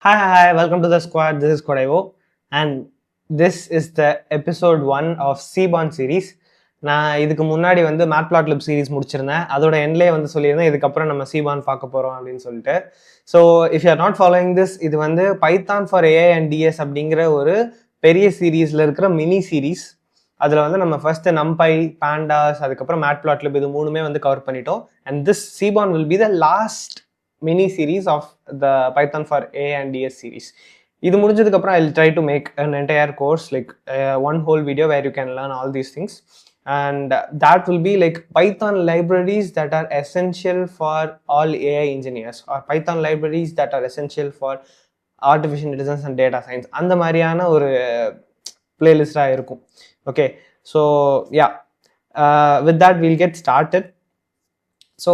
Hi, welcome to the squad. This is Kodaivo, and this is the episode 1 of Cbon series. நான் இதுக்கு முன்னாடி வந்து மேட்ப்ளாட்லிப் series முடிச்சிருந்தேன். அதோட எண்ட்லேயே வந்து சொல்லியிருந்தேன் இதுக்கப்புறம் நம்ம சிபான் பார்க்க போகிறோம் அப்படின்னு சொல்லிட்டு. So if you are not following this, இது வந்து Python for AI and DS அப்படிங்கிற ஒரு பெரிய சீரீஸில் இருக்கிற மினி சீரீஸ். அதில் வந்து நம்ம ஃபர்ஸ்ட் நம்பை, பேண்டாஸ், அதுக்கப்புறம் மேட்ப்ளாட்லிப் இது மூணுமே வந்து கவர் பண்ணிட்டோம். And this seaborn will be the last mini series of the Python for A and DS series. இது முடிஞ்சதுக்கு அப்புறம் I'll try to make an entire course, like one whole video where you can learn all these things, and that will be like Python libraries that are essential for all AI engineers, or Python libraries that are essential for artificial intelligence and data science. அந்த மாதிரியான ஒரு பிளேலிஸ்டாக இருக்கும். Okay, so yeah, with that we'll get started. So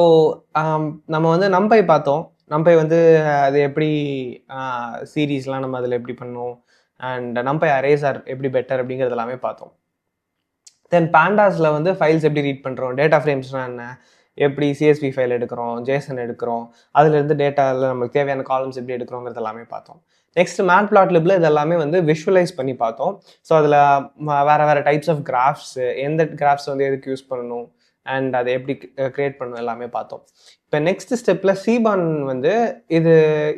நம்ம வந்து நம்பை பார்த்தோம். நம்பை வந்து அது எப்படி சீரீஸ்லாம் நம்ம அதில் எப்படி பண்ணோம், அண்ட் நம்பை அரேஸ் ஆர் எப்படி பெட்டர் அப்படிங்கிறது எல்லாமே பார்த்தோம். தென் பேண்டாஸில் வந்து ஃபைல்ஸ் எப்படி ரீட் பண்ணுறோம், டேட்டா ஃப்ரேம்ஸ்னால் என்ன, எப்படி சிஎஸ்வி ஃபைல் எடுக்கிறோம், ஜேசன் எடுக்கிறோம், அதுலேருந்து டேட்டாவில் நம்மளுக்கு தேவையான காலம்ஸ் எப்படி எடுக்கிறோங்கிறது எல்லாமே பார்த்தோம். நெக்ஸ்ட் மேட்ப்ளாட்லிப்பில் இது எல்லாமே வந்து விஷுவலைஸ் பண்ணி பார்த்தோம். ஸோ அதில் வேறு டைப்ஸ் ஆஃப் கிராஃப்ஸ், எந்த கிராஃப்ஸ் வந்து எதுக்கு யூஸ் பண்ணணும் அண்ட் அதை எப்படி கிரியேட் பண்ணணும் எல்லாமே பார்த்தோம். இப்போ நெக்ஸ்ட் ஸ்டெப்பில் சிபான் வந்து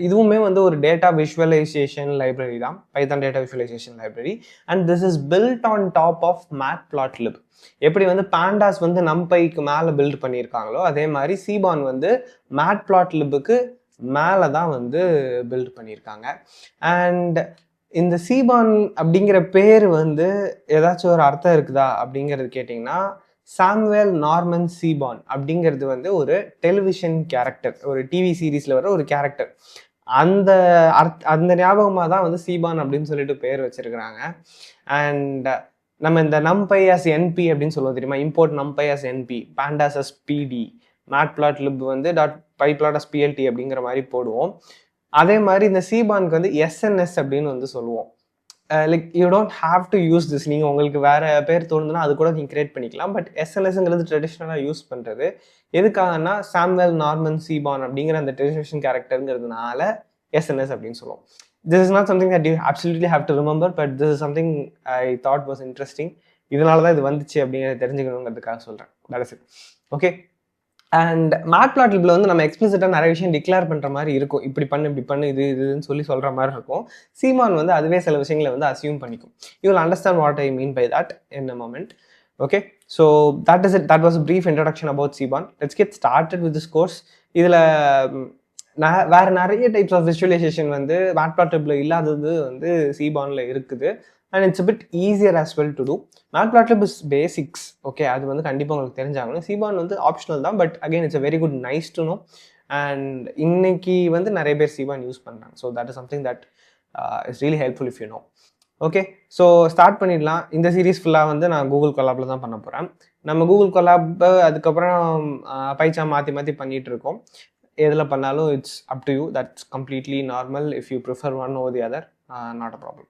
இதுவுமே வந்து ஒரு டேட்டா விஷுவலைசேஷன் லைப்ரரி தான், Python data visualization library. And this is built on top of matplotlib. எப்படி வந்து பேண்டாஸ் வந்து நம்பைக்கு மேலே பில்ட் பண்ணியிருக்காங்களோ அதே மாதிரி சிபான் வந்து மேட்ப்ளாட்லிப்புக்கு மேலே தான் வந்து பில்ட் பண்ணியிருக்காங்க. அண்ட் இந்த சிபான் அப்படிங்கிற பேர் வந்து ஏதாச்சும் ஒரு அர்த்தம் இருக்குதா அப்படிங்கிறது கேட்டிங்கன்னா, சாமுவேல் நார்மன் சீபான் அப்படிங்கிறது வந்து ஒரு டெலிவிஷன் கேரக்டர், ஒரு டிவி சீரீஸில் வர ஒரு கேரக்டர். அந்த ஞாபகமாக தான் வந்து சீபான் அப்படின்னு சொல்லிட்டு பேர் வச்சிருக்கிறாங்க. அண்ட் நம்ம இந்த நம்பை அஸ் என்பி அப்படின்னு சொல்லுவோம் தெரியுமா, இம்போர்ட் நம்பை அஸ் என்பி, பேண்டாஸ் அஸ் பிடி, மேட்ப்ளாட்லிப் வந்து pyplot as plt அப்படிங்கிற மாதிரி போடுவோம். அதே மாதிரி இந்த சீபானுக்கு வந்து எஸ்என்எஸ் அப்படின்னு வந்து சொல்லுவோம். Like you don't have to use this. நீங்கள் உங்களுக்கு வேறு பேர் தோணுதுன்னா அது கூட நீங்கள் கிரியேட் பண்ணிக்கலாம். பட் எஸ்என்எஸ்ங்கிறது ட்ரெடிஷ்னலாக யூஸ் பண்ணுறது எதுக்காகனா, சாமுவேல் நார்மன் சீபான் அப்படிங்கிற அந்த டெலிவிஷன் கேரக்டருங்கிறதுனால எஸ்என்எஸ் அப்படின்னு சொல்லுவோம். This is not something that you absolutely have to remember, but this is something I thought was interesting. இதனால தான் இது வந்துச்சு அப்படிங்கிறத தெரிஞ்சுக்கணுங்கிறதுக்காக சொல்கிறேன். That's it. ஓகே. அண்ட் மேட்ப்ளாட்லிப்ல வந்து நம்ம எக்ஸ்பிளிசிட்டாக நிறைய விஷயம் டிக்ளேர் பண்ணுற மாதிரி இருக்கும். இப்படி பண்ணு இதுன்னு சொல்லி சொல்கிற மாதிரி இருக்கும். சீமான் வந்து அதுவே சில விஷயங்களை வந்து அசியூம் பண்ணிக்கும். You will understand what I mean by that in a moment. Okay, so that is it. That was a brief introduction about seaborn. Let's get started with this course. இதில் வேறு நிறைய டைப்ஸ் ஆஃப் விஷுவலைசேஷன் வந்து மேட்ப்ளாட்லிப்ல இல்லாதது வந்து சீபானில் இருக்குது. And it's a bit easier as well to do. Matplotlib is basics. Okay, அது வந்து கண்டிப்பாக உங்களுக்கு தெரிஞ்சாகணும். சீபான் வந்து ஆப்ஷனல் தான், but again it's a very good nice to know. And இன்னைக்கு வந்து நிறைய பேர் சீபான் யூஸ் பண்ணுறாங்க. So that is something that is really helpful if you know. Okay, so start பண்ணிடலாம். இந்த சீரீஸ் ஃபுல்லாக வந்து நான் கூகுள் கொலாபில் தான் பண்ண போகிறேன். நம்ம கூகுள் கொலாப் அதுக்கப்புறம் பைச்சாம் மாற்றி மாற்றி பண்ணிகிட்டு இருக்கோம். எதில் பண்ணாலும் it's up to you. That's completely normal. If you prefer one over the other, not a problem.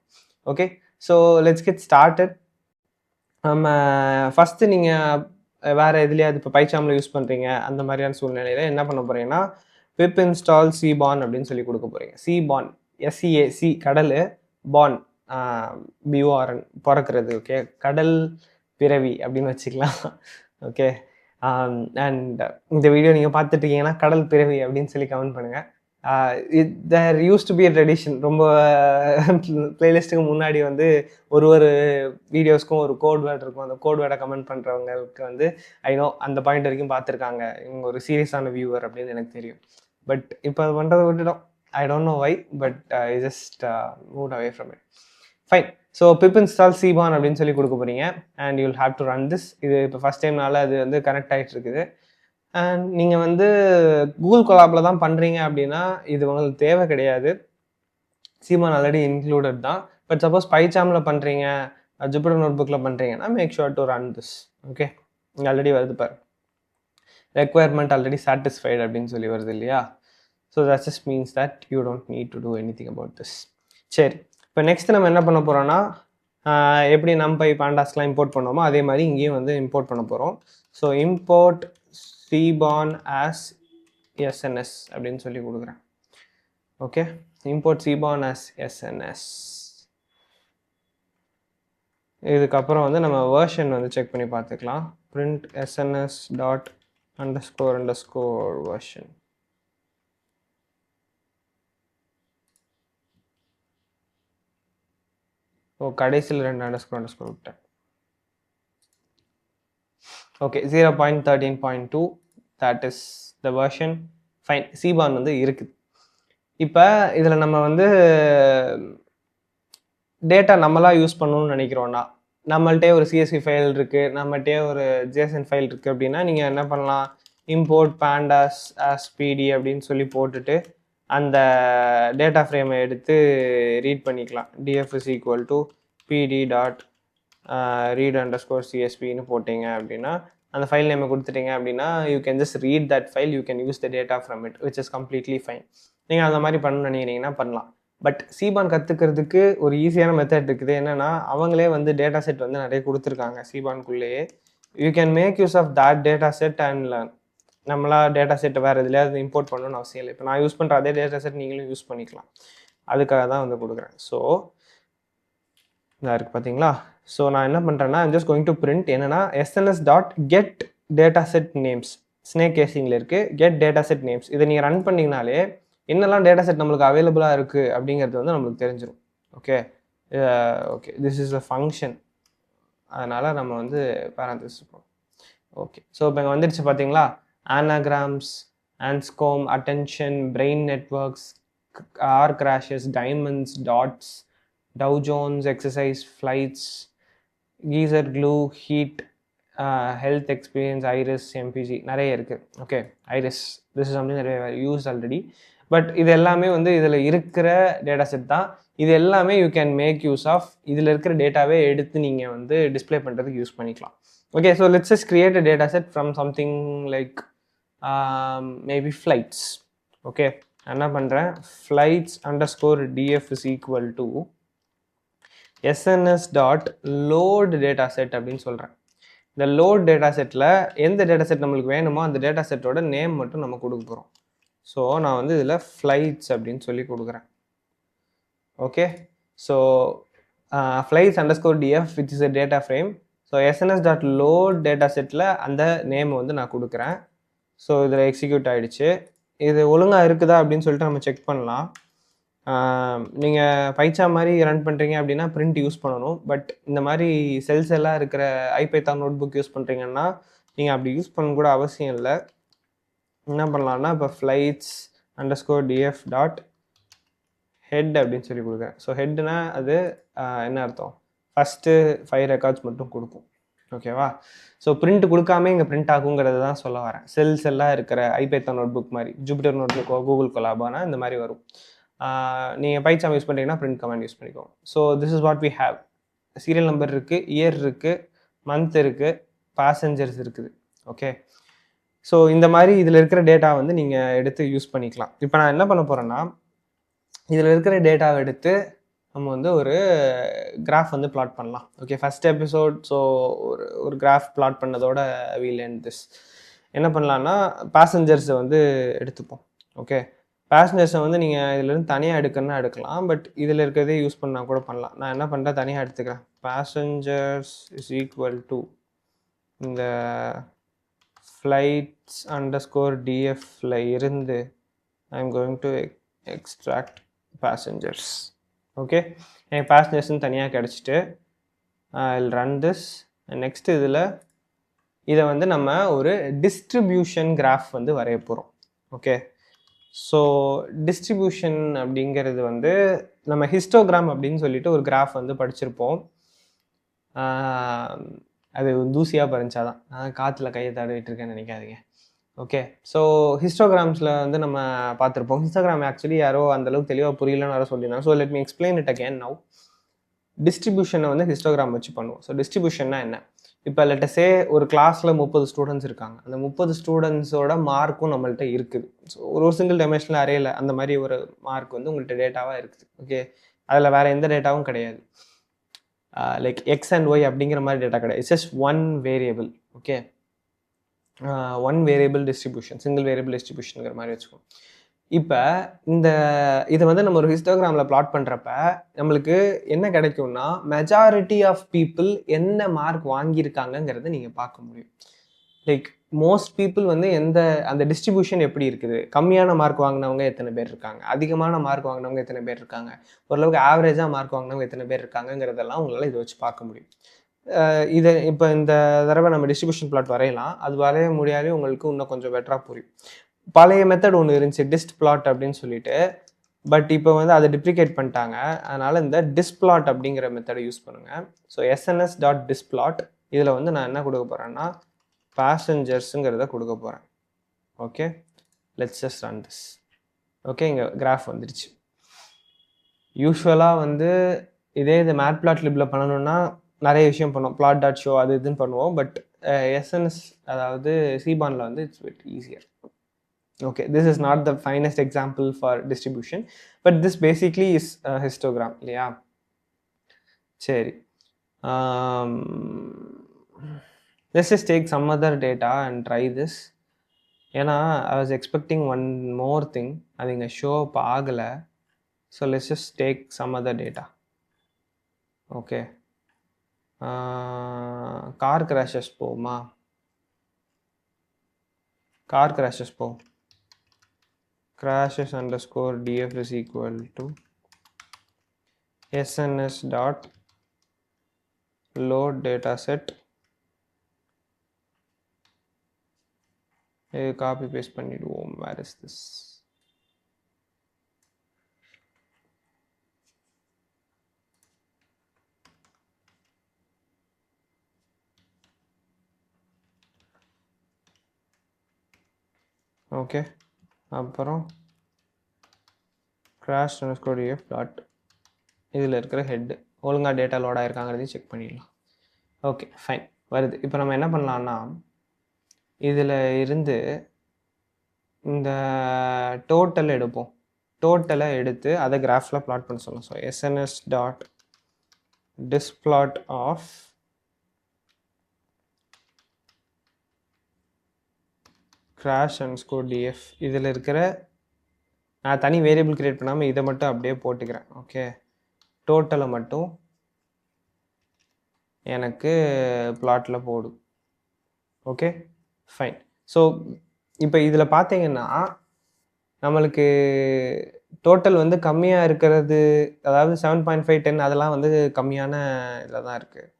Okay, so let's get started. நம்ம ஃபஸ்ட்டு நீங்கள் வேறு எதுலையாவது இப்போ பைச்சாமில் யூஸ் பண்ணுறீங்க அந்த மாதிரியான சூழ்நிலையில் என்ன பண்ண போகிறீங்கன்னா, பிப் இன்ஸ்டால் சிபான் அப்படின்னு சொல்லி கொடுக்க போகிறீங்க. சிபான், எஸ்சிஏசி கடல், பான் பிஓஆர்என் பிறக்கிறது. ஓகே, கடல் பிறவி அப்படின்னு வச்சுக்கலாம். ஓகே, அண்ட் இந்த வீடியோ நீங்கள் பார்த்துட்டு இருக்கீங்கன்னா கடல் பிறவி அப்படின்னு சொல்லி கமெண்ட் பண்ணுங்கள். There used to be a tradition. ரொம்ப பிளேலிஸ்ட்டுக்கு முன்னாடி வந்து ஒரு வீடியோஸ்க்கும் ஒரு கோட் வேர்ட் இருக்கும். அந்த கோட் வேர்டை கமெண்ட் பண்ணுறவங்களுக்கு வந்து ஐ நோ அந்த பாயிண்ட் வரைக்கும் பார்த்துருக்காங்க, இவங்க ஒரு சீரியஸான வியூவர் அப்படின்னு எனக்கு தெரியும். பட் இப்போ அது பண்ணுறதை விட்டுட்டோம். I don't know why, but I just move away from it. Fine. So pip install seaborn அப்படின்னு சொல்லி கொடுக்க போகிறீங்க. And you will have to run this. இது இப்போ ஃபஸ்ட் டைம்னால அது வந்து கனெக்ட் ஆகிட்டு இருக்குது. அண்ட் நீங்கள் வந்து கூகுள் கொலாபில் தான் பண்ணுறீங்க அப்படின்னா இது உங்களுக்கு தேவை கிடையாது. சீமான் ஆல்ரெடி இன்க்ளூடட் தான். பட் சப்போஸ் பைச்சாமில் பண்ணுறீங்க, ஜூபிட்டர் நோட் புக்கில் பண்ணுறீங்கன்னா make sure to run this. Okay, இங்கே ஆல்ரெடி வருது பாரு, ரெக்குவயர்மெண்ட் ஆல்ரெடி சாட்டிஸ்ஃபைடு அப்படின்னு சொல்லி வருது இல்லையா. So that just means that you don't need to do anything about this. சரி, இப்போ நெக்ஸ்ட் நம்ம என்ன பண்ண போகிறோன்னா, எப்படி நம்பை பாண்டாஸ்லாம் இம்போர்ட் பண்ணோமோ அதே மாதிரி இங்கேயும் வந்து இம்போர்ட் பண்ண போகிறோம். So import cbon as sns அப்படின்னு சொல்லி கொடுக்குறேன். Okay, import cborn as SNS. இதுக்கப்புறம் வந்து நம்ம வெர்ஷன் வந்து செக் பண்ணி பார்த்துக்கலாம். print sns dot underscore underscore version. கடைசியில் 2 அண்டர்ஸ்கோர் அண்டர்ஸ்கோர் விட்டேன். Okay, 0.13.2 that is the version. Fine, cborn வந்து இருக்குது. இப்போ இதில் நம்ம வந்து டேட்டா நம்மளாக யூஸ் பண்ணணும்னு நினைக்கிறோன்னா, நம்மள்ட்டே ஒரு CSV ஃபைல் இருக்குது, நம்மள்ட்டே ஒரு JSON ஃபைல் இருக்குது அப்படின்னா நீங்கள் என்ன பண்ணலாம், import pandas as pd அப்படின்னு சொல்லி போட்டுட்டு அந்த டேட்டா ஃப்ரேமை எடுத்து ரீட் பண்ணிக்கலாம். df is equal to pd dot read underscore csvன்னு போட்டிங்க அப்படின்னா, அந்த ஃபைல் நேமை கொடுத்துட்டீங்க அப்படின்னா you can just read that file, you can use the data from it, which is completely fine. நீங்கள் அந்த மாதிரி பண்ணணும்னு நினைக்கிறீங்கன்னா பண்ணலாம். பட் cborn கற்றுக்கிறதுக்கு ஒரு ஈஸியான மெத்தட் இருக்குது. என்னென்னா, அவங்களே வந்து டேட்டா செட் வந்து நிறைய கொடுத்துருக்காங்க cbornக்குள்ளேயே. You can make use of that data set and learn. நம்மளா டேட்டா செட்டை வேறு எதுலையாவது இம்போர்ட் பண்ணணும்னு அவசியம் இல்லை. இப்போ நான் யூஸ் பண்ணுற அதே டேட்டா செட் நீங்களும் யூஸ் பண்ணிக்கலாம். அதுக்காக தான் வந்து கொடுக்குறேன். ஸோ இதாக இருக்குது பார்த்தீங்களா. ஸோ நான் என்ன பண்ணுறேன்னா, I'm just going to print என்னென்னா sns dot get data set names, snake கேசிங்கில் இருக்குது கெட் டேட்டா செட் நேம்ஸ். இதை நீங்கள் ரன் பண்ணிங்கனாலே என்னெல்லாம் டேட்டா செட் நம்மளுக்கு அவைலபிளாக இருக்குது அப்படிங்கிறது வந்து நம்மளுக்கு தெரிஞ்சிடும். Okay okay, this is a function, அதனால் நம்ம வந்து பேரந்தசிஸ் போகிறோம். ஓகே, ஸோ இப்போ இங்கே வந்துடுச்சு பார்த்தீங்களா. anagrams, anscombe, attention, brain networks, car crashes, diamonds, dots, Dow Jones, exercise, flights, geyser, glue, heat, health experience, iris, mpg நிறைய இருக்குது. Okay, iris, this is something that we have used already. But இது எல்லாமே வந்து இதில் இருக்கிற data set தான். இது எல்லாமே you can make use of, இதில் இருக்கிற டேட்டாவே எடுத்து நீங்கள் வந்து டிஸ்பிளே பண்ணுறதுக்கு யூஸ் பண்ணிக்கலாம். Okay, so let's just create a data set from something like maybe flights. Okay, என்ன பண்ணுறேன், flights underscore df is equal to sns dot load data set அப்படின்னு சொல்கிறேன். இந்த லோட் டேட்டா செட்டில் எந்த டேட்டா செட் நம்மளுக்கு வேணுமோ அந்த டேட்டா செட்டோட நேம் மட்டும் நம்ம கொடுக்க போகிறோம். ஸோ நான் வந்து இதில் ஃப்ளைட்ஸ் அப்படின்னு சொல்லி கொடுக்குறேன். Okay, so flights underscore df which is a data frame. So sns.load data settle அந்த நேம் வந்து நான் கொடுக்குறேன். ஸோ இதில் எக்ஸிக்யூட் ஆகிடுச்சு. இது ஒழுங்காக இருக்குதா அப்படின்னு சொல்லிட்டு நம்ம செக் பண்ணலாம். நீங்கள் பைச்சா மாதிரி ரன் பண்ணுறீங்க அப்படின்னா பிரிண்ட் யூஸ் பண்ணணும். பட் இந்த மாதிரி செல்ஸ் எல்லாம் இருக்கிற ஐபைத்தான் நோட் புக் யூஸ் பண்ணுறீங்கன்னா நீங்கள் அப்படி யூஸ் பண்ண கூட அவசியம் இல்லை. என்ன பண்ணலான்னா, இப்போ flights underscore df dot head அப்படின்னு சொல்லி கொடுக்குறேன். ஸோ ஹெட்னா அது என்ன அர்த்தம், ஃபஸ்ட்டு 5 ரெக்கார்ட்ஸ் மட்டும் கொடுக்கும். ஓகேவா. ஸோ பிரிண்ட் கொடுக்காம இங்கே பிரிண்ட் ஆகுங்கிறது தான் சொல்ல வரேன். செல்ஸ் எல்லாம் இருக்கிற ஐபைத்தான் நோட் புக் மாதிரி, ஜூபிட்டர் நோட் புக்கோ கூகுள் கொலாபானா இந்த மாதிரி வரும். நீங்கள் பைச்சாம் யூஸ் பண்ணுறீங்கன்னா பிரிண்ட் கமாண்ட் யூஸ் பண்ணிக்கோங்க. So this is what we have. Serial number இருக்குது, இயர் இருக்குது, மந்த் இருக்குது, பேசஞ்சர்ஸ் இருக்குது. ஓகே, ஸோ இந்த மாதிரி இதில் இருக்கிற டேட்டா வந்து நீங்கள் எடுத்து யூஸ் பண்ணிக்கலாம். இப்போ நான் என்ன பண்ண போகிறேன்னா, இதில் இருக்கிற டேட்டாவை எடுத்து நம்ம வந்து ஒரு கிராஃப் வந்து பிளாட் பண்ணலாம். Okay, first episode. ஸோ ஒரு கிராஃப் பிளாட் பண்ணதோட வீல் அண்ட் திஸ் என்ன பண்ணலான்னா, பேசஞ்சர்ஸை வந்து எடுத்துப்போம். ஓகே, பேசஞ்சர்ஸை வந்து நீங்கள் இதிலேருந்து தனியாக எடுக்கணும்னா எடுக்கலாம். பட் இதில் இருக்கிறதே யூஸ் பண்ணால் கூட பண்ணலாம். நான் என்ன பண்ணுறேன், தனியாக எடுத்துக்கிறேன். பேசஞ்சர்ஸ் இஸ் ஈக்குவல் டு இந்த ஃப்ளைட்ஸ் underscore dfல இருந்து I am going to extract passengers. Okay, எனக்கு பேசஞ்சர்ஸ்ன்னு தனியாக கிடச்சிட்டு ஐ ரன் திஸ். நெக்ஸ்ட் இதை வந்து நம்ம ஒரு டிஸ்ட்ரிபியூஷன் கிராஃப் வந்து வரைய போகிறோம். ஓகே, ஸோ டிஸ்ட்ரிபியூஷன் அப்படிங்கிறது வந்து நம்ம ஹிஸ்டோகிராம் அப்படின்னு சொல்லிட்டு ஒரு கிராஃப் வந்து படிச்சிருப்போம். அது தூசியாக பறிஞ்சாதான் நான் காற்றுல கையை தடவிட்டு இருக்கேன்னு நினைக்காதீங்க. ஓகே, ஸோ ஹிஸ்டோகிராம்ஸில் வந்து நம்ம பார்த்துருப்போம். ஹிஸ்டோகிராம் ஆக்சுவலி யாரோ அந்தளவுக்கு தெளிவாக புரியலன்னு யாரோ சொல்லியிருந்தாங்க. So let me explain it again now. டிஸ்ட்ரிபியூஷனை வந்து ஹிஸ்டோகிராம் வச்சு பண்ணுவோம். ஸோ டிஸ்ட்ரிபியூஷன்னா என்ன, இப்போ லெட்டஸே ஒரு கிளாஸில் 30 ஸ்டூடெண்ட்ஸ் இருக்காங்க. அந்த 30 ஸ்டூடெண்ட்ஸோட மார்க்கும் நம்மள்கிட்ட இருக்குது. ஸோ ஒரு சிங்கிள் டைமென்ஷனல் அரேல அந்த மாதிரி ஒரு மார்க் வந்து உங்கள்கிட்ட டேட்டாவாக இருக்குது. ஓகே, அதில் வேறு எந்த டேட்டாவும் கிடையாது. லைக் எக்ஸ் அண்ட் ஒய் அப்படிங்கிற மாதிரி டேட்டா கிடையாது. It's just one variable. Okay, one variable distribution, single variable டிஸ்ட்ரிபியூஷனுங்கிற மாதிரி வச்சுக்கோம். இப்போ இந்த இதை வந்து நம்ம ஒரு ஹிஸ்டோகிராமில் பிளாட் பண்ணுறப்ப நம்மளுக்கு என்ன கிடைக்கும்னா மெஜாரிட்டி ஆஃப் பீப்புள் என்ன மார்க் வாங்கியிருக்காங்கங்கிறத நீங்கள் பார்க்க முடியும். லைக் மோஸ்ட் பீப்புள் வந்து அந்த டிஸ்ட்ரிபியூஷன் எப்படி இருக்குது, கம்மியான மார்க் வாங்கினவங்க எத்தனை பேர் இருக்காங்க, அதிகமான மார்க் வாங்கினவங்க எத்தனை பேர் இருக்காங்க, ஓரளவுக்கு ஆவரேஜாக மார்க் வாங்கினவங்க எத்தனை பேர் இருக்காங்கங்கிறதெல்லாம் உங்களால் இதை வச்சு பார்க்க முடியும். இதை இப்போ இந்த தடவை நம்ம டிஸ்ட்ரிபியூஷன் பிளாட் வரையலாம். அது வரைய முடியாலே உங்களுக்கு இன்னும் கொஞ்சம் பெட்டராக புரியும். பழைய மெத்தட் ஒன்று இருந்துச்சு, டிஸ்ட் பிளாட் அப்படின்னு சொல்லிட்டு. பட் இப்போ வந்து அதை டிப்ளிகேட் பண்ணிட்டாங்க. அதனால் இந்த டிஸ்பிளாட் அப்படிங்கிற மெத்தடை யூஸ் பண்ணுங்கள். ஸோ sns.dispplot இதில் வந்து நான் என்ன கொடுக்க போகிறேன்னா பேசஞ்சர்ஸுங்கிறத கொடுக்க போகிறேன். Okay, let's just run this. Okay, இங்கே கிராஃப் வந்துடுச்சு. யூஸ்வலாக வந்து இதே இது மேட்பிளாட்லிபில் பண்ணணும்னா நிறைய விஷயம் பண்ணுவோம், plot.show அது இதுன்னு பண்ணுவோம். பட் எஸ்என்எஸ் அதாவது சீபானில் வந்து it's very easier. Okay, this is not the finest example for distribution, but this basically is a histogram. Yeah. Seri. Let's just take some other data and try this. Yena, I was expecting one more thing. I think a show up agala. So let's just take some other data. Okay. Car crashes po ma. Car crashes po. Crashes underscore df is equal to sns dot load data set. Copy paste பண்ணிடுவோம். Where is this? Okay. அப்புறம் crash underscore df dot இதில் இருக்கிற head ஒழுங்காக data load ஆகிருக்காங்கிறதையும் check பண்ணிடலாம். Okay, fine, வருது. இப்போ நம்ம என்ன பண்ணலான்னா இதில் இருந்து இந்த டோட்டல் எடுப்போம். டோட்டலை எடுத்து அதை கிராஃபில் பிளாட் பண்ண சொல்லலாம். So sns dot displot of crash underscore df இதில் இருக்கிற நான் தனி வேரியபிள் கிரியேட் பண்ணாமல் இதை மட்டும் அப்படியே போட்டுக்கிறேன். ஓகே, டோட்டலை மட்டும் எனக்கு பிளாட்டில் போடும். Okay, fine. ஸோ இப்போ இதில் பார்த்தீங்கன்னா நம்மளுக்கு டோட்டல் வந்து கம்மியாக இருக்கிறது, அதாவது 7.5 10 அதெல்லாம் வந்து கம்மியான இதில் தான் இருக்குது.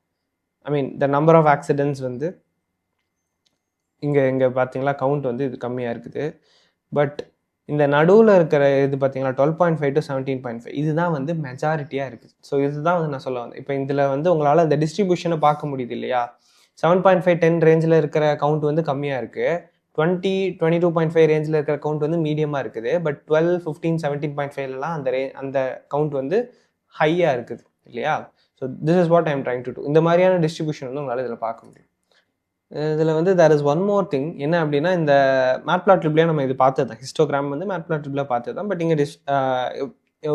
ஐ மீன் த நம்பர் ஆஃப் ஆக்சிடென்ட்ஸ் வந்து இங்கே பார்த்தீங்களா கவுண்ட் வந்து இது கம்மியாக இருக்குது. பட் இந்த நடுவில் இருக்கிற இது பார்த்தீங்களா 12.5 to 17.5 இதுதான் வந்து மெஜாரிட்டியாக இருக்குது. ஸோ இதுதான் வந்து நான் சொல்ல வந்தேன். இப்போ இதில் வந்து உங்களால் இந்த டிஸ்ட்ரிபியூஷனை பார்க்க முடியுது இல்லையா. 7.5 10 ரேஞ்சில் இருக்கிற கவுண்ட் வந்து கம்மியாக இருக்குது. 20 22.5 ரேஞ்சில் இருக்கிற கவுண்ட் வந்து மீடியமாக இருக்குது. பட் 12 15 17.5லாம் அந்த கவுண்ட் வந்து ஹையாக இருக்குது இல்லையா. So this is what I am trying to do. இந்த மாதிரியான டிஸ்ட்ரிபியூஷன் வந்து உங்களால் இதில் பார்க்க முடியும். இதில் வந்து there is one more thing. என்ன அப்படின்னா இந்த மேட்பிளாட்லிப்லேயே நம்ம இது பார்த்தது தான், ஹிஸ்டோகிராம் வந்து மேட்பிளாட்லிப்ல பார்த்தது தான். பட் இங்கே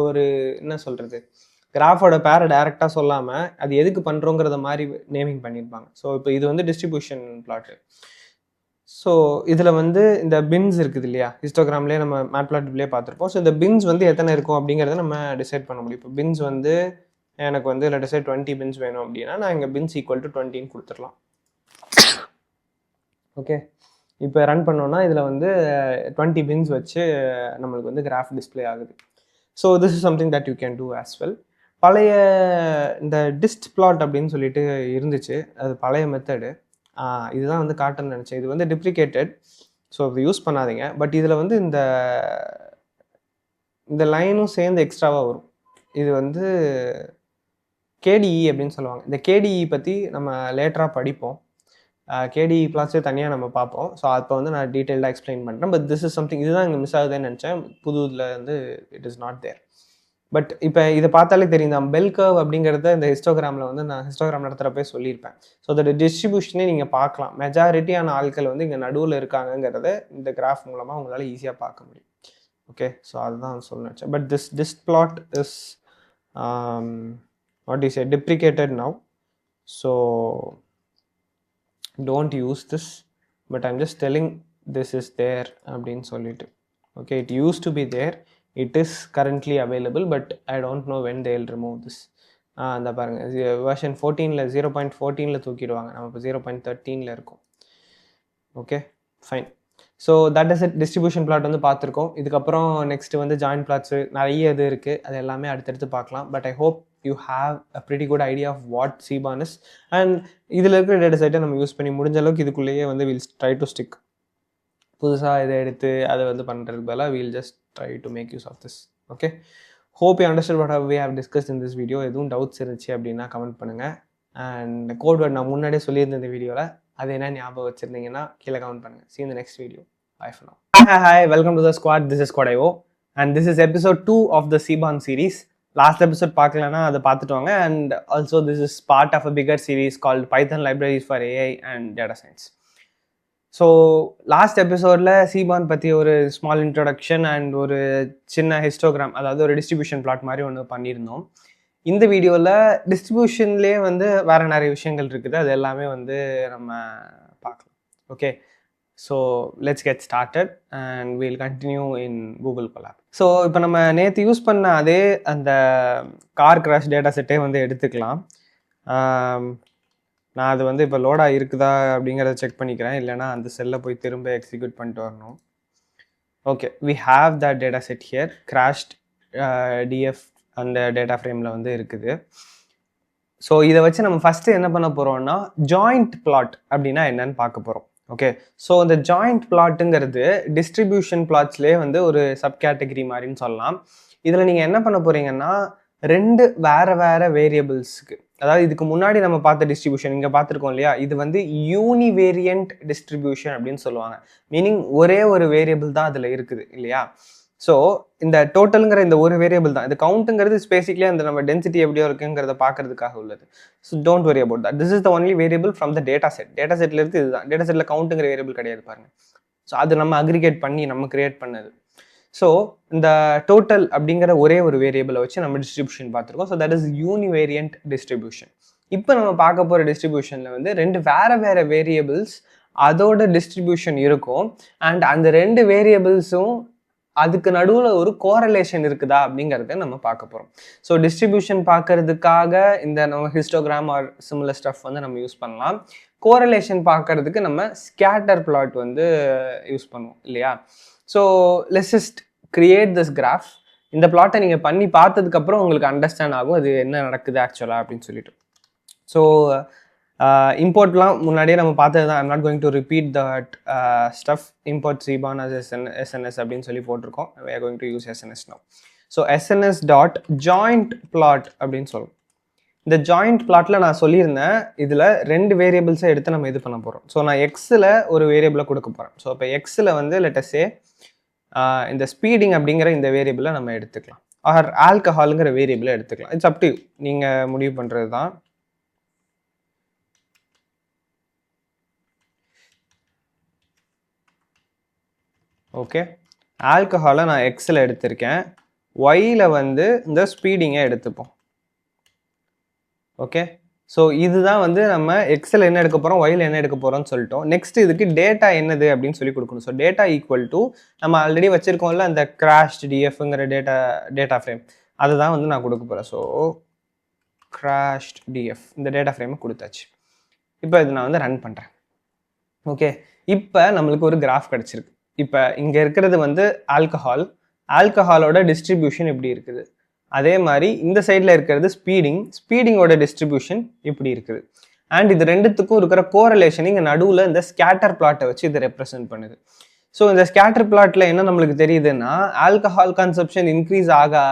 ஒரு என்ன சொல்கிறது, கிராஃபோட பேரை டைரெக்டாக சொல்லாமல் அது எதுக்கு பண்ணுறோங்கிறத மாதிரி நேமிங் பண்ணியிருப்பாங்க. ஸோ இப்போ இது வந்து டிஸ்ட்ரிபியூஷன் பிளாட்டு. ஸோ இதில் வந்து இந்த பின்ஸ் இருக்குது இல்லையா, ஹிஸ்டோகிராம்லேயே நம்ம மேட்பிளாட்லிப்லேயே பார்த்துருப்போம். ஸோ இந்த பின்ஸ் வந்து எத்தனை இருக்கும் அப்படிங்கிறத நம்ம டிசைட் பண்ண முடியும். இப்போ பின்ஸ் வந்து எனக்கு வந்து இல்லை டிசைட் 20 பின்ஸ் வேணும் அப்படின்னா நான் இங்கே பின்ஸ் ஈக்குவல் டு 20ன்னு கொடுத்துடலாம். ஓகே, இப்போ ரன் பண்ணோன்னா இதில் வந்து 20 பின்ஸ் வச்சு நம்மளுக்கு வந்து கிராஃப் டிஸ்பிளே ஆகுது. So this is something that you can do as well. பழைய இந்த டிஸ்ட் பிளாட் அப்படின்னு சொல்லிட்டு இருந்துச்சு, அது பழைய மெத்தடு. இதுதான் வந்து காட்டணும்னு நினச்சேன். இது வந்து டிப்ளிகேட்டட், ஸோ இது யூஸ் பண்ணாதீங்க. பட் இதில் வந்து இந்த லைனும் சேர்ந்து எக்ஸ்ட்ராவாக வரும். இது வந்து கேடிஇ அப்படின்னு சொல்லுவாங்க. இந்த கேடிஇ பற்றி நம்ம லேட்டராக படிப்போம். கேடிஇ பிளாட்ஸே தனியாக நம்ம பார்ப்போம். ஸோ அப்போ வந்து நான் டீட்டெயில்டாக எக்ஸ்பிளைன் பண்ணுறேன். பட் திஸ் இஸ் சம்திங், இதுதான் இங்கே மிஸ் ஆகுதுன்னு நினச்சேன். புது இதில் வந்து it is not there. But இப்போ இதை பார்த்தாலே தெரியும், தான் பெல் கர்வ் அப்படிங்கிறத இந்த ஹிஸ்டோகிராமில் வந்து நான் ஹிஸ்டோகிராம் நடத்துகிறப்பே சொல்லியிருப்பேன். ஸோ அதோட டிஸ்ட்ரிபியூஷனே நீங்கள் பார்க்கலாம். மெஜாரிட்டியான ஆட்கள் வந்து இங்கே நடுவில் இருக்காங்கங்கிறத இந்த கிராஃப் மூலமாக உங்களால் ஈஸியாக பார்க்க முடியும். ஓகே, ஸோ அதுதான் சொல்ல நினச்சேன். But this dist plot is what is deprecated now. So don't use this, but I'm just telling this is there அப்படின்னு சொல்லிட்டு. Okay, it used to be there. It is currently available, but I don't know when they'll remove this. அந்த பாருங்க version 14ல 0.14ல தூக்கிடுவாங்க. நம்ம இப்போ 0.13ல இருக்கோம். Okay fine. So that is it. Distribution plot வந்து பார்த்துருக்கோம். இதுக்கப்புறம் நெக்ஸ்ட் வந்து ஜாயின்ட் பிளாட்ஸு நிறைய இது இருக்குது. அது எல்லாமே அடுத்தடுத்து பார்க்கலாம். But I hope you have a pretty good idea of what CBON is. And இதில் இருக்கிற டேட்டா செட்டை நம்ம யூஸ் பண்ணி முடிஞ்ச அளவுக்கு இதுக்குள்ளேயே வந்து வில் ட்ரை டு ஸ்டிக். புதுசாக இதை எடுத்து அதை வந்து பண்ணுறதுக்கு பதிலாக we'll just try to make use of this. Okay, hope you understand what we have discussed in this video. எதுவும் டவுட்ஸ் இருந்துச்சு அப்படின்னா கமெண்ட் பண்ணுங்கள். அண்ட் கோட் வேர்ட் நான் முன்னாடியே சொல்லியிருந்தேன் இந்த வீடியோவில், அது என்ன ஞாபகம் வச்சுருந்தீங்கன்னா கீழே கமெண்ட் பண்ணுங்கள். See you in the next video. Bye for now. Hi, welcome to the squad. This is Squad.io and this is episode 2 of the CBON series. Last episode பார்க்கலன்னா அதை பார்த்துட்டு வாங்க. And also this is part of a bigger series called Python Libraries for AI and Data Science. So last எபிசோடில் CBON பற்றி ஒரு small introduction and ஒரு சின்ன histogram, அதாவது ஒரு டிஸ்ட்ரிபியூஷன் பிளாட் மாதிரி ஒன்று பண்ணியிருந்தோம். இந்த வீடியோவில் டிஸ்ட்ரிபியூஷன்லேயே வந்து வேறு நிறைய விஷயங்கள் இருக்குது, அது எல்லாமே வந்து நம்ம பார்க்கலாம். Okay, so let's get started and we'll continue in Google Colab. So இப்போ நம்ம நேற்று யூஸ் பண்ண அதே அந்த கார் கிராஷ் டேட்டா செட்டே வந்து எடுத்துக்கலாம். நான் அது வந்து இப்போ லோடாக இருக்குதா அப்படிங்கிறத செக் பண்ணிக்கிறேன், இல்லைனா அந்த செல்லை போய் திரும்ப எக்ஸிக்யூட் பண்ணிட்டு வரணும். Okay, we have that data set here. Crash DF அந்த டேட்டா ஃப்ரேமில் வந்து இருக்குது. ஸோ இதை வச்சு நம்ம ஃபஸ்ட்டு என்ன பண்ண போகிறோம்னா ஜாயிண்ட் பிளாட் அப்படின்னா என்னன்னு பார்க்க போகிறோம். ஓகே, ஸோ இந்த ஜாயிண்ட் பிளாட்டுங்கிறது டிஸ்ட்ரிபியூஷன் பிளாட்ஸ்லேயே வந்து ஒரு சப் கேட்டகரி மாதிரின்னு சொல்லலாம். இதில் நீங்கள் என்ன பண்ண போகிறீங்கன்னா ரெண்டு வேறு வேரியபிள்ஸுக்கு, அதாவது இதுக்கு முன்னாடி நம்ம பார்த்த டிஸ்ட்ரிபியூஷன் இங்கே பார்த்துருக்கோம் இல்லையா, இது வந்து யூனிவேரியன்ட் டிஸ்ட்ரிபியூஷன் அப்படின்னு சொல்லுவாங்க. மீனிங் ஒரே ஒரு வேரியபிள் தான் அதில் இருக்குது இல்லையா. ஸோ இந்த டோட்டலுங்கிற இந்த ஒரு வேரியபிள் தான். இது கவுண்ட்டுங்கிறது பேசிக்கலி அந்த நம்ம டென்சிட்டி எப்படியோ இருக்குங்கிறத பார்க்கறதுக்காக உள்ளது. So don't worry about that. This is the only variable from the data set. Data செட்ல இருந்து இதுதான். டேட்டா செட்டில் கவுண்ட்டுங்கிற வேரியபிள் கிடையாது பாருங்க. ஸோ அது நம்ம அக்ரிகேட் பண்ணி நம்ம கிரியேட் பண்ணது. ஸோ இந்த டோட்டல் அப்படிங்கிற ஒரே ஒரு வேரியபிளை வச்சு நம்ம டிஸ்ட்ரிபியூஷன் பார்த்துருக்கோம். So that is univariate distribution. இப்போ நம்ம பார்க்க போகிற டிஸ்ட்ரிபியூஷனில் வந்து ரெண்டு வேறு வேரியபிள்ஸ் அதோட டிஸ்ட்ரிபியூஷன் இருக்கும். அண்ட் அந்த ரெண்டு வேரியபிள்ஸும் அதுக்கு நடுவில் ஒரு கோரலேஷன் இருக்குதா அப்படிங்கிறத நம்ம பார்க்க போகிறோம். ஸோ டிஸ்ட்ரிபியூஷன் பார்க்கறதுக்காக இந்த நம்ம ஹிஸ்டோகிராம் ஆர் சிமிலர் ஸ்டஃப் வந்து நம்ம யூஸ் பண்ணலாம். கோரலேஷன் பார்க்கறதுக்கு நம்ம ஸ்கேட்டர் பிளாட் வந்து யூஸ் பண்ணுவோம் இல்லையா. So let's just create this graph. இந்த பிளாட்டை நீங்கள் பண்ணி பார்த்ததுக்கப்புறம் உங்களுக்கு அண்டர்ஸ்டாண்ட் ஆகும் அது என்ன நடக்குது ஆக்சுவலாக அப்படின்னு சொல்லிட்டு. ஸோ இம்போர்ட்லாம் முன்னாடியே நம்ம பார்த்தது தான். I'm not going to repeat that stuff. Import CBON as SNS அப்படின்னு சொல்லி போட்டிருக்கோம். we are going to use SNS now. So SNS dot joint plot அப்படின்னு சொல்லுவோம். இந்த ஜாயிண்ட் பிளாட்டில் நான் சொல்லியிருந்தேன் இதில் ரெண்டு வேரியபிள்ஸை எடுத்து நம்ம இது பண்ண போகிறோம். ஸோ நான் எக்ஸில் ஒரு வேரியபிளை கொடுக்க போகிறேன். ஸோ இப்போ எக்ஸில் வந்து லெட்டஸே இந்த ஸ்பீடிங் அப்படிங்கிற இந்த வேரியபிளை நம்ம எடுத்துக்கலாம். ஆர் ஆல்கஹாலுங்கிற வேரியபிளை எடுத்துக்கலாம். இட்ஸ் அப் டு யூ, நீங்கள் முடிவு பண்ணுறது தான். ஓகே, ஆல்கஹாலை நான் எக்ஸில் எடுத்திருக்கேன். ஒயில் வந்து இந்த ஸ்பீடிங்கை எடுத்துப்போம். ஓகே, ஸோ இதுதான் வந்து நம்ம எக்ஸில் என்ன எடுக்க போகிறோம், ஒயில் என்ன எடுக்க போகிறோம்னு சொல்லிட்டோம். நெக்ஸ்ட் இதுக்கு டேட்டா என்னது அப்படின்னு சொல்லி கொடுக்கணும். ஸோ டேட்டா ஈக்குவல் டு நம்ம ஆல்ரெடி வச்சுருக்கோம்ல அந்த கிராஷ்ட் DFங்கிற டேட்டா ஃப்ரேம், அதுதான் வந்து நான் கொடுக்க போகிறேன். ஸோ கிராஷ்ட் DF இந்த டேட்டா ஃப்ரேமை கொடுத்தாச்சு. இப்போ இது நான் வந்து ரன் பண்ணுறேன். ஓகே, இப்போ நம்மளுக்கு ஒரு கிராஃப் கிடச்சிருக்கு. இப்போ இங்கே இருக்கிறது வந்து ஆல்கஹாலோட டிஸ்ட்ரிபியூஷன் இப்படி இருக்குது. அதே மாதிரி இந்த சைடில் இருக்கிறது ஸ்பீடிங்கோட டிஸ்ட்ரிபியூஷன் இப்படி இருக்குது. அண்ட் இது ரெண்டுத்துக்கும் இருக்கிற கோரலேஷன் இங்கே நடுவில் இந்த ஸ்கேட்டர் பிளாட்டை வச்சு இதை ரெப்ரசென்ட் பண்ணுது. ஸோ இந்த ஸ்கேட்டர் பிளாட்டில் என்ன நம்மளுக்கு தெரியுதுன்னா ஆல்கஹால் கன்சப்ஷன் இன்க்ரீஸ் ஆக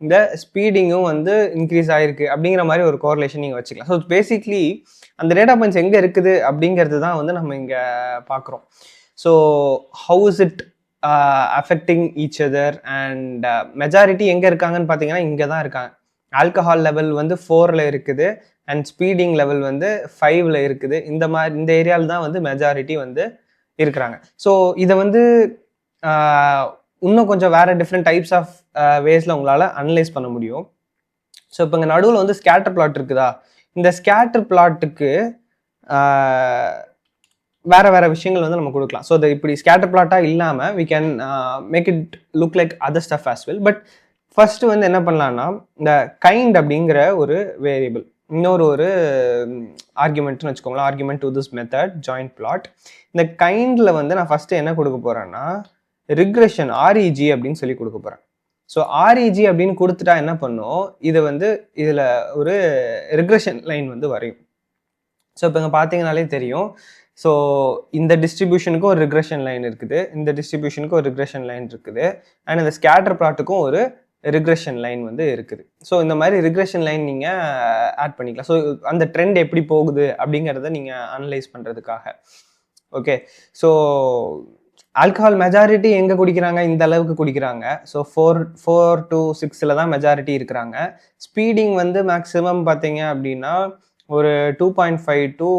இந்த ஸ்பீடிங்கும் வந்து இன்க்ரீஸ் ஆகிருக்கு அப்படிங்கிற மாதிரி ஒரு கோரலேஷன் நீங்கள் வச்சுக்கலாம். ஸோ பேசிக்லி அந்த டேட்டா பாயிண்ட்ஸ் எங்கே இருக்குது அப்படிங்கிறது தான் வந்து நம்ம இங்கே பார்க்குறோம். So how is it affecting each other and majority எங்கே இருக்காங்கன்னு பார்த்தீங்கன்னா இங்கே தான் இருக்காங்க. ஆல்கஹால் லெவல் வந்து 4ல் இருக்குது அண்ட் ஸ்பீடிங் லெவல் வந்து 5ல் இருக்குது. இந்த ஏரியாவில் தான் வந்து மெஜாரிட்டி வந்து இருக்கிறாங்க. ஸோ இதை வந்து இன்னும் கொஞ்சம் வேறு டிஃப்ரெண்ட் டைப்ஸ் ஆஃப் வேஸில் உங்களால் அனலைஸ் பண்ண முடியும். ஸோ இப்போ இங்கே நடுவில் வந்து ஸ்கேட்டர் பிளாட் இருக்குதா, இந்த ஸ்கேட்டர் பிளாட்டுக்கு வேறு வேறு விஷயங்கள் வந்து நம்ம கொடுக்கலாம். ஸோ அது இப்படி ஸ்கேட்டர் பிளாட்டாக இல்லாமல் we can make it look like other stuff as well. But first வந்து என்ன பண்ணலான்னா, இந்த கைண்ட் அப்படிங்கிற ஒரு வேரியபிள், இன்னொரு ஒரு ஆர்குமெண்ட்னு வச்சுக்கோங்களேன், argument to this method joint plot. இந்த கைண்டில் வந்து நான் ஃபஸ்ட்டு என்ன கொடுக்க போகிறேன்னா, ரிக்ரெஷன் ஆர்இஜி அப்படின்னு சொல்லி கொடுக்க போகிறேன். ஸோ ஆர்இஜி அப்படின்னு கொடுத்துட்டா என்ன பண்ணும், இதை வந்து இதில் ஒரு ரிக்ரெஷன் லைன் வந்து வரையும். ஸோ இப்போ இங்கே பார்த்தீங்கனாலே தெரியும். ஸோ இந்த டிஸ்ட்ரிபியூஷனுக்கும் ஒரு ரிக்ரெஷன் லைன் இருக்குது, இந்த டிஸ்ட்ரிபியூஷனுக்கும் ஒரு ரிக்ரெஷன் லைன் இருக்குது, அண்ட் இந்த ஸ்கேட்டர் பிளாட்டுக்கும் ஒரு ரிக்ரெஷன் லைன் வந்து இருக்குது. ஸோ இந்த மாதிரி ரிக்ரெஷன் லைன் நீங்கள் ஆட் பண்ணிக்கலாம். ஸோ அந்த ட்ரெண்ட் எப்படி போகுது அப்படிங்கிறத நீங்கள் அனலைஸ் பண்ணுறதுக்காக. ஓகே, ஸோ ஆல்கஹால் மெஜாரிட்டி எங்கே குடிக்கிறாங்க, இந்த அளவுக்கு குடிக்கிறாங்க. ஸோ 4 to 6 தான் மெஜாரிட்டி இருக்கிறாங்க. ஸ்பீடிங் வந்து மேக்ஸிமம் பார்த்தீங்க அப்படின்னா ஒரு 2.5 to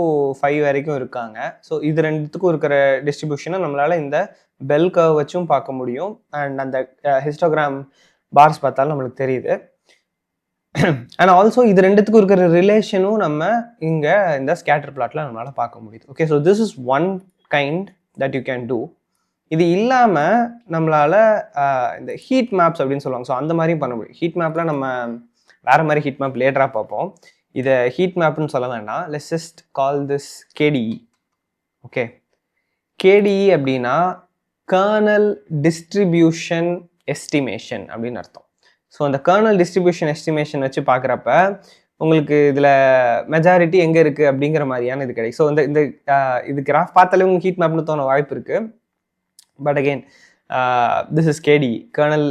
5 வரைக்கும் இருக்காங்க. ஸோ இது ரெண்டுத்துக்கும் இருக்கிற டிஸ்ட்ரிபியூஷனை நம்மளால் இந்த பெல் கர்வ் வச்சும் பார்க்க முடியும், அண்ட் அந்த ஹிஸ்டோகிராம் பார்ஸ் பார்த்தாலும் நம்மளுக்கு தெரியுது. அண்ட் ஆல்சோ இது ரெண்டுத்துக்கும் இருக்கிற ரிலேஷனும் நம்ம இங்கே இந்த ஸ்கேட்டர் பிளாட்டில் நம்மளால் பார்க்க முடியுது. Okay, so this is one kind that you can two. இது இல்லாமல் நம்மளால் இந்த ஹீட் மேப்ஸ் அப்படின்னு சொல்லுவாங்க. ஸோ அந்த மாதிரியும் பண்ண முடியும். ஹீட் மேப்பில் நம்ம வேறு மாதிரி ஹீட் மேப் லேட்டராக பார்ப்போம். இதை ஹீட் மேப்னு சொல்ல வேண்டாம். Let's just call this கேடிஇ. Okay, கேடிஇ அப்படின்னா கர்னல் டிஸ்ட்ரிபியூஷன் எஸ்டிமேஷன் அப்படின்னு அர்த்தம். ஸோ அந்த கர்னல் டிஸ்ட்ரிபியூஷன் எஸ்டிமேஷன் வச்சு பார்க்குறப்ப உங்களுக்கு இதில் மெஜாரிட்டி எங்கே இருக்குது அப்படிங்கிற மாதிரியான இது கிடைக்கும். ஸோ இந்த இது கிராஃப் பார்த்தாலே உங்களுக்கு ஹீட் மேப்னு தோண வாய்ப்பு இருக்குது. But again this is KD, kernel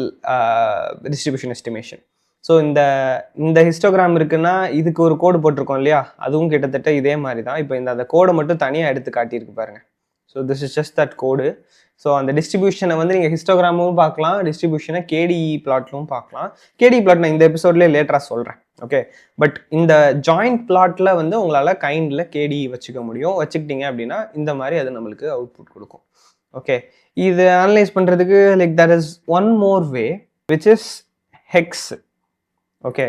distribution estimation. So இந்த ஹிஸ்டோகிராம் இருக்குன்னா இதுக்கு ஒரு கோடு போட்டிருக்கோம் இல்லையா, அதுவும் கிட்டத்தட்ட இதே மாதிரி தான். இப்போ அந்த கோடை மட்டும் தனியாக எடுத்து காட்டியிருக்கு பாருங்கள். So this is just that code. So அந்த டிஸ்ட்ரிபியூஷனை வந்து நீங்கள் ஹிஸ்டோகிராமும் பார்க்கலாம், டிஸ்ட்ரிபியூஷனை கேடிஇ பிளாட்லும் பார்க்கலாம். கேடிஇ பிளாட் நான் இந்த எபிசோட்லேயே லேட்டராக சொல்கிறேன். ஓகே, பட் இந்த ஜாயிண்ட் பிளாட்டில் வந்து உங்களால் கைண்டில் கேடிஇ வச்சுக்க முடியும். வச்சுக்கிட்டீங்க அப்படின்னா இந்த மாதிரி அது நம்மளுக்கு அவுட்புட் கொடுக்கும். ஓகே, இது அனலைஸ் பண்ணுறதுக்கு like that is one more way which is hex. Okay,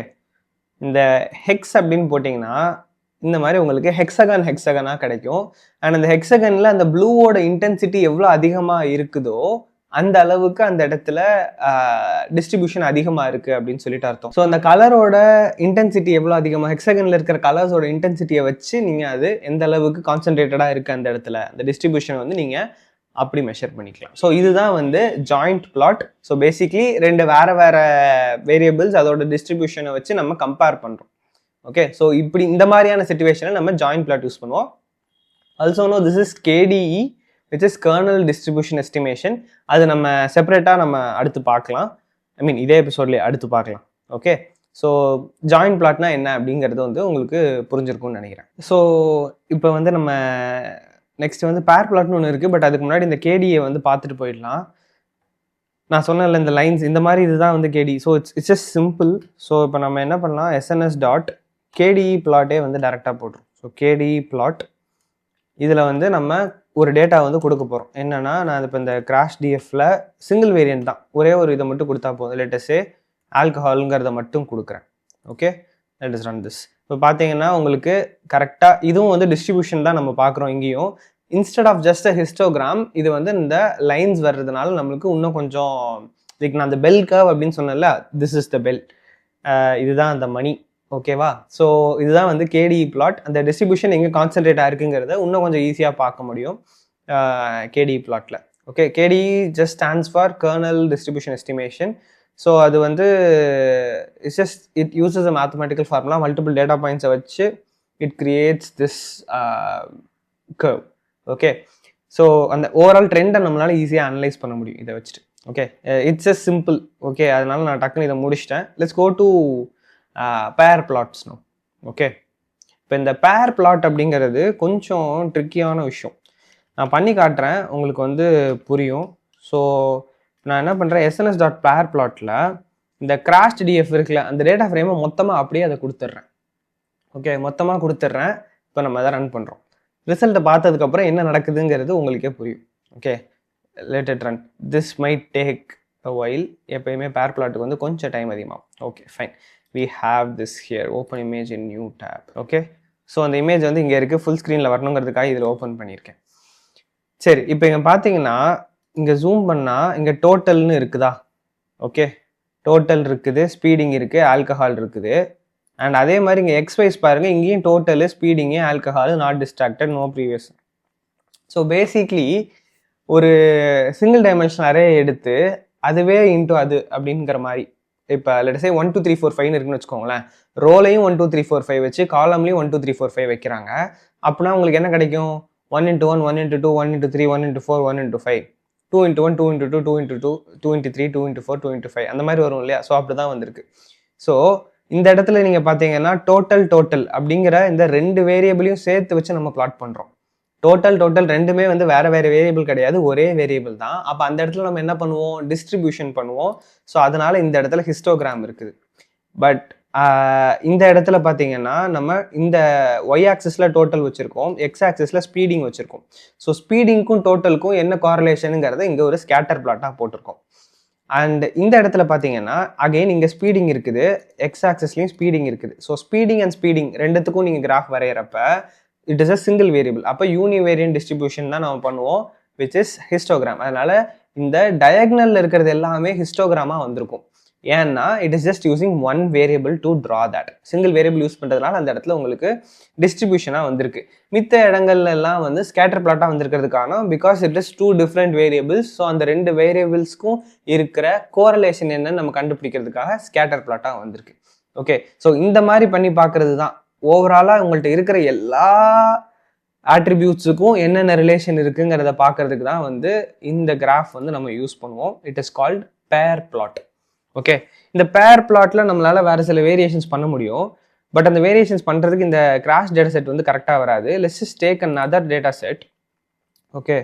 இந்த ஹெக்ஸ் அப்படின்னு போட்டிங்கன்னா இந்த மாதிரி உங்களுக்கு ஹெக்ஸகனாக கிடைக்கும். அண்ட் அந்த ஹெக்ஸகனில் அந்த ப்ளூவோட இன்டென்சிட்டி எவ்வளோ அதிகமாக இருக்குதோ அந்த அளவுக்கு அந்த இடத்துல டிஸ்ட்ரிபியூஷன் அதிகமாக இருக்குது அப்படின்னு சொல்லிட்டு அர்த்தம். ஸோ அந்த கலரோட இன்டென்சிட்டி எவ்வளோ அதிகமாக, ஹெக்ஸகனில் இருக்கிற கலர்ஸோட இன்டென்சிட்டியை வச்சு நீங்கள் அது எந்த அளவுக்கு கான்சன்ட்ரேட்டடாக இருக்குது அந்த இடத்துல, அந்த டிஸ்ட்ரிபியூஷன் வந்து நீங்கள் அப்படி மெஷர் பண்ணிக்கலாம். ஸோ இதுதான் வந்து ஜாயிண்ட் பிளாட். ஸோ பேசிக்லி ரெண்டு வேறு வேரியபிள்ஸ் அதோட டிஸ்ட்ரிபியூஷனை வச்சு நம்ம கம்பேர் பண்ணுறோம். ஓகே, ஸோ இப்படி இந்த மாதிரியான சிச்சுவேஷனில் நம்ம ஜாயிண்ட் பிளாட் யூஸ் பண்ணுவோம். Also know this is KDE which is kernel distribution estimation. அது நம்ம செப்பரேட்டாக நம்ம அடுத்து பார்க்கலாம். ஐ மீன் இதே எபிசோட்லேயே அடுத்து பார்க்கலாம். ஓகே, ஸோ ஜாயிண்ட் பிளாட்னா என்ன அப்படிங்கிறது வந்து உங்களுக்கு புரிஞ்சிருக்கும்னு நினைக்கிறேன். ஸோ இப்போ வந்து நம்ம நெக்ஸ்ட் வந்து பேர் பிளாட்னு ஒன்று இருக்குது. பட் அதுக்கு முன்னாடி இந்த கேடியை வந்து பார்த்துட்டு போயிடலாம். நான் சொன்னேன்ல இந்த லைன்ஸ் இந்த மாதிரி இதுதான் வந்து KD. So it's just simple. So இப்போ நம்ம என்ன பண்ணலாம், எஸ்என்எஸ் டாட் கேடிஇ பிளாட்டே வந்து டேரெக்டாக போட்டுரும். ஸோ கேடிஇ பிளாட் இதில் வந்து நம்ம ஒரு டேட்டா வந்து கொடுக்க போகிறோம். என்னென்னா நான் இப்போ இந்த கிராஷ் டிஎஃப்ல சிங்கிள் வேரியன்ட் தான், ஒரே ஒரு இதை மட்டும் கொடுத்தா போதும். லேட்டஸ்டே ஆல்கஹாலுங்கிறத மட்டும் கொடுக்குறேன். Okay, let us run this. இப்போ பார்த்தீங்கன்னா உங்களுக்கு கரெக்டாக இதுவும் வந்து டிஸ்ட்ரிபியூஷன் தான் நம்ம பார்க்குறோம். இங்கேயும் instead of just a histogram இது வந்து இந்த லைன்ஸ் வர்றதுனால நம்மளுக்கு இன்னும் கொஞ்சம் லைக் நான் அந்த பெல் கர்வ் அப்படின்னு சொன்னேன்ல, திஸ் இஸ் த பெல், இதுதான் அந்த மணி. ஓகேவா, ஸோ இதுதான் வந்து கேடிஇ பிளாட். அந்த டிஸ்ட்ரிபியூஷன் எங்கே கான்சென்ட்ரேட் ஆகிருக்குங்கிறத இன்னும் கொஞ்சம் ஈஸியாக பார்க்க முடியும் கேடிஇ பிளாட்டில். Okay, KDE just stands for kernel distribution estimation. So அது வந்து it's just it uses a mathematical formula, multiple data பாயிண்ட்ஸை வச்சு it creates this curve. Okay, so அந்த ஓவரால் ட்ரெண்டை நம்மளால் ஈஸியாக அனலைஸ் பண்ண முடியும் இதை வச்சுட்டு. Okay, it's a simple. Okay, அதனால நான் டக்குன்னு இதை முடிச்சிட்டேன். லெட்ஸ் கோ டு பேர் பிளாட்ஸ் நோ. ஓகே, இப்போ இந்த பேர் பிளாட் அப்படிங்கிறது கொஞ்சம் ட்ரிக்கியான விஷயம். நான் பண்ணி காட்டுறேன், உங்களுக்கு வந்து புரியும். ஸோ நான் என்ன பண்ணுறேன், எஸ்என்எஸ் டாட் பேர் பிளாட்டில் இந்த கிராஷ்ட் டிஎஃப் இருக்குல்ல, அந்த டேட்டா ஃப்ரேமை மொத்தமாக அப்படியே அதை கொடுத்துட்றேன். ஓகே, மொத்தமாக கொடுத்துட்றேன். இப்போ நம்ம அதை ரன் பண்ணுறோம். ரிசல்ட்டை பார்த்ததுக்கப்புறம் என்ன நடக்குதுங்கிறது உங்களுக்கே புரியும். Okay, let it run. This might take a while. எப்பயுமே பேர் பிளாட்டுக்கு வந்து கொஞ்சம் டைம் அதிகமாகும். Okay, fine. we have this here, open image in new tab. Okay, so அந்த இமேஜ் வந்து இங்கே இருக்குது, ஃபுல் ஸ்க்ரீனில் வரணுங்கிறதுக்காக இதில் ஓப்பன் பண்ணியிருக்கேன். சரி, இப்போ இங்கே பார்த்தீங்கன்னா இங்கே ஜூம் பண்ணால் இங்கே டோட்டல்னு இருக்குதா? ஓகே, டோட்டல் இருக்குது, ஸ்பீடிங் இருக்குது, ஆல்கஹால் இருக்குது. அண்ட் அதே மாதிரி இங்கே எக்ஸ்வைஸ் பாருங்கள், இங்கேயும் total, speeding, alcohol, not distracted, no previous. So basically ஒரு சிங்கிள் டைமென்ஷன் அரே எடுத்து அதுவே இன்ட்டு அது அப்படிங்கிற மாதிரி, இப்போ லெட்ஸே 1 2 3 4 5 இருக்குன்னு வச்சுக்கோங்களேன். ரோலையும் 1 2 3 4 5 வச்சு காலம்லையும் 1 2 3 4 5 வைக்கிறாங்க. அப்படின்னா உங்களுக்கு என்ன கிடைக்கும்? 1 into 1, 1 into 2, 1 into 3, 1 into 4, 1 into 5, 2 into 1, 2 into 2, 2 into 2, 2 into 3, 2 into 4, 2 into 5 அந்த மாதிரி வரும் இல்லையா? ஸோ அப்படி தான் வந்திருக்கு. ஸோ இந்த இடத்துல நீங்கள் பார்த்தீங்கன்னா டோட்டல் அப்படிங்கிற இந்த ரெண்டு வேரியபிளையும் சேர்த்து வச்சு நம்ம பிளாட் பண்ணுறோம். டோட்டல் ரெண்டுமே வந்து வேற வேரியபிள் கிடையாது, ஒரே வேரியபிள் தான். அப்போ அந்த இடத்துல நம்ம என்ன பண்ணுவோம்? டிஸ்ட்ரிபியூஷன் பண்ணுவோம். ஸோ அதனால இந்த இடத்துல ஹிஸ்டோகிராம் இருக்குது. பட் இந்த இடத்துல பார்த்தீங்கன்னா நம்ம இந்த ஒய் ஆக்சிஸ்ல டோட்டல் வச்சிருக்கோம், எக்ஸ் ஆக்சிஸ்ல ஸ்பீடிங் வச்சிருக்கோம். ஸோ ஸ்பீடிங்க்கும் டோட்டலுக்கும் என்ன காரலேஷனுங்கிறத இங்கே ஒரு ஸ்கேட்டர் பிளாட்டாக போட்டிருக்கோம். அண்ட் இந்த இடத்துல பார்த்தீங்கன்னா அகெயின் இங்கே ஸ்பீடிங் இருக்குது, எக்ஸ் ஆக்சிஸ்லையும் ஸ்பீடிங் இருக்குது. ஸோ ஸ்பீடிங் அண்ட் ஸ்பீடிங் ரெண்டுத்துக்கும் நீங்கள் கிராஃப் வரைகிறப்ப it is a single variable. அப்போ யூனிவேரியன்ட் டிஸ்ட்ரிபியூஷன் தான் நம்ம பண்ணுவோம், விச் இஸ் ஹிஸ்டோகிராம். அதனால இந்த டயக்னல்ல இருக்கிறது எல்லாமே ஹிஸ்டோகிராமாக வந்திருக்கும். ஏன்னா it is just using one variable to draw that. Single variable use பண்ணுறதுனால அந்த இடத்துல உங்களுக்கு டிஸ்ட்ரிபியூஷனாக வந்திருக்கு. மித்த இடங்கள்ல எல்லாம் வந்து ஸ்கேட்டர் பிளாட்டாக வந்திருக்கிறதுக்கான because it is 2 different variables. So அந்த ரெண்டு வேரியபிள்ஸ்க்கும் இருக்கிற கோரலேஷன் என்னன்னு நம்ம கண்டுபிடிக்கிறதுக்காக ஸ்கேட்டர் பிளாட்டாக வந்திருக்கு. ஓகே, ஸோ இந்த மாதிரி பண்ணி பார்க்கறது தான் ஓவராலாக உங்கள்கிட்ட இருக்கிற எல்லா ஆட்ரிபியூட்ஸுக்கும் என்னென்ன ரிலேஷன் இருக்குங்கிறத பார்க்கறதுக்கு தான் வந்து இந்த கிராஃப் வந்து நம்ம யூஸ் பண்ணுவோம். இட் இஸ் கால்ட் பேர் பிளாட். ஓகே, இந்த பேர் பிளாட்ல நம்மளால வேற சில வேரியேஷன்ஸ் பண்ண முடியும். பட் அந்த வேரியேஷன்ஸ் பண்ணுறதுக்கு இந்த கிராஷ் டேட்டா செட் வந்து கரெக்டாக வராது. Let's just take another data set. Okay,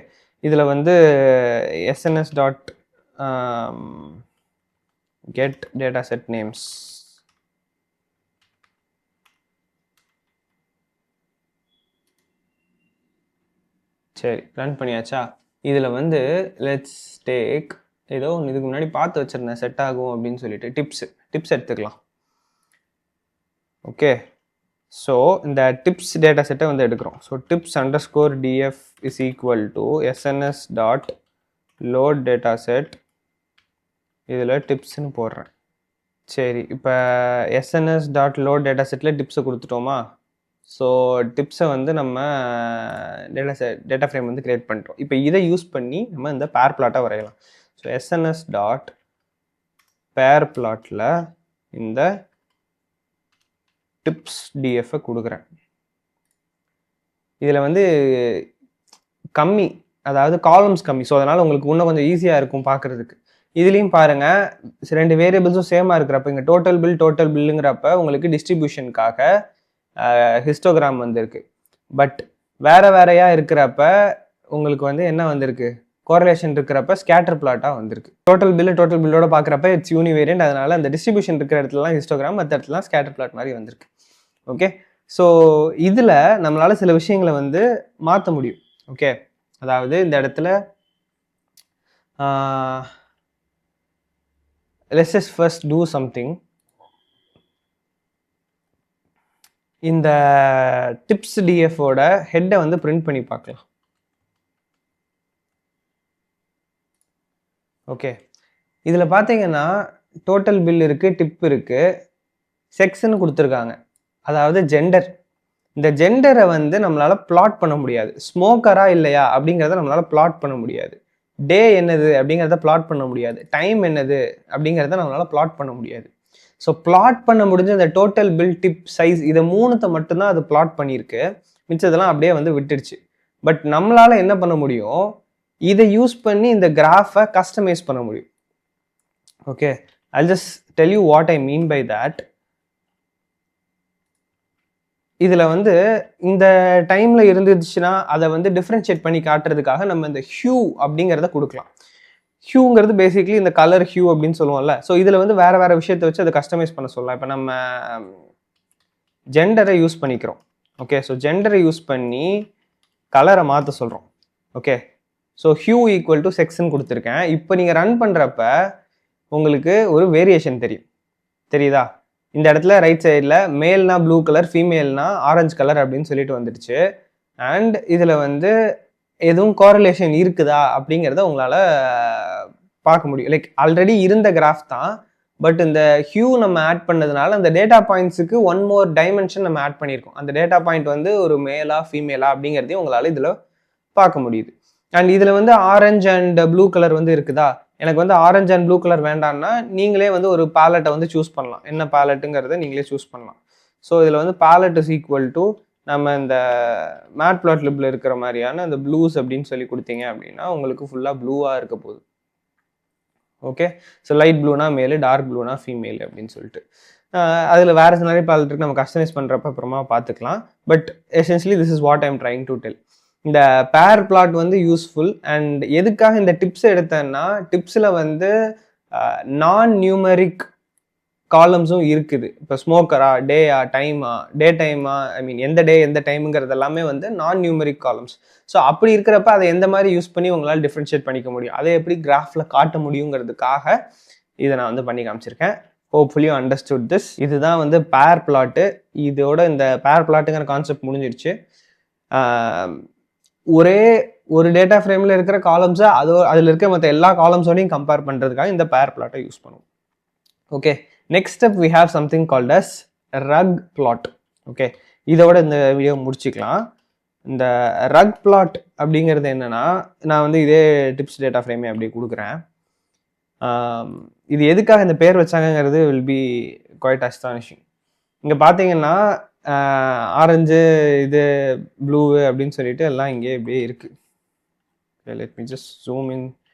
இதில் வந்து SNS dot get data set names. சரி, ரன் பண்ணியாச்சா? இதில் வந்து லெட்ஸ் டேக் ஏதோ ஒன்று இதுக்கு முன்னாடி பார்த்து வச்சுருந்தேன் செட் ஆகும் அப்படின்னு சொல்லிட்டு டிப்ஸ் எடுத்துக்கலாம். ஓகே, ஸோ இந்த டிப்ஸ் டேட்டா செட்டை வந்து எடுக்கிறோம். So tips underscore DF is equal to SNS dot load data set. இதில் டிப்ஸ்ன்னு போடுறேன். சரி, இப்போ எஸ்என்எஸ் டாட் லோட் டேட்டா செட்டில் டிப்ஸை கொடுத்துட்டோமா? ஸோ டிப்ஸை வந்து நம்ம டேட்டா ஃப்ரேம் வந்து கிரியேட் பண்ணிட்டோம். இப்போ இதை யூஸ் பண்ணி நம்ம இந்த பேர் பிளாட்டை வரையலாம். ஸோ எஸ்என்எஸ் டாட் பேர் பிளாட்டில் இந்த டிப்ஸ் டிஎஃப்பை கொடுக்குறேன். இதில் வந்து கம்மி, அதாவது காலம்ஸ் கம்மி. ஸோ அதனால் உங்களுக்கு இன்னும் கொஞ்சம் ஈஸியாக இருக்கும் பார்க்குறதுக்கு. இதுலேயும் பாருங்கள், ரெண்டு வேரியபிள்ஸும் சேமாக இருக்கிறப்ப இங்கே டோட்டல் பில்லுங்கிறப்ப உங்களுக்கு டிஸ்ட்ரிபியூஷனுக்காக ஹிஸ்டோகிராம் வந்திருக்கு. பட் வேறையா இருக்கிறப்ப உங்களுக்கு வந்து என்ன வந்திருக்கு? கோரலேஷன் இருக்கிறப்ப ஸ்கேட்டர் பிளாட்டாக வந்திருக்கு. டோட்டல் பில்லோட பார்க்குறப்ப இட்ஸ் யூனிவேரியன்ட். அதனால அந்த டிஸ்ட்ரிபியூஷன் இருக்கிற இடத்துலலாம் ஹிஸ்டோகிராம், மற்ற இடத்துலாம் ஸ்கேட்டர் பிளாட் மாதிரி வந்திருக்கு. ஓகே, ஸோ இதில் நம்மளால சில விஷயங்களை வந்து மாற்ற முடியும். ஓகே, அதாவது இந்த இடத்துல let's just first do something. இந்த டிப்ஸ் டிஎஃபோட ஹெட்டை வந்து பிரிண்ட் பண்ணி பார்க்கலாம். ஓகே, இதில் பார்த்தீங்கன்னா டோட்டல் பில் இருக்குது, டிப் இருக்குது, செக்ஸ்ன்னு கொடுத்துருக்காங்க, அதாவது ஜெண்டர். இந்த ஜெண்டரை வந்து நம்மளால் பிளாட் பண்ண முடியாது. ஸ்மோக்கரா இல்லையா அப்படிங்கிறத நம்மளால் பிளாட் பண்ண முடியாது. டே என்னது அப்படிங்கிறத பிளாட் பண்ண முடியாது. டைம் என்னது அப்படிங்கிறத நம்மளால் பிளாட் பண்ண முடியாது. ஸோ பிளாட் பண்ண முடிஞ்ச இந்த டோட்டல் பில், டிப், சைஸ், இதை மூணுத்தை மட்டும்தான் அது பிளாட் பண்ணியிருக்கு. மிச்சதெல்லாம் அப்படியே வந்து விட்டுடுச்சு. பட் நம்மளால் என்ன பண்ண முடியும்? இதை யூஸ் பண்ணி இந்த கிராஃபை கஸ்டமைஸ் பண்ண முடியும். Okay, I'll just tell you what I mean by that. இதில் வந்து இந்த டைமில் இருந்துச்சுன்னா அதை வந்து டிஃப்ரென்ஷியேட் பண்ணி காட்டுறதுக்காக நம்ம இந்த ஹியூ அப்படிங்கிறத கொடுக்கலாம். ஹியூங்கிறது பேசிக்லி இந்த கலர் ஹியூ அப்படின்னு சொல்லுவோம்ல. ஸோ இதில் வந்து வேறு விஷயத்தை வச்சு அதை கஸ்டமைஸ் பண்ண சொல்லலாம். இப்போ நம்ம ஜெண்டரை யூஸ் பண்ணிக்கிறோம். ஓகே, ஸோ ஜெண்டரை யூஸ் பண்ணி கலரை மாற்ற சொல்கிறோம். Okay, so hue equal to செக்ஸ்ன்னு கொடுத்துருக்கேன். இப்போ நீங்கள் ரன் பண்ணுறப்ப உங்களுக்கு ஒரு வேரியேஷன் தெரியுதா? இந்த இடத்துல ரைட் சைடில் மேல்னா ப்ளூ கலர், ஃபீமேல்னா ஆரஞ்சு கலர் அப்படின்னு சொல்லிட்டு வந்துடுச்சு. அண்ட் இதில் வந்து எதுவும் கோரிலேஷன் இருக்குதா அப்படிங்கிறத உங்களால் பார்க்க முடியும். லைக் ஆல்ரெடி இருந்த கிராஃப் தான், பட் இந்த ஹியூ நம்ம ஆட் பண்ணதுனால அந்த டேட்டா பாயிண்ட்ஸுக்கு ஒன் மோர் டைமென்ஷன் நம்ம ஆட் பண்ணியிருக்கோம். அந்த டேட்டா பாயிண்ட் வந்து ஒரு மேலா ஃபீமேலா அப்படிங்கிறதையும் உங்களால் இதில் பார்க்க முடியுது. அண்ட் இதில் வந்து ஆரஞ்ச் அண்ட் ப்ளூ கலர் வந்து இருக்குதா, எனக்கு வந்து ஆரஞ்ச் அண்ட் ப்ளூ கலர் வேண்டாம்னா நீங்களே வந்து ஒரு பேலட்டை வந்து சூஸ் பண்ணலாம். என்ன பேலட்டுங்கிறத நீங்களே சூஸ் பண்ணலாம். ஸோ இதில் வந்து பேலட் இஸ் ஈக்குவல் டு நம்ம இந்த மேட்பிளாட்லிப்ல இருக்கிற மாதிரியான அந்த ப்ளூஸ் அப்படின்னு சொல்லி கொடுத்தீங்க அப்படின்னா உங்களுக்கு ஃபுல்லாக ப்ளூவாக இருக்க போகுது. ஓகே, ஸோ லைட் ப்ளூனா மேலு, டார்க் ப்ளூனா ஃபீமேல் அப்படின்னு சொல்லிட்டு அதில் வேறு நிறைய பேலட் இருக்கு, நம்ம கஸ்டமைஸ் பண்ணுறப்ப அப்புறமா பார்த்துக்கலாம். But essentially this is what I'm trying to tell. இந்த பேர் பிளாட் வந்து யூஸ்ஃபுல். அண்ட் எதுக்காக இந்த டிப்ஸ் எடுத்தேன்னா, டிப்ஸில் வந்து நான் நியூமரிக் காலம்ஸும் இருக்குது. இப்போ ஸ்மோக்கரா, டேயா, டைமா, டே டைமா, ஐ மீன் எந்த டே எந்த டைமுங்கிறது எல்லாமே வந்து நான் நியூமரிக் காலம்ஸ். ஸோ அப்படி இருக்கிறப்ப அதை எந்த மாதிரி யூஸ் பண்ணி உங்களால் டிஃப்ரென்ஷியேட் பண்ணிக்க முடியும், அதை எப்படி கிராஃபில் காட்ட முடியுங்கிறதுக்காக இதை நான் வந்து பண்ணி காமிச்சிருக்கேன். Hopefully you understood this. இதுதான் வந்து பேர் பிளாட்டு. இதோட இந்த பேர் பிளாட்டுங்கிற கான்செப்ட் முடிஞ்சிருச்சு. ஒரே ஒரு டேட்டா ஃப்ரேமில் இருக்கிற காலம்ஸை அதில் இருக்க மற்ற எல்லா காலம்ஸோடையும் கம்பேர் பண்ணுறதுக்காக இந்த பேர் பிளாட்டை யூஸ் பண்ணுவோம். Okay, next step we have something called as rug plot. Okay, இதோட இந்த வீடியோ முடிச்சுக்கலாம். இந்த ரக் பிளாட் அப்படிங்கிறது என்னன்னா, நான் வந்து இதே டிப்ஸ் டேட்டா ஃப்ரேமே அப்படி கொடுக்குறேன். இது எதுக்காக இந்த பேர் வச்சாங்கிறது வில் பி குவைட் அஸ்டானிஷிங். இங்கே பார்த்தீங்கன்னா ஆரஞ்சு, இது ப்ளூ அப்படின்னு சொல்லிட்டு எல்லாம் இங்கே இப்படியே இருக்கு. Let me just zoom in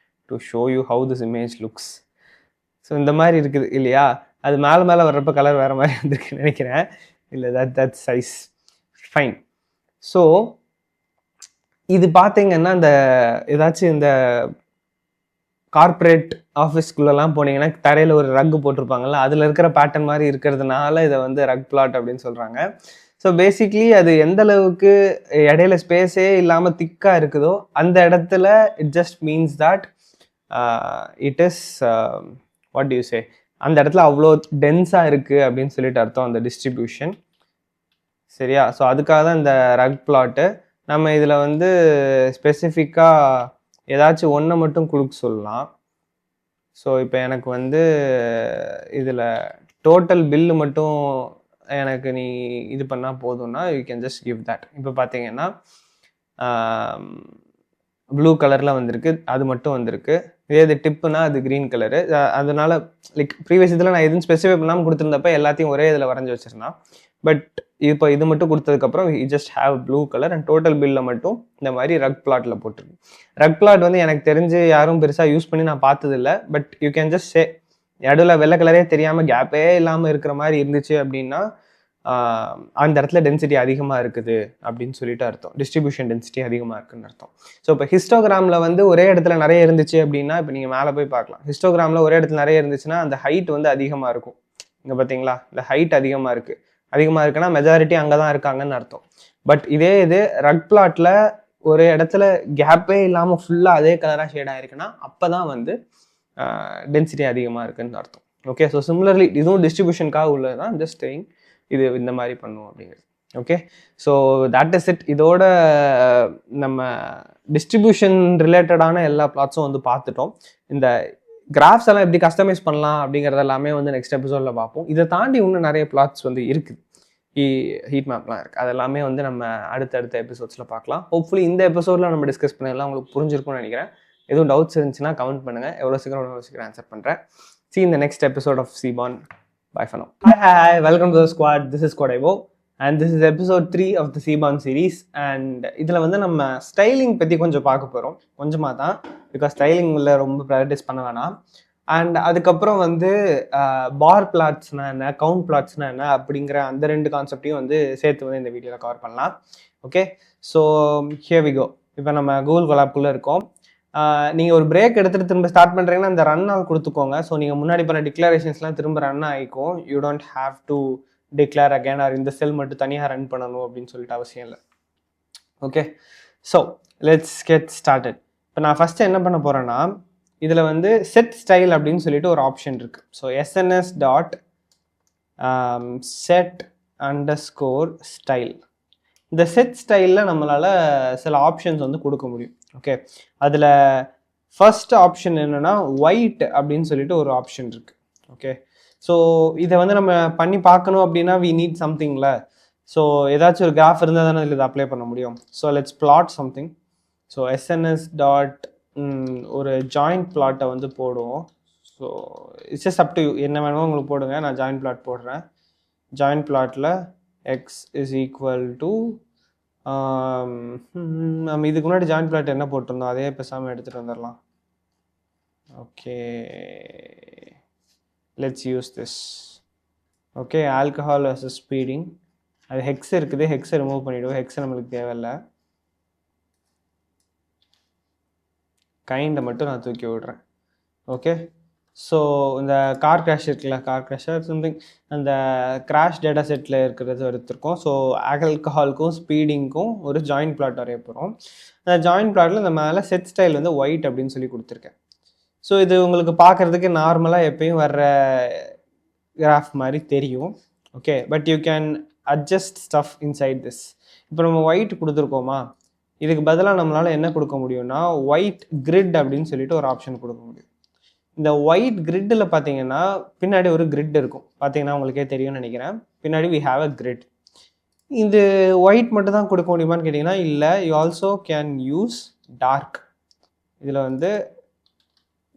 to show you how this image looks. So இந்த மாதிரி இருக்குது இல்லையா, அது மேலே மேலே வர்றப்ப கலர் வேறு மாதிரி வந்துருக்குன்னு நினைக்கிறேன். இல்லை, தட் சைஸ் ஃபைன். ஸோ இது பார்த்தீங்கன்னா இந்த ஏதாச்சும் இந்த கார்ப்பரேட் ஆஃபீஸ்க்குள்ளெல்லாம் போனீங்கன்னா தரையில் ஒரு ரக் போட்டிருப்பாங்கல்ல, அதில் இருக்கிற பேட்டர்ன் மாதிரி இருக்கிறதுனால இதை வந்து ரக் பிளாட் அப்படின்னு சொல்கிறாங்க. ஸோ பேசிக்லி அது எந்த அளவுக்கு இடையில ஸ்பேஸே இல்லாமல் திக்காக இருக்குதோ அந்த இடத்துல it just means that it is what to you say, அந்த இடத்துல அவ்வளோ டென்ஸாக இருக்குது அப்படின்னு சொல்லிட்டு அர்த்தம் அந்த டிஸ்ட்ரிபியூஷன். சரியா? ஸோ அதுக்காக தான் இந்த ரக் பிளாட்டு. நம்ம இதில் வந்து ஸ்பெசிஃபிக்காக ஏதாச்சும் ஒன்றை மட்டும் கொடுக்க சொல்லலாம். ஸோ இப்போ எனக்கு வந்து இதில் டோட்டல் பில்லு மட்டும் எனக்கு நீ இது பண்ணால் போதும்னா you can just give that. இப்போ பார்த்தீங்கன்னா ப்ளூ கலரில் வந்திருக்கு, அது மட்டும் வந்திருக்கு. இதே டிப்புனா அது க்ரீன் கலரு. அதனால லைக் ப்ரீவியஸ் இதில் நான் எதுவும் ஸ்பெசிஃபை பண்ணாமல் கொடுத்துருந்தப்ப எல்லாத்தையும் ஒரே இதில் வரைஞ்சி வச்சிருந்தான். பட் இப்போ இது மட்டும் கொடுத்ததுக்கப்புறம் you just have blue colour and total பில்லில் மட்டும் இந்த மாதிரி ரக் பிளாட்டில் போட்டுருக்கு. ரக் பிளாட் வந்து எனக்கு தெரிஞ்சு யாரும் பெருசாக யூஸ் பண்ணி நான் பார்த்ததில்லை. But you can just say, நடுவில் வெள்ளை கலரே தெரியாமல் கேப்பே இல்லாமல் இருக்கிற மாதிரி இருந்துச்சு அப்படின்னா அந்த இடத்துல டென்சிட்டி அதிகமாக இருக்குது அப்படின்னு சொல்லிட்டு அர்த்தம். டிஸ்ட்ரிபியூஷன் டென்சிட்டி அதிகமாக இருக்குன்னு அர்த்தம். ஸோ இப்போ ஹிஸ்டோகிராமில் வந்து ஒரே இடத்துல நிறைய இருந்துச்சு அப்படின்னா, இப்போ நீங்கள் மேலே போய் பார்க்கலாம், ஹிஸ்டோகிராமில் ஒரே இடத்துல நிறைய இருந்துச்சுன்னா அந்த ஹைட் வந்து அதிகமாக இருக்கும். இங்கே பார்த்தீங்களா, இந்த ஹைட் அதிகமாக இருக்குது. அதிகமாக இருக்குன்னா மெஜாரிட்டி அங்கே தான் இருக்காங்கன்னு அர்த்தம். பட் இதே இது ரக் பிளாட்டில் ஒரு இடத்துல கேப்பே இல்லாமல் ஃபுல்லாக அதே கலராக ஷேட் ஆகிருக்குன்னா அப்போ தான் வந்து டென்சிட்டி அதிகமாக இருக்குன்னு அர்த்தம். ஓகே, ஸோ சிமிலர்லி இதுவும் டிஸ்ட்ரிபியூஷனுக்காக உள்ளது தான், ஜஸ்ட் saying இது இந்த மாதிரி பண்ணுவோம் அப்படிங்கிறது. Okay, so that is it. இதோட நம்ம டிஸ்ட்ரிபியூஷன் ரிலேட்டடான எல்லா பிளாட்ஸும் வந்து பார்த்துட்டோம். இந்த கிராஃப்ஸ் எல்லாம் எப்படி கஸ்டமைஸ் பண்ணலாம் அப்படிங்கிறது எல்லாமே வந்து நெக்ஸ்ட் எபிசோடில் பார்ப்போம். இதை தாண்டி இன்னும் நிறைய பிளாட்ஸ் வந்து இருக்குது, ஹீட் மேப்லாம் இருக்குது. அதெல்லாமே வந்து நம்ம அடுத்தடுத்த எபிசோட்ஸில் பார்க்கலாம். ஹோப்ஃபுல்லி இந்த எபிசோடில் நம்ம டிஸ்கஸ் பண்ணலாம் உங்களுக்கு புரிஞ்சிருக்கும்னு நினைக்கிறேன். எதுவும் டவுட்ஸ் இருந்துச்சுன்னா கமெண்ட் பண்ணுங்கள், எவ்வளோ சீக்கிரம் ஆன்சர் பண்ணுறேன். See in the next episode of Seaborn. Bye for now. Hi, welcome to the squad. This is Kodaivo and this is episode 3 of the Seaborn series. And இதில் வந்து நம்ம ஸ்டைலிங் பற்றி கொஞ்சம் பார்க்க போகிறோம், கொஞ்சமாக தான், பிகாஸ் ஸ்டைலிங்கில் ரொம்ப ப்ரையாரிட்டைஸ் பண்ண வேணாம். அண்ட் அதுக்கப்புறம் வந்து பார் பிளாட்ஸ்னா என்ன, கவுண்ட் பிளாட்ஸ்னா என்ன அப்படிங்கிற அந்த ரெண்டு கான்செப்டையும் வந்து சேர்த்து வந்து இந்த வீடியோவில் கவர் பண்ணலாம். Okay, so here we go. இப்போ நம்ம கூகுள் கொலாப்குள்ளே இருக்கோம். நீங்கள் ஒரு பிரேக் எடுத்துகிட்டு திரும்ப ஸ்டார்ட் பண்ணுறீங்கன்னா அந்த ரன் ஆல் கொடுத்துக்கோங்க. ஸோ நீங்கள் முன்னாடி பண்ண டிக்ளரேஷன்ஸ்லாம் திரும்ப ரன் ஆகிக்கும். You don't have to declare again R இந்த செல் மட்டும் தனியாக ரன் பண்ணணும் அப்படின்னு சொல்லிட்டு அவசியம் இல்லை. Okay, so let's get started. இப்போ நான் ஃபஸ்ட்டு என்ன பண்ண போகிறேன்னா, இதில் வந்து செட் ஸ்டைல் அப்படின்னு சொல்லிட்டு ஒரு ஆப்ஷன் இருக்குது. So SNS dot set underscore style. இந்த செட் ஸ்டைலில் நம்மளால் சில ஆப்ஷன்ஸ் வந்து கொடுக்க முடியும். ஓகே, அதில் ஃபர்ஸ்ட் ஆப்ஷன் என்னென்னா ஒயிட் அப்படின்னு சொல்லிட்டு ஒரு ஆப்ஷன் இருக்குது. ஓகே, ஸோ இதை வந்து நம்ம பண்ணி பார்க்கணும் அப்படின்னா வி நீட் சம்திங்ல. ஸோ ஏதாச்சும் ஒரு கிராஃப் இருந்தால் தானே இதில் இதை அப்ளை பண்ண முடியும். So let's plot something. So SNS dot ஒரு ஜாயிண்ட் பிளாட்டை வந்து போடுவோம். So it's just up to you, என்ன வேணுமோ உங்களுக்கு போடுங்க. நான் ஜாயிண்ட் பிளாட் போடுறேன். ஜாயிண்ட் பிளாட்டில் எக்ஸ் இஸ் ஈக்குவல் டு நம்ம இதுக்கு முன்னாடி ஜாயிண்ட் பிளாட் என்ன போட்டிருந்தோம் அதே பேசாமல் எடுத்துகிட்டு வந்துடலாம். Okay, let's use this. Okay, alcohol versus speeding. அது ஹெக்ஸ் இருக்குது, ஹெக்ஸை ரிமூவ் பண்ணிவிடுவோம். ஹெக்ஸை நம்மளுக்கு தேவையில்லை. கைண்டை மட்டும் நான் தூக்கி விடுறேன். ஓகே, ஸோ இந்த கார் கிராஷ் இருக்குல்ல, கார் கிராஷர் சம்திங், அந்த கிராஷ் டேட்டா செட்டில் இருக்கிறது எடுத்துருக்கோம். ஸோ ஆல்கஹாலுக்கும் ஸ்பீடிங்க்கும் ஒரு ஜாயிண்ட் பிளாட் வரைய போகிறோம். அந்த ஜாயிண்ட் பிளாட்டில் இந்த மேலே செட் ஸ்டைல் வந்து ஒயிட் அப்படின்னு சொல்லி கொடுத்துருக்கேன். ஸோ இது உங்களுக்கு பார்க்குறதுக்கு நார்மலாக எப்பயும் வர்ற கிராஃப் மாதிரி தெரியும். Okay, but you can adjust stuff inside this. இப்போ நம்ம ஒயிட் கொடுத்துருக்கோமா, இதுக்கு பதிலாக நம்மளால் என்ன கொடுக்க முடியும்னா ஒயிட் கிரிட் அப்படின்னு சொல்லிட்டு ஒரு ஆப்ஷன் கொடுக்க முடியும். இந்த ஒயிட் கிரிட்டில் பார்த்தீங்கன்னா பின்னாடி ஒரு கிரிட் இருக்கும். பார்த்தீங்கன்னா உங்களுக்கே தெரியும்னு நினைக்கிறேன். பின்னாடி வி ஹாவ் அ கிரிட். இது ஒயிட் மட்டும் தான் கொடுக்க முடியுமான்னு கேட்டிங்கன்னா இல்லை, you also can use dark. இதில் வந்து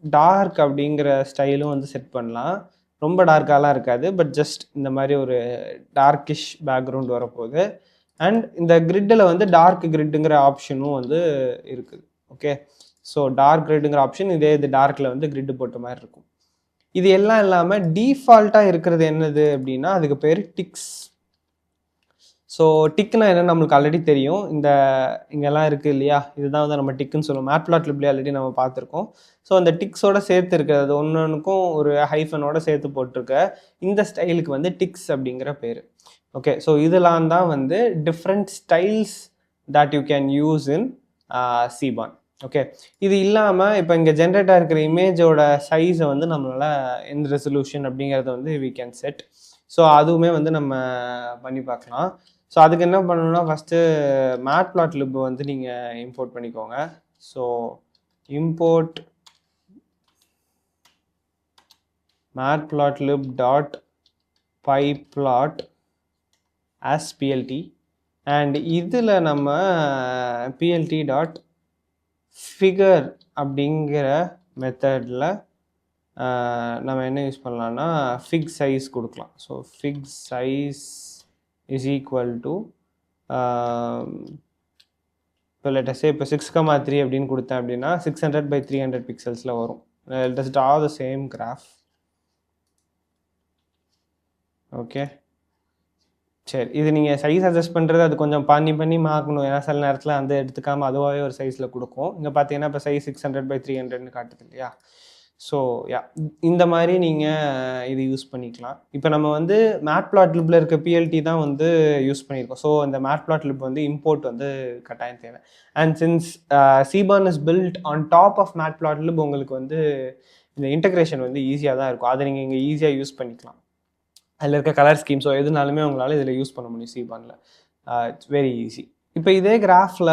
டார்க் அப்படிங்கிற ஸ்டைலும் வந்து செட் பண்ணலாம். ரொம்ப டார்க்காலாம் இருக்காது, பட் ஜஸ்ட் இந்த மாதிரி ஒரு டார்க்கிஷ் பேக்ரவுண்ட் வரப்போகுது. அண்ட் இந்த கிரிட்டில் வந்து டார்க் கிரிட்டுங்கிற ஆப்ஷனும் வந்து இருக்குது. ஓகே, ஸோ டார்க் கிரிட்டுங்கிற ஆப்ஷன் இதே இது டார்க்கில் வந்து கிரிட்டு போட்ட மாதிரி இருக்கும். இது எல்லாம் இல்லாமல் டிஃபால்ட்டாக இருக்கிறது என்னது அப்படின்னா அதுக்கு பேர் டிக்ஸ். ஸோ டிக்னா என்ன நம்மளுக்கு ஆல்ரெடி தெரியும். இந்த இங்கெல்லாம் இருக்குது இல்லையா, இதுதான் வந்து நம்ம டிக்குன்னு சொல்லுவோம். மேட்ப்ளாட்லிப்ல ஆல்ரெடி நம்ம பார்த்துருக்கோம். ஸோ அந்த டிக்ஸோட சேர்த்து இருக்கிறது ஒன்றுக்கும் ஒரு ஹைஃபனோட சேர்த்து போட்டிருக்க இந்த ஸ்டைலுக்கு வந்து டிக்ஸ் அப்படிங்கிற பேர். ஓகே, ஸோ இதெல்லாம் தான் வந்து different styles that you can use in Seaborn. Okay, இது இல்லாமல் இப்போ இங்கே ஜென்ரேட்டாக இருக்கிற இமேஜோட சைஸை வந்து நம்மளால் எந்த ரெசல்யூஷன் அப்படிங்கிறத வந்து வி கேன் செட். ஸோ அதுவுமே வந்து நம்ம பண்ணி பார்க்கலாம். ஸோ அதுக்கு என்ன பண்ணணும்னா ஃபஸ்ட்டு மேட்ப்ளாட்லிப் வந்து நீங்கள் இம்போர்ட் பண்ணிக்கோங்க. So import matplotlib dot pyplot as plt and இதில் நம்ம plt dot figure அப்படிங்கிற மெத்தடில் நம்ம என்ன யூஸ் பண்ணலாம்னா fig size கொடுக்கலாம். So fig size is equal to இப்போ லெட்டஸே இப்போ 6,3 அப்படின்னு கொடுத்தேன் அப்படின்னா 600 by 300 பிக்சல்ஸில் வரும். let us draw the same graph. Okay, சரி, இது நீங்கள் சைஸ் அட்ஜஸ்ட் பண்ணுறது அது கொஞ்சம் பண்ணி மார்க்கணும். ஏன்னா சில நேரத்தில் அந்த எடுத்துக்காமல் அதுவாகவே ஒரு சைஸில் கொடுக்கும். இங்கே பார்த்தீங்கன்னா இப்போ சைஸ் 600 by 300ன்னு காட்டுது இல்லையா. ஸோ இந்த மாதிரி நீங்கள் இது யூஸ் பண்ணிக்கலாம். இப்போ நம்ம வந்து மேட்ப்ளாட்லிப்ல இருக்க பிஎல்டி தான் வந்து யூஸ் பண்ணியிருக்கோம். ஸோ இந்த மேட்ப்ளாட்லிப் வந்து இம்போர்ட் வந்து கட்டாயம் தேவை. And since Seaborn is built on top of Matplotlib, உங்களுக்கு வந்து இந்த இன்டகிரேஷன் வந்து ஈஸியாக தான் இருக்கும். அதை நீங்கள் இங்கே ஈஸியாக யூஸ் பண்ணிக்கலாம். அதில் இருக்க கலர் ஸ்கீம்ஸோ எதுனாலுமே உங்களால் இதில் யூஸ் பண்ண முடியும் சீபானில். It's very easy. இப்போ இதே கிராஃபில்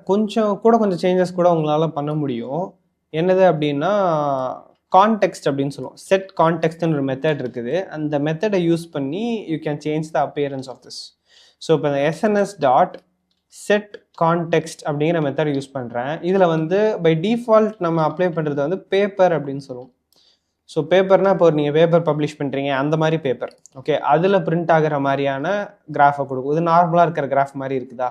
கொஞ்சம் சேஞ்சஸ் கூட உங்களால் பண்ண முடியும். என்னது அப்படின்னா கான்டெக்ஸ்ட் அப்படின்னு சொல்லுவோம். செட் கான்டெக்ஸ்ட்னு ஒரு மெத்தட் இருக்குது. அந்த மெத்தடை யூஸ் பண்ணி you can change the appearance of this. So இப்போ இந்த எஸ்என்எஸ் டாட் செட் கான்டெக்ஸ்ட் அப்படிங்கிற மெத்தடை யூஸ் பண்ணுறேன். இதில் வந்து பை டிஃபால்ட் நம்ம அப்ளை பண்ணுறது வந்து பேப்பர் அப்படின்னு சொல்லுவோம். ஸோ பேப்பர்னால் இப்போ நீங்கள் பேப்பர் பப்ளிஷ் பண்ணுறீங்க அந்த மாதிரி பேப்பர். ஓகே, அதில் பிரிண்ட் ஆகிற மாதிரியான கிராஃபை கொடுக்கும். இது நார்மலாக இருக்கிற கிராஃப் மாதிரி இருக்குதா.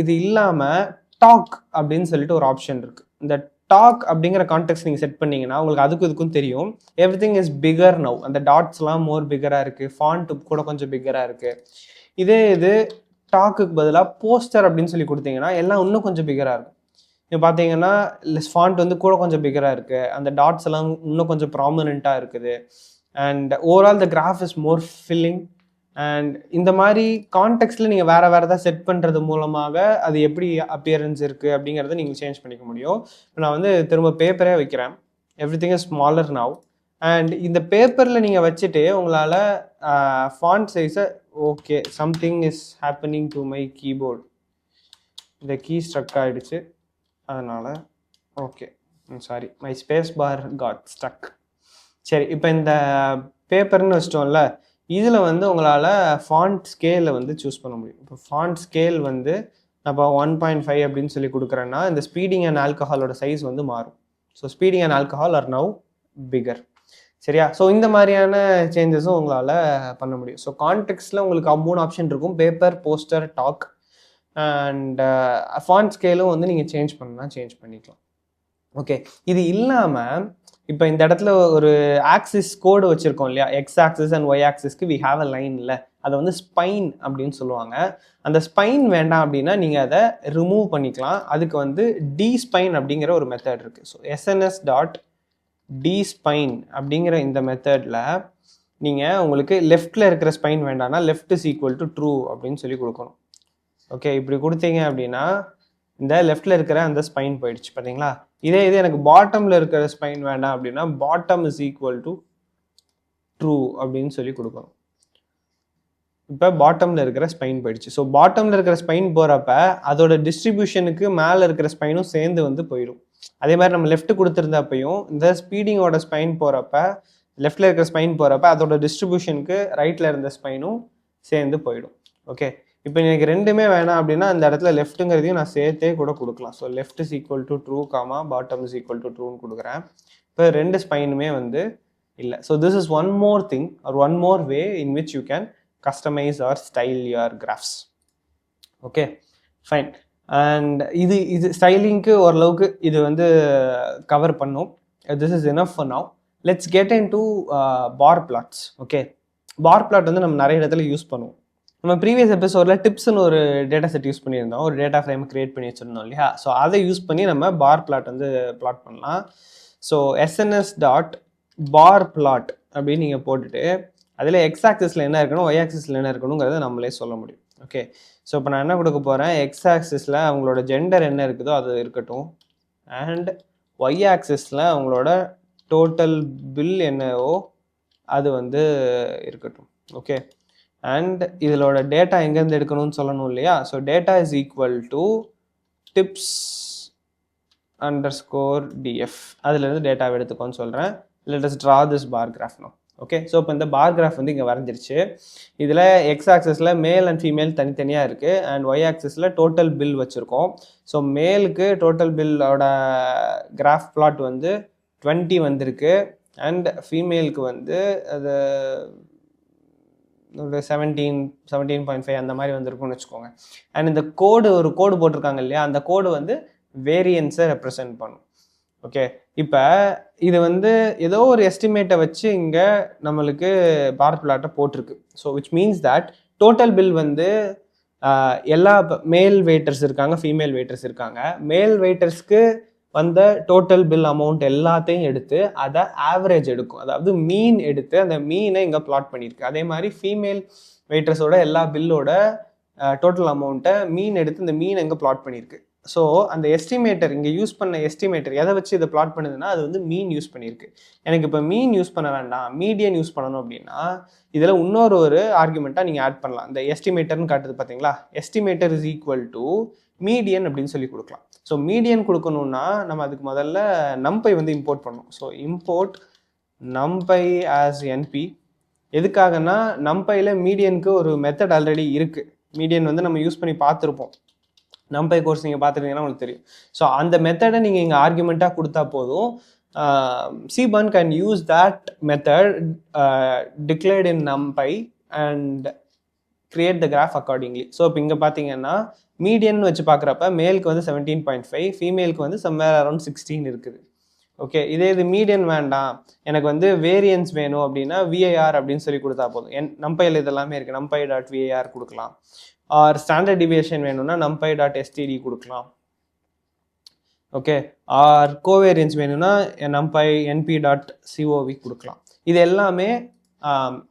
இது இல்லாமல் டாக் அப்படின்னு சொல்லிட்டு ஒரு ஆப்ஷன் இருக்குது. இந்த டாக் அப்படிங்கிற கான்டெக்ட் நீங்கள் செட் பண்ணிங்கன்னா உங்களுக்கு அதுக்கும் இதுக்கும் தெரியும். Every thing is bigger now. அந்த டாட்ஸ்லாம் மோர் பிகராக இருக்குது, ஃபாண்ட் கூட கொஞ்சம் பிகராக இருக்குது. இது டாக்குக்கு பதிலாக போஸ்டர் அப்படின்னு சொல்லி கொடுத்தீங்கன்னா எல்லாம் இன்னும் கொஞ்சம் பிகராக இருக்கும். இப்போ பார்த்தீங்கன்னா ஃபாண்ட் வந்து கூட கொஞ்சம் பிகராக இருக்குது, அந்த டாட்ஸ் எல்லாம் இன்னும் கொஞ்சம் ப்ராமினெண்ட்டாக இருக்குது. And overall the graph is more filling. And இந்த மாதிரி கான்டெக்ஸ்டில் நீங்கள் வேறு ஏதாவது செட் பண்ணுறது மூலமாக அது எப்படி அப்பியரன்ஸ் இருக்குது அப்படிங்கிறத நீங்கள் சேஞ்ச் பண்ணிக்க முடியும். இப்போ நான் வந்து திரும்ப பேப்பரே வைக்கிறேன். Everything is smaller now. And இந்த பேப்பரில் நீங்கள் வச்சுட்டு உங்களால் ஃபாண்ட் சைஸை okay something is happening to my keyboard, இந்த கீ ஸ்ட்ரக் ஆகிடுச்சு அதனால் okay sorry my space bar got stuck. சரி இப்போ இந்த பேப்பர்னு வச்சிட்டோம்ல, இதில் வந்து உங்களால் ஃபாண்ட் ஸ்கேலை வந்து சூஸ் பண்ண முடியும். இப்போ ஃபாண்ட் ஸ்கேல் வந்து நம்ம 1.5 அப்படின்னு சொல்லி கொடுக்குறேன்னா இந்த ஸ்பீடிங் அண்ட் ஆல்கஹாலோட சைஸ் வந்து மாறும். So speeding and alcohol are now bigger. சரியா? ஸோ இந்த மாதிரியான சேஞ்சஸும் உங்களால் பண்ண முடியும். ஸோ கான்டெக்ஸ்டில் உங்களுக்கு 3 ஆப்ஷன் இருக்கும்: paper, poster, talk. And font ஸ்கேலும் வந்து நீங்கள் சேஞ்ச் பண்ணால் சேஞ்ச் பண்ணிக்கலாம். ஓகே, இது இல்லாமல் இப்போ இந்த இடத்துல ஒரு ஆக்சிஸ் கோடு வச்சுருக்கோம் இல்லையா, எக்ஸ் ஆக்சிஸ் அண்ட் ஒய் ஆக்சிஸ்க்கு வி ஹாவ் அ லைன் இல்லை, அதை வந்து ஸ்பைன் அப்படின்னு சொல்லுவாங்க. அந்த ஸ்பைன் வேண்டாம் அப்படின்னா நீங்கள் அதை ரிமூவ் பண்ணிக்கலாம். அதுக்கு வந்து டி ஸ்பைன் அப்படிங்கிற ஒரு மெத்தட் இருக்குது. So SNS dot despine அப்படிங்கிற இந்த மெத்தடில் நீங்கள் உங்களுக்கு லெஃப்டில் இருக்கிற ஸ்பைன் வேண்டாம்னா left is equal to true அப்படின்னு சொல்லி கொடுக்கணும். ஓகே, இப்படி கொடுத்தீங்க அப்படின்னா இந்த லெஃப்டில் இருக்கிற அந்த ஸ்பைன் போயிடுச்சு பார்த்தீங்களா. இதே இது எனக்கு பாட்டமில் இருக்கிற ஸ்பைன் வேண்டாம் அப்படின்னா bottom is equal to true அப்படின்னு சொல்லி கொடுக்கணும். இப்போ பாட்டமில் இருக்கிற ஸ்பைன் போயிடுச்சு. ஸோ பாட்டமில் இருக்கிற ஸ்பைன் போகிறப்ப அதோட டிஸ்ட்ரிபியூஷனுக்கு மேலே இருக்கிற ஸ்பைனும் சேர்ந்து வந்து போயிடும். அதே மாதிரி நம்ம லெஃப்ட் கொடுத்துருந்தப்பையும் இந்த ஸ்பீடிங்கோட ஸ்பைன் போகிறப்ப, லெஃப்டில் இருக்கிற ஸ்பைன் போகிறப்ப அதோட டிஸ்ட்ரிபியூஷனுக்கு ரைட்டில் இருந்த ஸ்பைனும் சேர்ந்து போயிடும். ஓகே, இப்போ எனக்கு ரெண்டுமே வேணாம் அப்படின்னா அந்த இடத்துல லெஃப்ட்டுங்கிறதையும் நான் சேர்த்தே கூட கொடுக்கலாம். So left is equal to true comma bottom is equal to ட்ரூன்னு கொடுக்குறேன். இப்போ ரெண்டு ஸ்பைனுமே வந்து இல்லை. So this is one more thing or one more way in which you can customise or style your graphs. Okay fine. And இது ஸ்டைலிங்க்கு ஓரளவுக்கு இது வந்து கவர் பண்ணும். This is enough for now. Let's get into bar plots. Okay, bar plot வந்து நம்ம நிறைய இடத்துல யூஸ் பண்ணுவோம். நம்ம ப்ரீவியஸ் எபிசோடில் டிப்ஸ்னு ஒரு டேட்டா செட் யூஸ் பண்ணியிருந்தோம், ஒரு டேட்டா ஃப்ரேம் கிரியேட் பண்ணி வச்சுருந்தோம் இல்லையா. ஸோ அதை யூஸ் பண்ணி நம்ம பார் பிளாட் வந்து பிளாட் பண்ணலாம். ஸோ எஸ்என்எஸ் டாட் பார் பிளாட் அப்படின்னு நீங்கள் போட்டுட்டு அதில் எக்ஸ் ஆக்சிஸில் என்ன இருக்கணும், ஒய் ஆக்சிஸில் என்ன இருக்கணுங்கிறத நம்மளே சொல்ல முடியும். ஓகே, ஸோ இப்போ நான் என்ன கொடுக்க போகிறேன், எக்ஸ் ஆக்சிஸில் அவங்களோட ஜெண்டர் என்ன இருக்குதோ அது இருக்கட்டும், அண்ட் ஒய் ஆக்சிஸில் அவங்களோட டோட்டல் பில் என்னவோ அது வந்து இருக்கட்டும். ஓகே, அண்ட் இதோட டேட்டா எங்கேருந்து எடுக்கணும்னு சொல்லணும் இல்லையா. So data is equal to tips underscore DF, அதுலேருந்து டேட்டாவை எடுத்துக்கோன்னு சொல்கிறேன். Let us draw this bar graph no. Okay, so இப்போ இந்த பார் கிராஃப் வந்து இங்கே வரைஞ்சிருச்சு. இதில் எக்ஸ் ஆக்சஸில் மேல் அண்ட் ஃபீமேல் தனித்தனியாக இருக்குது, அண்ட் ஒய் ஆக்சஸில் டோட்டல் பில் வச்சுருக்கோம். ஸோ மேலுக்கு டோட்டல் பில்லோட கிராஃப் பிளாட் வந்து 20 வந்திருக்கு, அண்ட் ஃபீமேலுக்கு வந்து அது ஒரு 17.5 அந்த மாதிரி வந்திருக்கும்னு வச்சுக்கோங்க. அண்ட் இந்த ஒரு கோடு போட்டிருக்காங்க இல்லையா, அந்த கோடு வந்து வேரியன்ஸை ரெப்ரசன்ட் பண்ணும். ஓகே, இப்போ இது வந்து ஏதோ ஒரு எஸ்டிமேட்டை வச்சு இங்கே நம்மளுக்கு பார் பிளாட்டை போட்டிருக்கு. So which means that total bill வந்து எல்லா மேல் வெயிட்டர்ஸ் இருக்காங்க, ஃபீமேல் வெயிட்டர்ஸ் இருக்காங்க. மேல் வெயிட்டர்ஸ்க்கு வந்த டோட்டல் பில் அமௌண்ட் எல்லாத்தையும் எடுத்து அதை ஆவரேஜ் எடுக்கும், அதாவது மீன் எடுத்து அந்த மீனை இங்கே பிளாட் பண்ணியிருக்கு. அதே மாதிரி ஃபீமேல் வெயிட்டர்ஸோட எல்லா பில்லோட டோட்டல் அமௌண்ட்டை மீன் எடுத்து இந்த மீனை இங்கே பிளாட் பண்ணியிருக்கு. ஸோ அந்த எஸ்டிமேட்டர் இங்கே யூஸ் பண்ண எஸ்டிமேட்டர் எதை வச்சு இதை பிளாட் பண்ணுதுன்னா அது வந்து மீன் யூஸ் பண்ணியிருக்கு. எனக்கு இப்போ மீன் யூஸ் பண்ண வேண்டாம், மீடியன் யூஸ் பண்ணணும் அப்படின்னா இதில் இன்னொரு ஆர்குமெண்ட்டாக நீங்கள் ஆட் பண்ணலாம். இந்த எஸ்டிமேட்டர்னு காட்டுது பார்த்தீங்களா, estimator is equal to median அப்படின்னு சொல்லி கொடுக்கலாம். ஸோ மீடியன் கொடுக்கணும்னா நம்ம அதுக்கு முதல்ல நம்பை வந்து இம்போர்ட் பண்ணணும். So import NumPy as NP. எதுக்காகனா நம்பையில் மீடியனுக்கு ஒரு மெத்தட் ஆல்ரெடி இருக்குது. மீடியன் வந்து நம்ம யூஸ் பண்ணி பார்த்துருப்போம், நம்பை கோர்ஸ் நீங்கள் பார்த்துருந்தீங்கன்னா உங்களுக்கு தெரியும். ஸோ அந்த மெத்தடை நீங்கள் இங்கே ஆர்குமெண்ட்டாக கொடுத்தா போதும். Seaborn can use that method declared in numpy and create the graph accordingly. So இப்போ இங்கே பார்த்தீங்கன்னா மீடியன் வச்சு பார்க்குறப்ப மேலுக்கு வந்து 17.5, ஃபீமேலுக்கு வந்து சம்வேர் அரௌண்ட் 16 இருக்குது. ஓகே, இது மீடியன் வேண்டாம், எனக்கு வந்து வேரியன்ஸ் வேணும் அப்படின்னா விஐஆர் அப்படின்னு சொல்லி கொடுத்தா போதும். நம்பையில் இதெல்லாமே இருக்குது, நம்பை டாட் விஐஆர் கொடுக்கலாம். ஆர் ஸ்டாண்டர்ட் டிவியேஷன் வேணும்னா நம்பை டாட் எஸ்டிடி கொடுக்கலாம். ஓகே, ஆர் கோவேரியன்ஸ் வேணும்னா நம்பை என்பி டாட் சிஓவி கொடுக்கலாம். இது எல்லாமே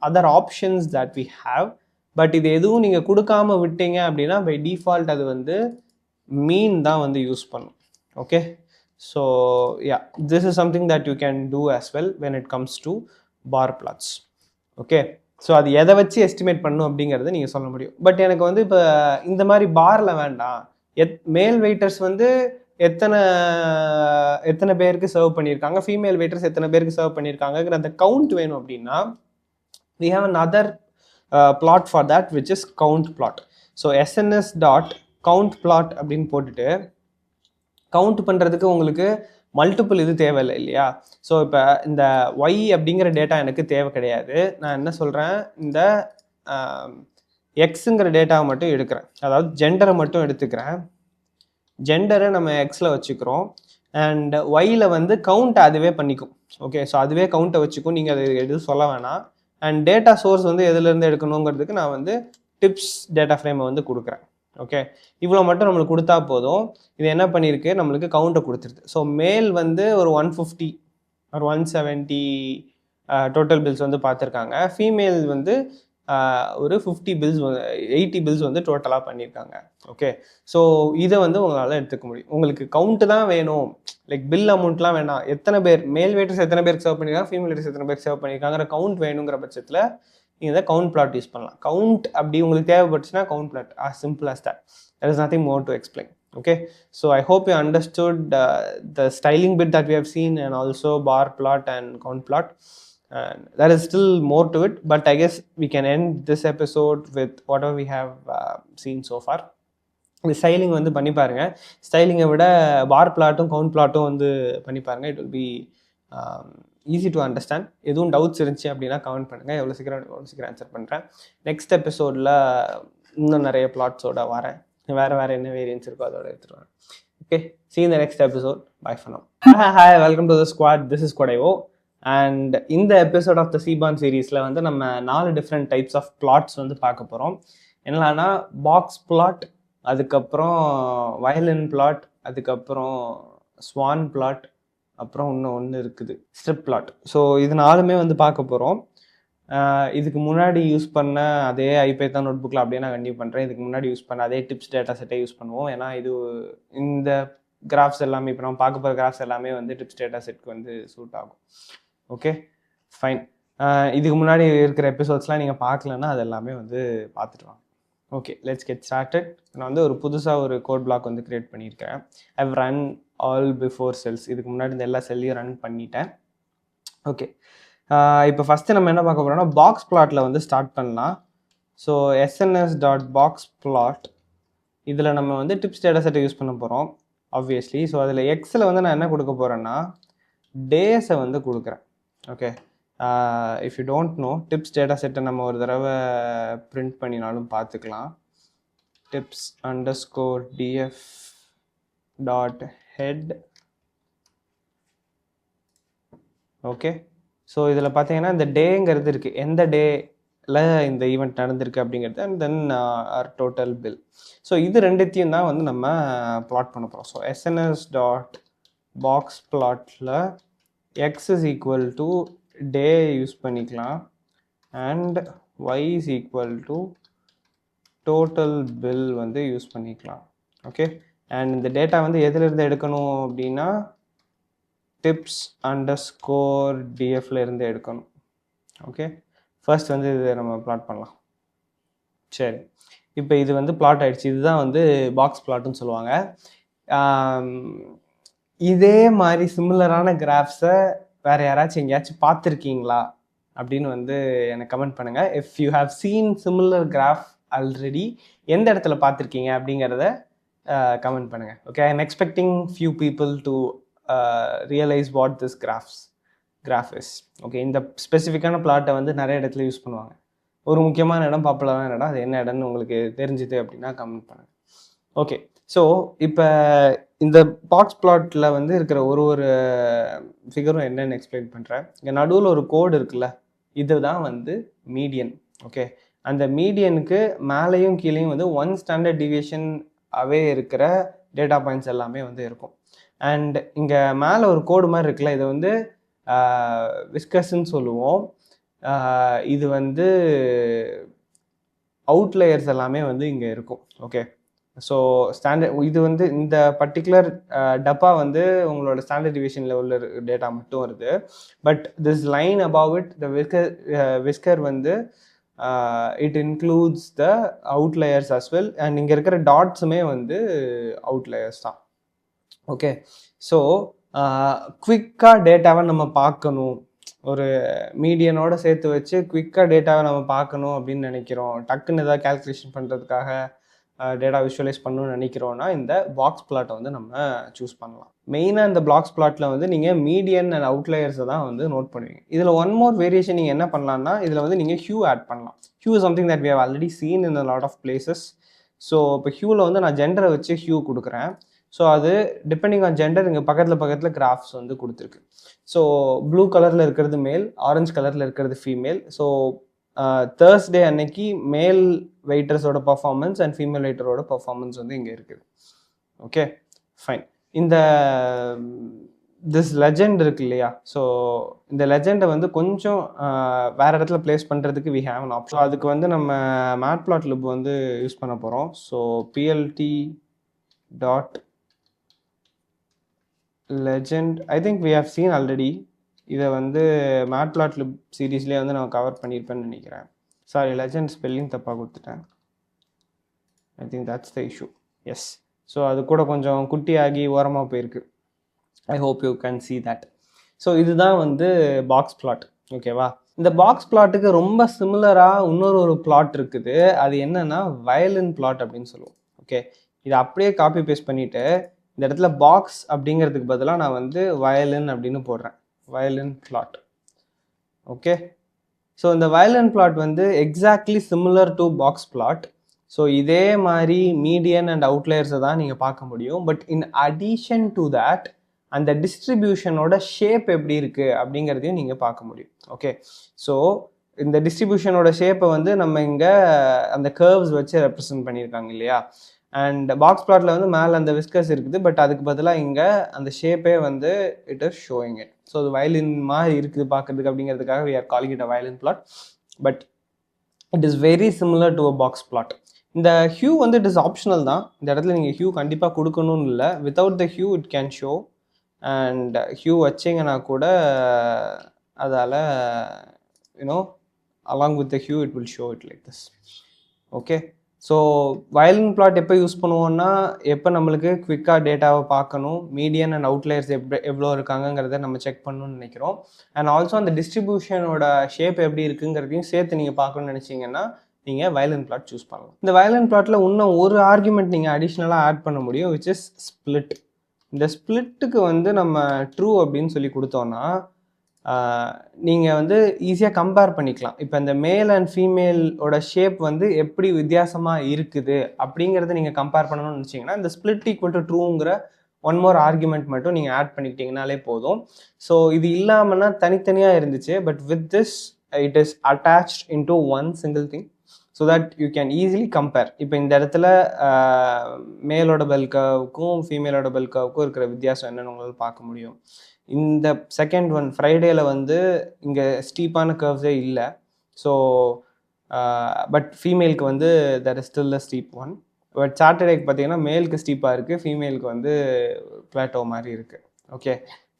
other options that we have. But இது எதுவும் நீங்கள் கொடுக்காம விட்டீங்க அப்படின்னா பை டிஃபால்ட் அது வந்து மீன் தான் வந்து யூஸ் பண்ணும். Okay, so yeah, this is something that you can two as well when it comes to bar plots. Okay, so அது எதை வச்சு எஸ்டிமேட் பண்ணும் அப்படிங்கிறத நீங்கள் சொல்ல முடியும். பட் எனக்கு வந்து இப்போ இந்த மாதிரி பாரில் வேண்டாம், மேல் வெயிட்டர்ஸ் வந்து எத்தனை எத்தனை பேருக்கு சர்வ் பண்ணியிருக்காங்க, ஃபீமேல் வெயிட்டர்ஸ் எத்தனை பேருக்கு சர்வ் பண்ணியிருக்காங்கிற அந்த கவுண்ட் வேணும் அப்படின்னா we have another plot for that, which is count plot. So sns dot count plot அப்படின்னு போட்டுட்டு கவுண்ட் பண்ணுறதுக்கு உங்களுக்கு மல்டிபிள் இது தேவையில்லை இல்லையா. ஸோ இப்போ இந்த ஒய் அப்படிங்கிற டேட்டா எனக்கு தேவை கிடையாது. நான் என்ன சொல்கிறேன், இந்த எக்ஸுங்கிற டேட்டாவை மட்டும் எடுக்கிறேன், அதாவது ஜெண்டரை மட்டும் எடுத்துக்கிறேன். ஜெண்டரை நம்ம எக்ஸில் வச்சுக்கிறோம் அண்ட் ஒய்யில் வந்து கவுண்ட் அதுவே பண்ணிக்கும். ஓகே, ஸோ அதுவே கவுண்ட்டை வச்சுக்கும், நீங்கள் அது எதுவும் சொல்ல வேணாம். அண்ட் டேட்டா சோர்ஸ் வந்து எதுலேருந்து எடுக்கணுங்கிறதுக்கு நான் வந்து டிப்ஸ் டேட்டா ஃப்ரேமை வந்து கொடுக்குறேன். ஓகே, இவ்வளோ மட்டும் நம்மளுக்கு கொடுத்தா போதும். இது என்ன பண்ணியிருக்கு, நம்மளுக்கு கவுண்ட்டை கொடுத்துருது. ஸோ மேல் வந்து ஒரு 150 ஒரு 170 டோட்டல் பில்ஸ் வந்து பார்த்துருக்காங்க. ஃபீமேல் வந்து ஒரு 50 பில்ஸ் 80 பில்ஸ் வந்து டோட்டலாக பண்ணியிருக்காங்க. ஓகே, ஸோ இதை வந்து உங்களால் எடுத்துக்க முடியும். உங்களுக்கு கவுண்ட்டு தான் வேணும், லைக் பில் அமௌண்ட்லாம் வேணாம். எத்தனை பேர் மேல் வெயிட்டர்ஸ் எத்தனை பேருக்கு சர்வ் பண்ணியிருக்காங்க, ஃபீமேல் வெயிட்டர்ஸ் எத்தனை பேருக்கு சர்வ் பண்ணியிருக்காங்கிற கவுண்ட் வேணுங்கிற பட்சத்தில் நீங்கள் தான் கவுண்ட் பிளாட் யூஸ் பண்ணலாம். கவுண்ட் அப்படி உங்களுக்கு தேவைப்பட்டுச்சுன்னா count plot, as simple as that. There is nothing more to explain. Okay, so I hope you understood the styling bit that we have seen, and also bar plot and count plot. And there is still more to it, but I guess we can end this episode with whatever we have seen so far. இந்த styling வந்து பண்ணி பாருங்க. ஸ்டைலிங்கை விட பார் பிளாட்டும் count பிளாட்டும் வந்து பண்ணி பாருங்க. It will be easy to understand. எதுவும் doubts இருந்துச்சு அப்படின்னா கமெண்ட் பண்ணுங்கள், எவ்வளோ சீக்கிரம் ஆன்சர் பண்ணுறேன். நெக்ஸ்ட் எபிசோடில் இன்னும் நிறைய பிளாட்ஸோட வரேன், வேறு என்ன வேரியன்ஸ் இருக்கோ அதோட எடுத்துகிட்டு வரேன். Okay, see you in the next episode. Bye for now. Hi, welcome to the squad. This is Kodayo. And இந்த எபிசோட் ஆஃப் த சீபான் சீரீஸில் வந்து நம்ம 4 டிஃப்ரெண்ட் டைப்ஸ் ஆஃப் பிளாட்ஸ் வந்து பார்க்க போகிறோம். என்னன்னா பாக்ஸ் பிளாட், அதுக்கப்புறம் வயலின் பிளாட், அதுக்கப்புறம் ஸ்வான் பிளாட், அப்புறம் இன்னும் ஒன்று இருக்குது ஸ்ட்ரிப் பிளாட். ஸோ இது 4மே வந்து பார்க்க போகிறோம். இதுக்கு முன்னாடி யூஸ் பண்ண அதே ஐபைத்தான் நோட் புக்கில் அப்படியே நான் கண்டினியூ பண்ணுறேன். இதுக்கு முன்னாடி யூஸ் பண்ண அதே டிப்ஸ் டேட்டா செட்டை யூஸ் பண்ணுவோம். ஏன்னா இது இந்த கிராஃப்ஸ் எல்லாமே இப்போ நம்ம பார்க்க போகிற கிராஃப்ஸ் எல்லாமே வந்து டிப்ஸ் டேட்டா செட்க்கு வந்து சூட் ஆகும். Okay, fine. இதுக்கு முன்னாடி இருக்கிற எபிசோட்ஸ்லாம் நீங்கள் பார்க்கலன்னா அது எல்லாமே வந்து பார்த்துட்டு வாங்க. Okay, let's get started. நான் வந்து ஒரு புதுசாக ஒரு கோட் பிளாக் வந்து க்ரியேட் பண்ணியிருக்கிறேன். I've run all before cells. இதுக்கு முன்னாடி இந்த எல்லா செல்லையும் ரன் பண்ணிட்டேன். ஓகே, இப்போ ஃபஸ்ட்டு நம்ம என்ன பார்க்க போகிறோம்னா பாக்ஸ் பிளாட்டில் வந்து ஸ்டார்ட் பண்ணலாம். ஸோ sns.boxplot இதில் நம்ம வந்து டிப்ஸ் டேட்டா செட்டை யூஸ் பண்ண போகிறோம் ஆப்வியஸ்லி. ஸோ அதில் எக்ஸில் வந்து நான் என்ன கொடுக்க போகிறேன்னா டேஸை வந்து கொடுக்குறேன். Okay, if you don't know, tips data செட்டை நம்ம ஒரு தடவை பிரிண்ட் பண்ணினாலும் பார்த்துக்கலாம். Tips _df .head. Okay, so இதில் பார்த்தீங்கன்னா இந்த டேங்கிறது இருக்குது, எந்த டேல இந்த ஈவெண்ட் நடந்திருக்கு அப்படிங்கிறது, and then total bill. So இது ரெண்டுத்தையும் தான் வந்து நம்ம பிளாட் பண்ண போகிறோம். ஸோ sns.boxplotல x is equal to day use பண்ணிக்கலாம் and y is equal to total bill வந்து யூஸ் பண்ணிக்கலாம். ஓகே, அண்ட் இந்த டேட்டா வந்து எதுலேருந்து எடுக்கணும் அப்படின்னா டிப்ஸ் _dfல இருந்து எடுக்கணும். ஓகே, ஃபர்ஸ்ட் வந்து இதை நம்ம பிளாட் பண்ணலாம். சரி, இப்போ இது வந்து பிளாட் ஆகிடுச்சு. இதுதான் வந்து பாக்ஸ் பிளாட்டுன்னு சொல்லுவாங்க. இதே மாதிரி சிமிலரான கிராஃப்ஸை வேறு யாராச்சும் எங்கேயாச்சும் பார்த்துருக்கீங்களா அப்படின்னு வந்து எனக்கு கமெண்ட் பண்ணுங்கள். If you have seen similar graph already, எந்த இடத்துல பார்த்துருக்கீங்க அப்படிங்கிறத கமெண்ட் பண்ணுங்கள். Okay, I am expecting few people to realise what this graph is. Okay, இந்த ஸ்பெசிஃபிக்கான பிளாட்டை வந்து நிறைய இடத்துல யூஸ் பண்ணுவாங்க. ஒரு முக்கியமான இடம், பாப்புலரான இடம், அது என்ன இடம்னு உங்களுக்கு தெரிஞ்சுது அப்படின்னா கமெண்ட் பண்ணுங்கள். ஓகே, ஸோ இப்போ இந்த பாக்ஸ் பிளாட்டில் வந்து இருக்கிற ஒரு ஃபிகரும் என்னென்னு எக்ஸ்பிளைன் பண்ணுறேன். இங்கே நடுவில் ஒரு கோடு இருக்குல்ல, இதுதான் வந்து மீடியன். ஓகே, அந்த மீடியனுக்கு மேலேயும் கீழேயும் வந்து 1 ஸ்டாண்டர்ட் டிவியேஷன் அவே இருக்கிற டேட்டா பாயிண்ட்ஸ் எல்லாமே வந்து இருக்கும். அண்ட் இங்கே மேலே ஒரு கோடு மாதிரி இருக்குல்ல, இதை வந்து விஸ்கஸ்ன்னு சொல்லுவோம். இது வந்து அவுட்லேயர்ஸ் எல்லாமே வந்து இங்கே இருக்கும். ஓகே, ஸோ ஸ்டாண்டர்ட் இது வந்து இந்த பர்டிகுலர் டப்பா வந்து உங்களோட ஸ்டாண்டர்ட் டிவிஷன் லெவலில் டேட்டா மட்டும் வருது. But this line above it the whisker வந்து it includes the outliers as well. And இங்கே இருக்கிற டாட்ஸுமே வந்து அவுட்லயர்ஸ் தான். ஓகே, ஸோ குவிக்காக டேட்டாவை நம்ம பார்க்கணும், ஒரு மீடியனோட சேர்த்து வச்சு குவிக்காக டேட்டாவை நம்ம பார்க்கணும் அப்படின்னு நினைக்கிறோம், டக்குன்னு ஏதாவது கேல்குலேஷன் பண்ணுறதுக்காக டேட்டா விஷுவலைஸ் பண்ணணும்னு நினைக்கிறோன்னா இந்த பாக்ஸ் பிளாட்டை வந்து நம்ம சூஸ் பண்ணலாம். மெயினாக இந்த பாக்ஸ் பிளாட்டில் வந்து நீங்கள் மீடியன் அண்ட் அவுட்லயர்ஸை தான் வந்து நோட் பண்ணுவீங்க. இதில் ஒன் மோர் வேரியேஷன் நீங்கள் என்ன பண்ணலாம்னா, இதில் வந்து நீங்கள் ஹியூ ஆட் பண்ணலாம். Hue something that we have already seen in a lot of places. So இப்போ ஹியூவில் வந்து நான் ஜெண்டரை வச்சு ஹியூ கொடுக்குறேன். ஸோ அது டிபெண்டிங் ஆன் ஜெண்டர் இங்கே பக்கத்தில் கிராஃப்ஸ் வந்து கொடுத்துருக்கு. ஸோ ப்ளூ கலரில் இருக்கிறது மேல், ஆரஞ்சு கலரில் இருக்கிறது ஃபீமேல். ஸோ தேர்ஸ்டே அன்னைக்கு மேல் வெயிட்டர்ஸோட பர்ஃபார்மன்ஸ் அண்ட் ஃபீமேல் வெயிட்டரோட பர்ஃபார்மன்ஸ் வந்து இங்கே இருக்குது. Okay, fine. இந்த திஸ் லெஜெண்ட் இருக்கு இல்லையா, ஸோ இந்த லெஜெண்டை வந்து கொஞ்சம் வேற இடத்துல பிளேஸ் பண்ணுறதுக்கு வி ஹேவ் அன் ஆப்ஷன். அதுக்கு வந்து நம்ம மேட்ப்ளாட்லிப் வந்து யூஸ் பண்ண போகிறோம். So PLT dot legend, I think we have seen already. இதை வந்து மேட்ப்ளாட்லிப் சீரீஸ்லேயே வந்து நான் கவர் பண்ணியிருப்பேன்னு நினைக்கிறேன். சாரி, லெஜெண்ட் ஸ்பெல்லிங் தப்பாக கொடுத்துட்டேன். I think that's the issue. Yes, so அது கூட கொஞ்சம் குட்டியாகி ஓரமாக போயிருக்கு. I hope you can see that. So இதுதான் வந்து பாக்ஸ் பிளாட். ஓகேவா, இந்த பாக்ஸ் பிளாட்டுக்கு ரொம்ப சிமிலராக இன்னொரு பிளாட் இருக்குது. அது என்னன்னா வயலின் பிளாட் அப்படின்னு சொல்லுவோம். ஓகே, இதை அப்படியே காப்பி பேஸ்ட் பண்ணிவிட்டு இந்த இடத்துல பாக்ஸ் அப்படிங்கிறதுக்கு பதிலாக நான் வந்து வயலின் அப்படின்னு போடுறேன், வயலின் பிளாட். ஓகே, ஸோ இந்த வயலின் பிளாட் வந்து exactly similar to box plot. So இதே மாதிரி மீடியன் அண்ட் அவுட்லயர்ஸை தான் நீங்கள் பார்க்க முடியும். But in addition to that அந்த டிஸ்ட்ரிபியூஷனோட ஷேப் எப்படி இருக்குது அப்படிங்கிறதையும் நீங்கள் பார்க்க முடியும். ஓகே, ஸோ இந்த டிஸ்ட்ரிபியூஷனோட ஷேப்பை வந்து நம்ம இங்கே அந்த கர்வ்ஸ் வச்சு ரெப்ரசன்ட் பண்ணியிருக்காங்க இல்லையா. அண்ட் பாக்ஸ் பிளாட்டில் வந்து மேலே அந்த விஸ்கர்ஸ் இருக்குது, பட் அதுக்கு பதிலாக இங்கே அந்த ஷேப்பே வந்து it is showing it. So அது வயலின் மாதிரி இருக்குது பார்க்கறதுக்கு அப்படிங்கிறதுக்காக we are calling it a violin plot. But it is very similar to a box plot. இந்த ஹியூ வந்து இட் இஸ் ஆப்ஷனல் தான். இந்த இடத்துல நீங்கள் ஹியூ கண்டிப்பாக கொடுக்கணும்னு இல்லை. Without the hue it can show. And hue வச்சிங்கன்னா கூட அதால் you know along with the hue it will show it like this. Okay, so violin plot எப்போ யூஸ் பண்ணுவோன்னா, எப்போ நம்மளுக்கு குவிக்காக டேட்டாவை பார்க்கணும், மீடியன் அண்ட் அவுட்லயர்ஸ் எவ்வளோ இருக்காங்கிறத நம்ம செக் பண்ணணும்னு நினைக்கிறோம். அண்ட் ஆல்சோ அந்த டிஸ்ட்ரிபியூஷனோட ஷேப் எப்படி இருக்குங்கிறதையும் சேர்த்து நீங்கள் பார்க்கணும்னு நினச்சிங்கன்னா நீங்கள் வயலின் பிளாட் சூஸ் பண்ணலாம். இந்த வயலின் பிளாட்டில் இன்னும் ஒரு ஆர்குமெண்ட் நீங்கள் அடிஷ்னலாக ஆட் பண்ண முடியும், விச் இஸ் ஸ்பிளிட். இந்த ஸ்பிளிட்டுக்கு வந்து நம்ம ட்ரூ அப்படின்னு சொல்லி கொடுத்தோன்னா நீங்கள் வந்து ஈஸியாக கம்பேர் பண்ணிக்கலாம். இப்போ இந்த மேல் அண்ட் ஃபீமேலோட ஷேப் வந்து எப்படி வித்தியாசமாக இருக்குது அப்படிங்கிறத நீங்கள் கம்பேர் பண்ணணும்னு நினச்சிங்கன்னா இந்த ஸ்பிளிட் ஈக்குவல் டு ட்ரூங்கிற ஒன் மோர் ஆர்குமெண்ட் மட்டும் நீங்கள் ஆட் பண்ணிக்கிட்டீங்கனாலே போதும். ஸோ இது இல்லாமல்னா தனித்தனியாக இருந்துச்சு, but with this it is attached into one single thing so that you can easily compare. இப்போ இந்த இடத்துல மேலோட பெல் கர்வுக்கும் ஃபீமேலோட பெல் கர்வுக்கும் இருக்கிற வித்தியாசம் என்னென்னு உங்களால் பார்க்க முடியும். இந்த செகண்ட் ஒன் ஃப்ரைடேல வந்து இங்கே ஸ்டீப்பான கர்வ்ஸே இல்லை. ஸோ பட் ஃபீமேலுக்கு வந்து that is still a steep one. But சாட்டர்டேக்கு பார்த்தீங்கன்னா மேலுக்கு ஸ்டீப்பாக இருக்குது, ஃபீமேலுக்கு வந்து பிளாட்டோ மாதிரி இருக்குது. ஓகே,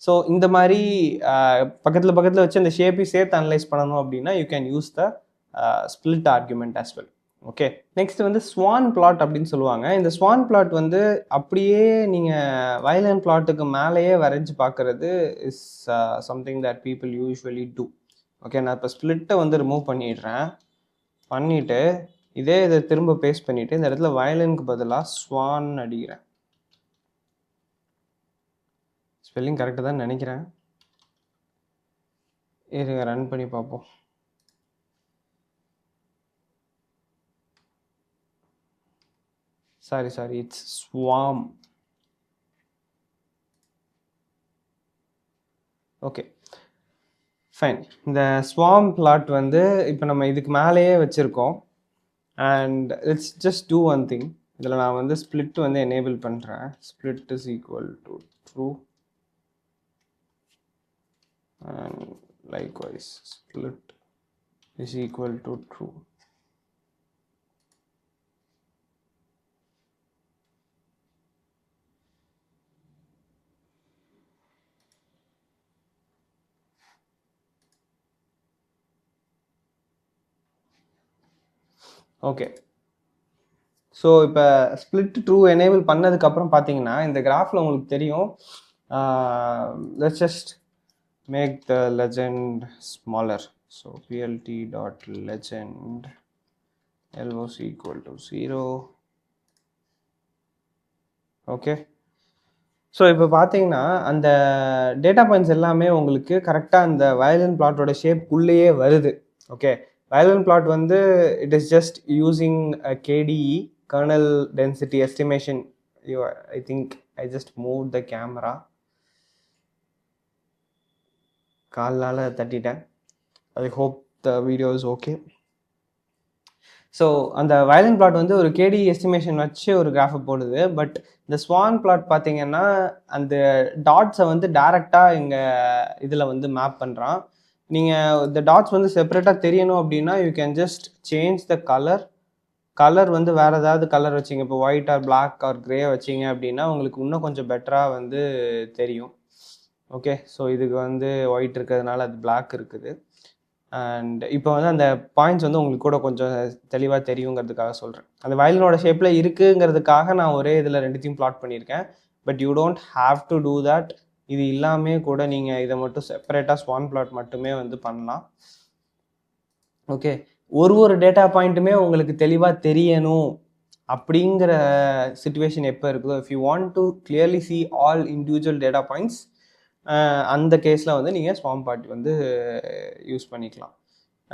ஸோ இந்த மாதிரி பக்கத்தில் வச்சு அந்த ஷேப்பை சேர்த்து அனலைஸ் பண்ணணும் அப்படின்னா you can use the split argument as well. Okay, next வந்து ஸ்வான் பிளாட் அப்படின்னு சொல்லுவாங்க. இந்த ஸ்வான் பிளாட் வந்து அப்படியே நீங்கள் வயலின் பிளாட்டுக்கு மேலேயே வரைஞ்சி பார்க்குறது is something that people usually two. Okay, நான் இப்போ ஸ்பிளிட்டை வந்து ரிமூவ் பண்ணிவிட்டு இதை திரும்ப பேஸ்ட் பண்ணிவிட்டு இந்த இடத்துல வயலினுக்கு பதிலாக ஸ்வான் அடிக்கிறேன். ஸ்பெல்லிங் கரெக்டாக தான் நினைக்கிறேன், இருங்க ரன் பண்ணி பார்ப்போம். Sorry it's swarm. Okay, fine. இந்த ஸ்வாம் பிளாட் வந்து இப்போ நம்ம இதுக்கு மேலேயே வச்சுருக்கோம். And it's just do one thing. இதில் நான் வந்து ஸ்பிளிட் வந்து எனேபிள் பண்ணுறேன். Split is equal to true and likewise split is equal to true. Okay. So இப்போ ஸ்பிளிட் ட்ரூ எனேபிள் பண்ணதுக்கப்புறம் பார்த்தீங்கன்னா இந்த கிராஃபில் உங்களுக்கு தெரியும். Let's just make the legend smaller. So plt.legend LOC equal to 0. Okay. So இப்போ பார்த்தீங்கன்னா அந்த டேட்டா பாயிண்ட்ஸ் எல்லாமே உங்களுக்கு கரெக்டாக அந்த வயலின் பிளாட்டோட ஷேப் உள்ளேயே வருது. ஓகே. வயலின் பிளாட் வந்து it is just using KDE kernel density estimation. I think I just moved the camera. காலால் தட்டிட்டேன். I hope the video is okay. So அந்த வயலின் பிளாட் வந்து ஒரு KDE எஸ்டிமேஷன் வச்சு ஒரு கிராஃபை போடுது. பட் இந்த ஸ்வான் பிளாட் பார்த்தீங்கன்னா அந்த டாட்ஸை வந்து டைரெக்டாக இங்கே இதில் வந்து மேப் பண்ணுறான். நீங்கள் இந்த டாட்ஸ் வந்து செப்பரேட்டாக தெரியணும் அப்படின்னா you can just change the colour வந்து வேறு ஏதாவது கலர் வச்சிங்க. இப்போ white or black or grey வச்சிங்க அப்படின்னா உங்களுக்கு இன்னும் கொஞ்சம் பெட்டராக வந்து தெரியும். ஓகே. ஸோ இதுக்கு வந்து ஒயிட் இருக்கிறதுனால அது பிளாக் இருக்குது. அண்ட் இப்போ வந்து அந்த பாயிண்ட்ஸ் வந்து உங்களுக்கு கூட கொஞ்சம் தெளிவாக தெரியுங்கிறதுக்காக சொல்கிறேன். அந்த வயலினோட ஷேப்பில் இருக்குங்கிறதுக்காக நான் ஒரே இதில் ரெண்டுத்தையும் பிளாட் பண்ணியிருக்கேன். But you don't have to do that. இது இல்லாமே கூட நீங்கள் இதை மட்டும் செப்பரேட்டாக ஸ்வான் பிளாட் மட்டுமே வந்து பண்ணலாம். ஓகே. ஒரு டேட்டா பாயிண்ட்டுமே உங்களுக்கு தெளிவாக தெரியணும் அப்படிங்கிற சிச்சுவேஷன் எப்போ இருக்குதோ, if you want to clearly see all individual data points, அந்த கேஸில் வந்து நீங்கள் ஸ்வாம் பிளாட் வந்து யூஸ் பண்ணிக்கலாம்.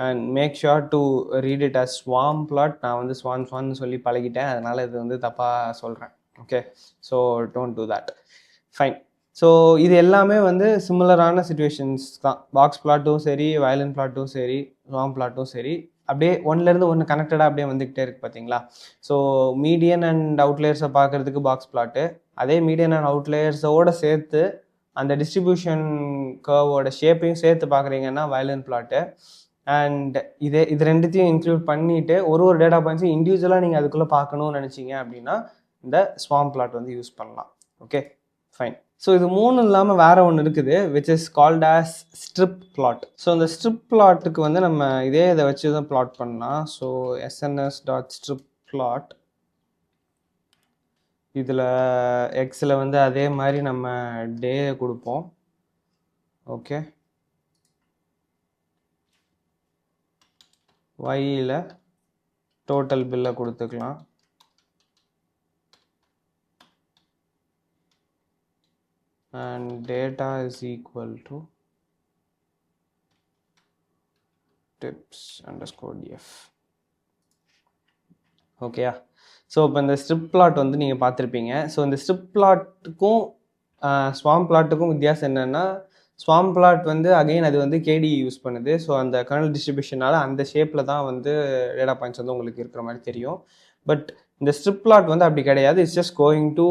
And make sure to read it as swarm plot. நான் வந்து ஸ்வான் சொல்லி பழகிட்டேன், அதனால் இது வந்து தப்பாக சொல்கிறேன். Okay. So don't do that. Fine. So இது எல்லாமே வந்து சிமிலரான சிச்சுவேஷன்ஸ் தான். பாக்ஸ் பிளாட்டும் சரி, வயலின் பிளாட்டும் சரி, ஸ்வாம் பிளாட்டும் சரி, அப்படியே ஒன்லேருந்து ஒன்று கனெக்டடாக அப்படியே வந்துக்கிட்டே இருக்குது பார்த்தீங்களா. ஸோ மீடியன் அண்ட் அவுட்லேயர்ஸை பார்க்குறதுக்கு பாக்ஸ் பிளாட்டு, அதே மீடியன் அண்ட் அவுட்லேயர்ஸோடு சேர்த்து அந்த டிஸ்ட்ரிபியூஷன் கர்வோட ஷேப்பையும் சேர்த்து பார்க்குறீங்கன்னா வயலின் பிளாட்டு. அண்ட் இது ரெண்டுத்தையும் இன்க்ளூட் பண்ணிவிட்டு ஒரு டேட்டா பாயிண்ட்ஸையும் இண்டிவிஜுவலாக நீங்கள் அதுக்குள்ளே பார்க்கணும்னு நினச்சிங்க அப்படின்னா இந்த ஸ்வாம் பிளாட் வந்து யூஸ் பண்ணலாம். Okay, fine. ஸோ இது மூணு இல்லாமல் வேறு ஒன்று இருக்குது, which is called as strip plot. So இந்த ஸ்ட்ரிப் பிளாட்டுக்கு வந்து நம்ம இதை வச்சு தான் பிளாட் பண்ணலாம். So sns.strip plot. இதில் எக்ஸில் வந்து அதே மாதிரி நம்ம டே கொடுப்போம். ஓகே. ஒய்யில் டோட்டல் பில்லை கொடுத்துக்கலாம். and data is equal to tips_df. ஓகேயா. ஸோ இப்போ இந்த ஸ்ட்ரிப் பிளாட் வந்து நீங்கள் பார்த்துருப்பீங்க. ஸோ இந்த ஸ்ட்ரிப் பிளாட்டுக்கும் ஸ்வாம் பிளாட்டுக்கும் வித்தியாசம் என்னென்னா, ஸ்வாம் பிளாட் வந்து அகெயின் அது வந்து KDE யூஸ் பண்ணுது. ஸோ அந்த கர்னல் டிஸ்ட்ரிபியூஷனால் அந்த ஷேப்பில் தான் வந்து டேட்டா பாயிண்ட்ஸ் வந்து உங்களுக்கு இருக்கிற மாதிரி தெரியும். பட் இந்த ஸ்ட்ரிப் பிளாட் வந்து அப்படி கிடையாது. It's just going to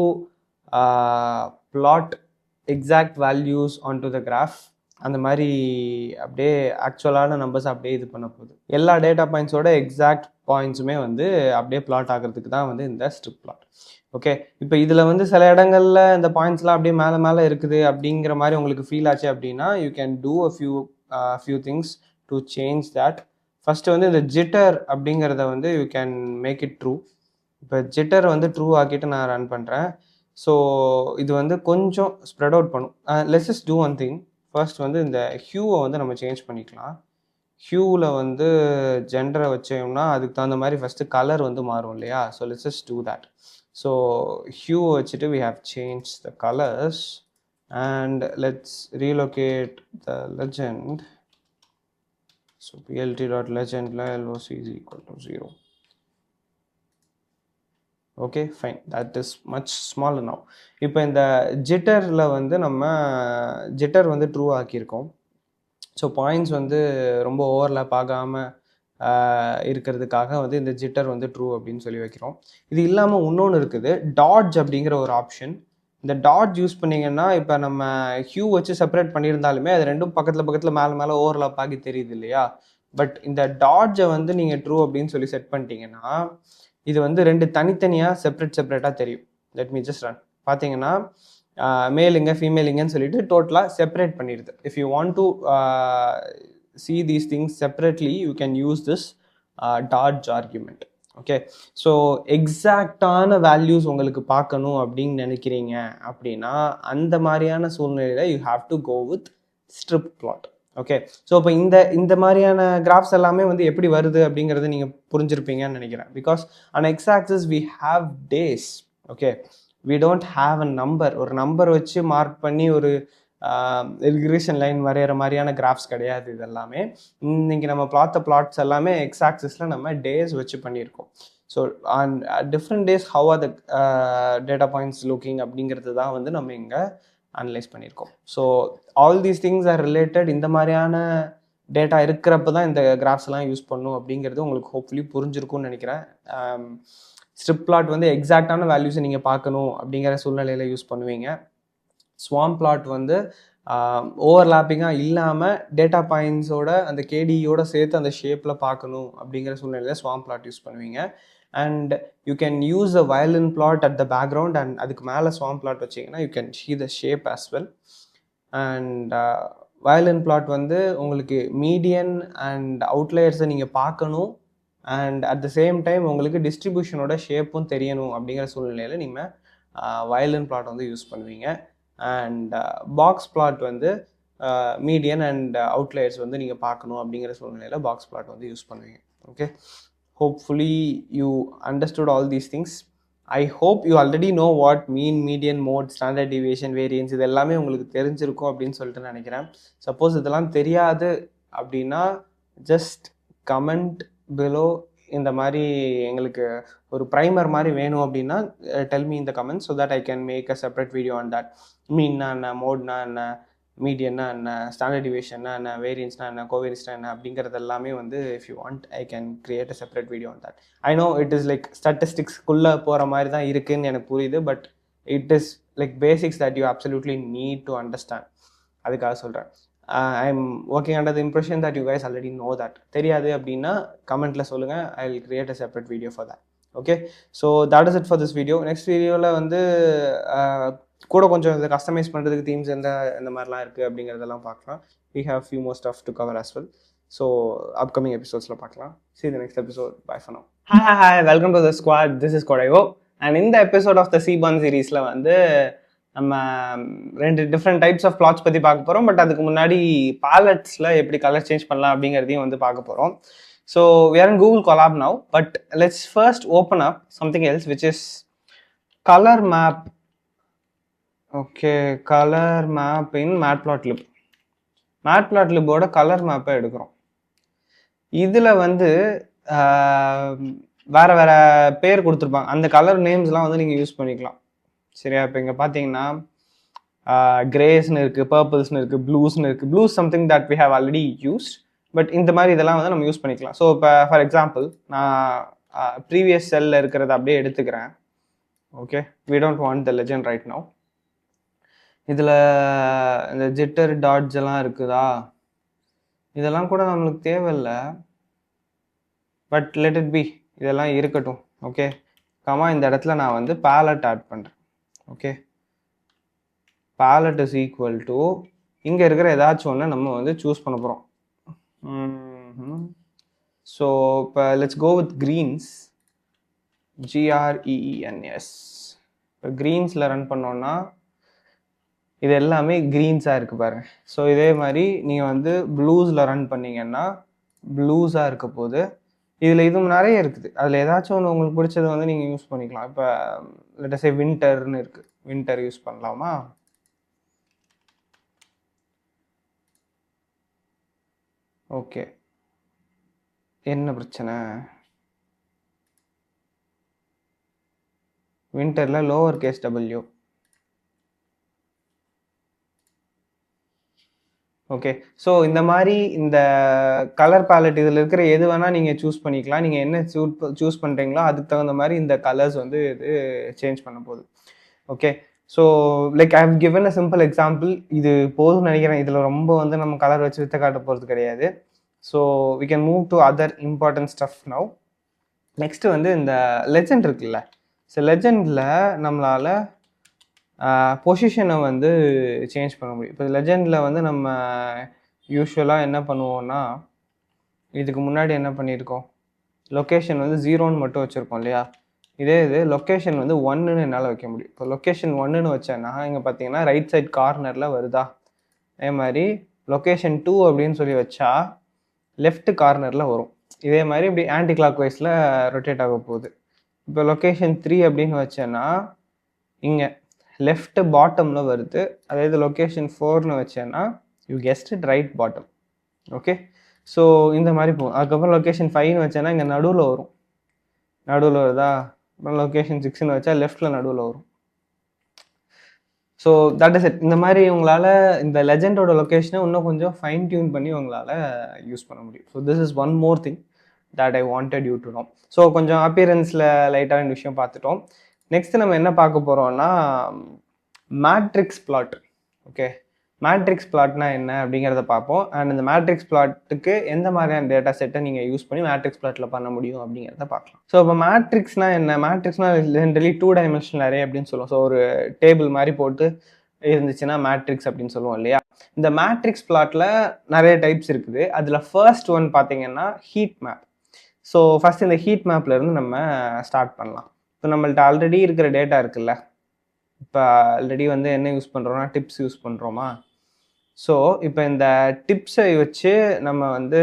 plot exact values on to the graph. அந்த மாதிரி அப்படியே ஆக்சுவலான நம்பர்ஸ் அப்படியே இது பண்ண போகுது. எல்லா டேட்டா பாயிண்ட்ஸோட எக்ஸாக்ட் பாயிண்ட்ஸுமே வந்து அப்படியே பிளாட் ஆகிறதுக்கு தான் வந்து இந்த ஸ்ட்ரிப் பிளாட். ஓகே. இப்போ இதில் வந்து சில இடங்களில் இந்த பாயிண்ட்ஸ்லாம் அப்படியே மேலே இருக்குது அப்படிங்கிற மாதிரி உங்களுக்கு ஃபீல் ஆச்சு அப்படின்னா you can do a few things to change that. First வந்து இந்த ஜிட்டர் அப்படிங்கிறத வந்து you can make it true. இப்போ ஜிட்டர் வந்து ட்ரூ ஆக்கிட்டு நான் ரன் பண்ணுறேன். ஸோ இது வந்து கொஞ்சம் ஸ்ப்ரெட் அவுட் பண்ணும். Let's just do one thing. First வந்து இந்த ஹியூவை வந்து நம்ம சேஞ்ச் பண்ணிக்கலாம். ஹியூவில் வந்து ஜெண்டரை வச்சோம்னா அதுக்கு தகுந்த மாதிரி ஃபஸ்ட்டு கலர் வந்து மாறும் இல்லையா. So let's just do that. So ஹியூவை வச்சுட்டு we have changed the colors and let's relocate the legend. So plt.legend LOC is equal to 0. Okay, fine. That is much smaller now. இப்போ இந்த ஜிட்டரில் வந்து நம்ம jitter வந்து ட்ரூ ஆக்கியிருக்கோம். ஸோ பாயிண்ட்ஸ் வந்து ரொம்ப overlap ஆகாமல் இருக்கிறதுக்காக வந்து இந்த ஜிட்டர் வந்து ட்ரூ அப்படின்னு சொல்லி வைக்கிறோம். இது இல்லாமல் இன்னொன்று இருக்குது, டாட்ஜ் அப்படிங்கிற ஒரு ஆப்ஷன். இந்த டாட்ஜ் யூஸ் பண்ணிங்கன்னா இப்போ நம்ம ஹியூ வச்சு செப்பரேட் பண்ணியிருந்தாலுமே அது ரெண்டும் பக்கத்தில் மேலே ஓவர்லேப் ஆகி தெரியுது இல்லையா. பட் இந்த டாட்ஜை வந்து நீங்கள் ட்ரூ அப்படின்னு சொல்லி செட் பண்ணிட்டீங்கன்னா இது வந்து ரெண்டு தனித்தனியாக செப்பரேட்டாக தெரியும். Let me just run. பார்த்தீங்கன்னா மேலுங்க ஃபீமேலுங்கன்னு சொல்லிட்டு டோட்டலாக செப்பரேட் பண்ணிடுது. If you want to see these things separately you can use this dodge argument. Okay, so எக்ஸாக்டான வேல்யூஸ் உங்களுக்கு பார்க்கணும் அப்படின்னு நினைக்கிறீங்க அப்படின்னா அந்த மாதிரியான சூழ்நிலையில் you have to go with strip plot. Okay, so இப்போ இந்த மாதிரியான கிராஃப்ஸ் எல்லாமே வந்து எப்படி வருது அப்படிங்கிறத நீங்கள் புரிஞ்சிருப்பீங்கன்னு நினைக்கிறேன். Because on X axis we have days. Okay, we don't have a number. ஒரு நம்பர் வச்சு மார்க் பண்ணி ஒரு ரிக்ரெஷன் லைன் வரைகிற மாதிரியான கிராஃப்ஸ் கிடையாது. இது எல்லாமே இன்னைக்கு நம்ம பார்த்த பிளாட்ஸ் எல்லாமே எக்ஸ் ஆக்சிஸில் நம்ம டேஸ் வச்சு பண்ணியிருக்கோம். So on different days how are the data points looking அப்படிங்கிறது தான் வந்து நம்ம இங்கே அனலைஸ் பண்ணியிருக்கோம். So all these things are related. இந்த மாதிரியான டேட்டா இருக்கிறப்ப தான் இந்த கிராஃப்ஸ் எல்லாம் யூஸ் பண்ணும் அப்படிங்கிறது உங்களுக்கு ஹோப்ஃபுல்லி புரிஞ்சிருக்கும்னு நினைக்கிறேன். ஸ்ட்ரிப் பிளாட் வந்து எக்ஸாக்டான வேல்யூஸை நீங்கள் பார்க்கணும் அப்படிங்கிற சூழ்நிலையில் யூஸ் பண்ணுவீங்க. ஸ்வாம் பிளாட் வந்து ஓவர்லாப்பிங்காக இல்லாமல் டேட்டா பாயிண்ட்ஸோட அந்த கேடியோட சேர்த்து அந்த ஷேப்பில் பார்க்கணும் அப்படிங்கிற சூழ்நிலையில் ஸ்வாம் பிளாட் யூஸ் பண்ணுவீங்க. And you can use a violin plot at the background and அதுக்கு மேலே ஸ்வாம் பிளாட் வச்சிங்கன்னா you can see the shape as well. And violin plot வந்து உங்களுக்கு மீடியன் அண்ட் அவுட்லேயர்ஸை நீங்கள் பார்க்கணும் and at the same time உங்களுக்கு டிஸ்ட்ரிபியூஷனோட ஷேப்பும் தெரியணும் அப்படிங்கிற சூழ்நிலையில் நீங்கள் வயலின் பிளாட் வந்து யூஸ் பண்ணுவீங்க. அண்ட் பாக்ஸ் பிளாட் வந்து மீடியன் அண்ட் அவுட்லேயர்ஸ் வந்து நீங்கள் பார்க்கணும் அப்படிங்கிற சூழ்நிலையில் பாக்ஸ் பிளாட் வந்து யூஸ் பண்ணுவீங்க. Okay, hopefully you understood all these things. I hope you already know what mean, median, mode, standard deviation, variance இது எல்லாமே உங்களுக்கு தெரிஞ்சிருக்கும் அப்படின்னு சொல்லிட்டு நினைக்கிறேன். சப்போஸ் இதெல்லாம் தெரியாது அப்படின்னா ஜஸ்ட் கமெண்ட் பிலோ. இந்த மாதிரி எங்களுக்கு ஒரு ப்ரைமர் மாதிரி வேணும் அப்படின்னா டெல் மீ இந்த comment so that I can make a separate video on that. மீன்னா என்ன, மோட்னா என்ன, மீடியன்னா என்ன, ஸ்டாண்டர்ட் டிவியேஷன்னா என்ன, வேரியன்ஸ்னா என்ன, கோவேரியன்ஸ்னா என்ன அப்படிங்கிறது எல்லாமே வந்து if you want I can create a separate video on that. I know it is like ஸ்டாட்டிஸ்டிக்ஸ்குள்ளே போகிற மாதிரி தான் இருக்குன்னு எனக்கு புரியுது. But it is like basics that you absolutely need to understand. அதுக்காக சொல்கிறேன். I am working under the impression that you guys already know that. தெரியாது அப்படின்னா கமெண்ட்டில் சொல்லுங்கள். I will create a separate video for that. Okay, so that is it for this video. Next வீடியோவில் வந்து கூட கொஞ்சம் இதை கஸ்டமைஸ் பண்ணுறதுக்கு தீம்ஸ் இந்த மாதிரிலாம் இருக்குது அப்படிங்கிறதெல்லாம் பார்க்கலாம். We have few more stuff to cover as well. So upcoming episodesல பார்க்கலாம். See you in the next episode. Bye for now. Hi, welcome to the squad. This is Kodayo. And in the episode of the Seaborn series வந்து நம்ம 2 different types of plots பற்றி பார்க்க போகிறோம். But அதுக்கு முன்னாடி பேலட்ஸில் எப்படி colour change பண்ணலாம் அப்படிங்கிறதையும் வந்து பார்க்க போகிறோம். So we are in Google Colab now. But let's first open up something else which is color map. Okay, colour map in Matplotlib. மேட்ப்ளாட்லிப்போட கலர் மேப்பை எடுக்கிறோம். இதில் வந்து வேறு வேறு பேர் கொடுத்துருப்பாங்க. அந்த கலர் நேம்ஸ்லாம் வந்து நீங்கள் யூஸ் பண்ணிக்கலாம். சரியா? இப்போ இங்கே பார்த்தீங்கன்னா கிரேஸ்னு இருக்குது, பர்பிள்ஸ்னு இருக்குது, ப்ளூஸ்னு இருக்குது. Blues something that we have already used. But இந்த மாதிரி இதெல்லாம் வந்து நம்ம யூஸ் பண்ணிக்கலாம். ஸோ இப்போ ஃபார் எக்ஸாம்பிள் நான் ப்ரீவியஸ் செல்லில் இருக்கிறத அப்படியே எடுத்துக்கிறேன். Okay, we don't want the legend right now. இதில் இந்த ஜிட்டர் டாட்ஸ் எல்லாம் இருக்குதா, இதெல்லாம் கூட நம்மளுக்கு தேவையில்லை. பட் லெட் இட் பி, இதெல்லாம் இருக்கட்டும். ஓகே, இந்த இடத்துல நான் வந்து பேலட் ஆட் பண்ணுறேன். Okay, palette is equal to இங்கே இருக்கிற ஏதாச்சும் ஒன்று நம்ம வந்து சூஸ் பண்ண போகிறோம். ஸோ இப்போ let's go with greens. GREENS. இப்போ க்ரீன்ஸில் ரன் பண்ணோன்னா இது எல்லாமே க்ரீன்ஸாக இருக்குது பாருங்கள். ஸோ இதே மாதிரி நீங்கள் வந்து ப்ளூஸில் ரன் பண்ணிங்கன்னா ப்ளூஸாக இருக்க போது. இதில் இது நிறைய இருக்குது. அதில் ஏதாச்சும் ஒன்று உங்களுக்கு பிடிச்சது வந்து நீங்கள் யூஸ் பண்ணிக்கலாம். இப்போ லெட் அஸ் சே வின்டர்னு இருக்குது. வின்டர் யூஸ் பண்ணலாமா? ஓகே, என்ன பிரச்சனை? வின்டரில் lower case W. Okay, so இந்த மாதிரி இந்த கலர் பேலட் இதில் இருக்கிற எது வேணால் நீங்கள் சூஸ் பண்ணிக்கலாம். நீங்கள் என்ன சூஸ் பண்ணுறீங்களோ அதுக்கு தகுந்த மாதிரி இந்த கலர்ஸ் வந்து இது சேஞ்ச் பண்ண போகுது. Okay, so like I have given a simple example. இது போதும்னு நினைக்கிறேன். இதில் ரொம்ப வந்து நம்ம கலர் வச்சு வித்த காட்ட போகிறது கிடையாது. So we can move to other important stuff now. Next வந்து இந்த லெஜெண்ட் இருக்குல்ல. ஸோ லெஜெண்டில் நம்மளால் பொசிஷனை வந்து சேஞ்ச் பண்ண முடியும். இப்போ லெஜெண்டில் வந்து நம்ம யூஸ்வலாக என்ன பண்ணுவோம்னா, இதுக்கு முன்னாடி என்ன பண்ணியிருக்கோம், லொக்கேஷன் வந்து 0ன்னு மட்டும் வச்சுருக்கோம் இல்லையா, இதே இது லொக்கேஷன் வந்து 1ன்னு என்னால் வைக்க முடியும். இப்போ லொக்கேஷன் 1ன்னு வச்சேன்னா இங்கே பார்த்தீங்கன்னா ரைட் சைட் கார்னரில் வருதா, அதே மாதிரி லொக்கேஷன் 2 அப்படின்னு சொல்லி வச்சா லெஃப்ட் கார்னரில் வரும். இதே மாதிரி இப்படி ஆன்டி கிளாக் வைஸில் ரொட்டேட் ஆக போகுது. இப்போ லொக்கேஷன் 3 அப்படின்னு வச்சேன்னா இங்கே லெஃப்ட் பாட்டமில் வருது. அதாவது லொக்கேஷன் 4ன்னு வச்சேன்னா you guessed it right bottom. Okay, so இந்த மாதிரி போகும். அதுக்கப்புறம் லொக்கேஷன் 5ன்னு வச்சேன்னா இங்கே நடுவில் வரும், நடுவில் வருதா. அப்புறம் லொக்கேஷன் 6ன்னு வச்சா லெஃப்டில் நடுவில் வரும். So that is it. இந்த மாதிரி உங்களால் இந்த லெஜெண்டோட லொக்கேஷனை இன்னும் கொஞ்சம் ஃபைன் டியூன் பண்ணி உங்களால் யூஸ் பண்ண முடியும். So this is one more thing that I wanted you to know. So கொஞ்சம் அப்பியரன்ஸில் லைட்டாக இந்த விஷயம் பார்த்துட்டோம். நெக்ஸ்ட் நம்ம என்ன பார்க்க போகிறோம்னா மேட்ரிக்ஸ் பிளாட். ஓகே, மேட்ரிக்ஸ் பிளாட்னா என்ன அப்படிங்கிறத பார்ப்போம். அண்ட் இந்த மேட்ரிக்ஸ் பிளாட்டுக்கு எந்த மாதிரியான டேட்டா செட்டை நீங்கள் யூஸ் பண்ணி மேட்ரிக்ஸ் பிளாட்டில் பண்ண முடியும் அப்படிங்கிறத பார்க்கலாம். ஸோ இப்போ மேட்ரிக்ஸ்னா என்ன? மேட்ரிக்ஸ்னா ஜென்ரலி 2 டைமென்ஷனல் அரே அப்படின்னு சொல்லுவோம். ஸோ ஒரு டேபிள் மாதிரி போட்டு இருந்துச்சுன்னா மேட்ரிக்ஸ் அப்படின்னு சொல்லுவோம் இல்லையா. இந்த மேட்ரிக்ஸ் பிளாட்டில் நிறைய டைப்ஸ் இருக்குது. அதில் ஃபர்ஸ்ட் ஒன் பார்த்தீங்கன்னா ஹீட் மேப். ஸோ ஃபர்ஸ்ட் இந்த ஹீட் மேப்ல இருந்து நம்ம ஸ்டார்ட் பண்ணலாம். இப்போ நம்மள்ட்ட ஆல்ரெடி இருக்கிற டேட்டா இருக்குல்ல, இப்போ ஆல்ரெடி வந்து என்ன யூஸ் பண்ணுறோம்னா டிப்ஸ் யூஸ் பண்ணுறோமா. ஸோ இப்போ இந்த டிப்ஸை வச்சு நம்ம வந்து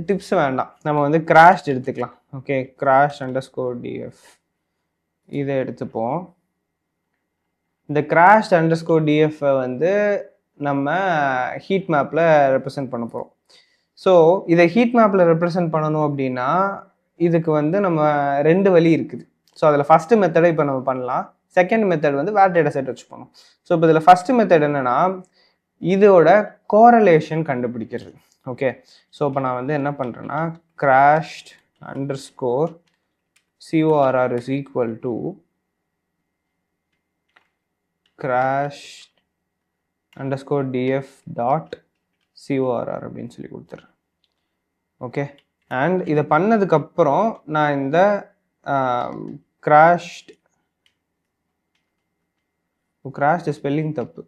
டிப்ஸ் வேண்டாம், நம்ம வந்து கிராஷ் எடுத்துக்கலாம். ஓகே, கிராஷ் _df இதை எடுத்துப்போம். இந்த கிராஷ் _df வந்து நம்ம ஹீட் மேப்பில் ரெப்ரசன்ட் பண்ண போகிறோம். ஸோ இதை ஹீட் மேப்பில் ரெப்ரசன்ட் பண்ணணும் அப்படின்னா இதுக்கு வந்து நம்ம 2 வழி இருக்குது. ஸோ அதில் ஃபஸ்ட்டு மெத்தடை இப்போ நம்ம பண்ணலாம். செகண்ட் மெத்தட் வந்து வேர் டேட்டா செட் வச்சு பண்ணணும். ஸோ இப்போ இதில் ஃபஸ்ட்டு மெத்தட் என்னென்னா இதோட கோரலேஷன் கண்டுபிடிக்கிறது. ஓகே, ஸோ இப்போ நான் வந்து என்ன பண்ணுறேன்னா crashed _ corr is equal to crashed _df dot corr அப்படின்னு சொல்லி கொடுத்துட்றேன். ஓகே, அண்ட் இதை பண்ணதுக்கப்புறம் நான் இந்த crashed ஸ்பெல்லிங் தப்பு,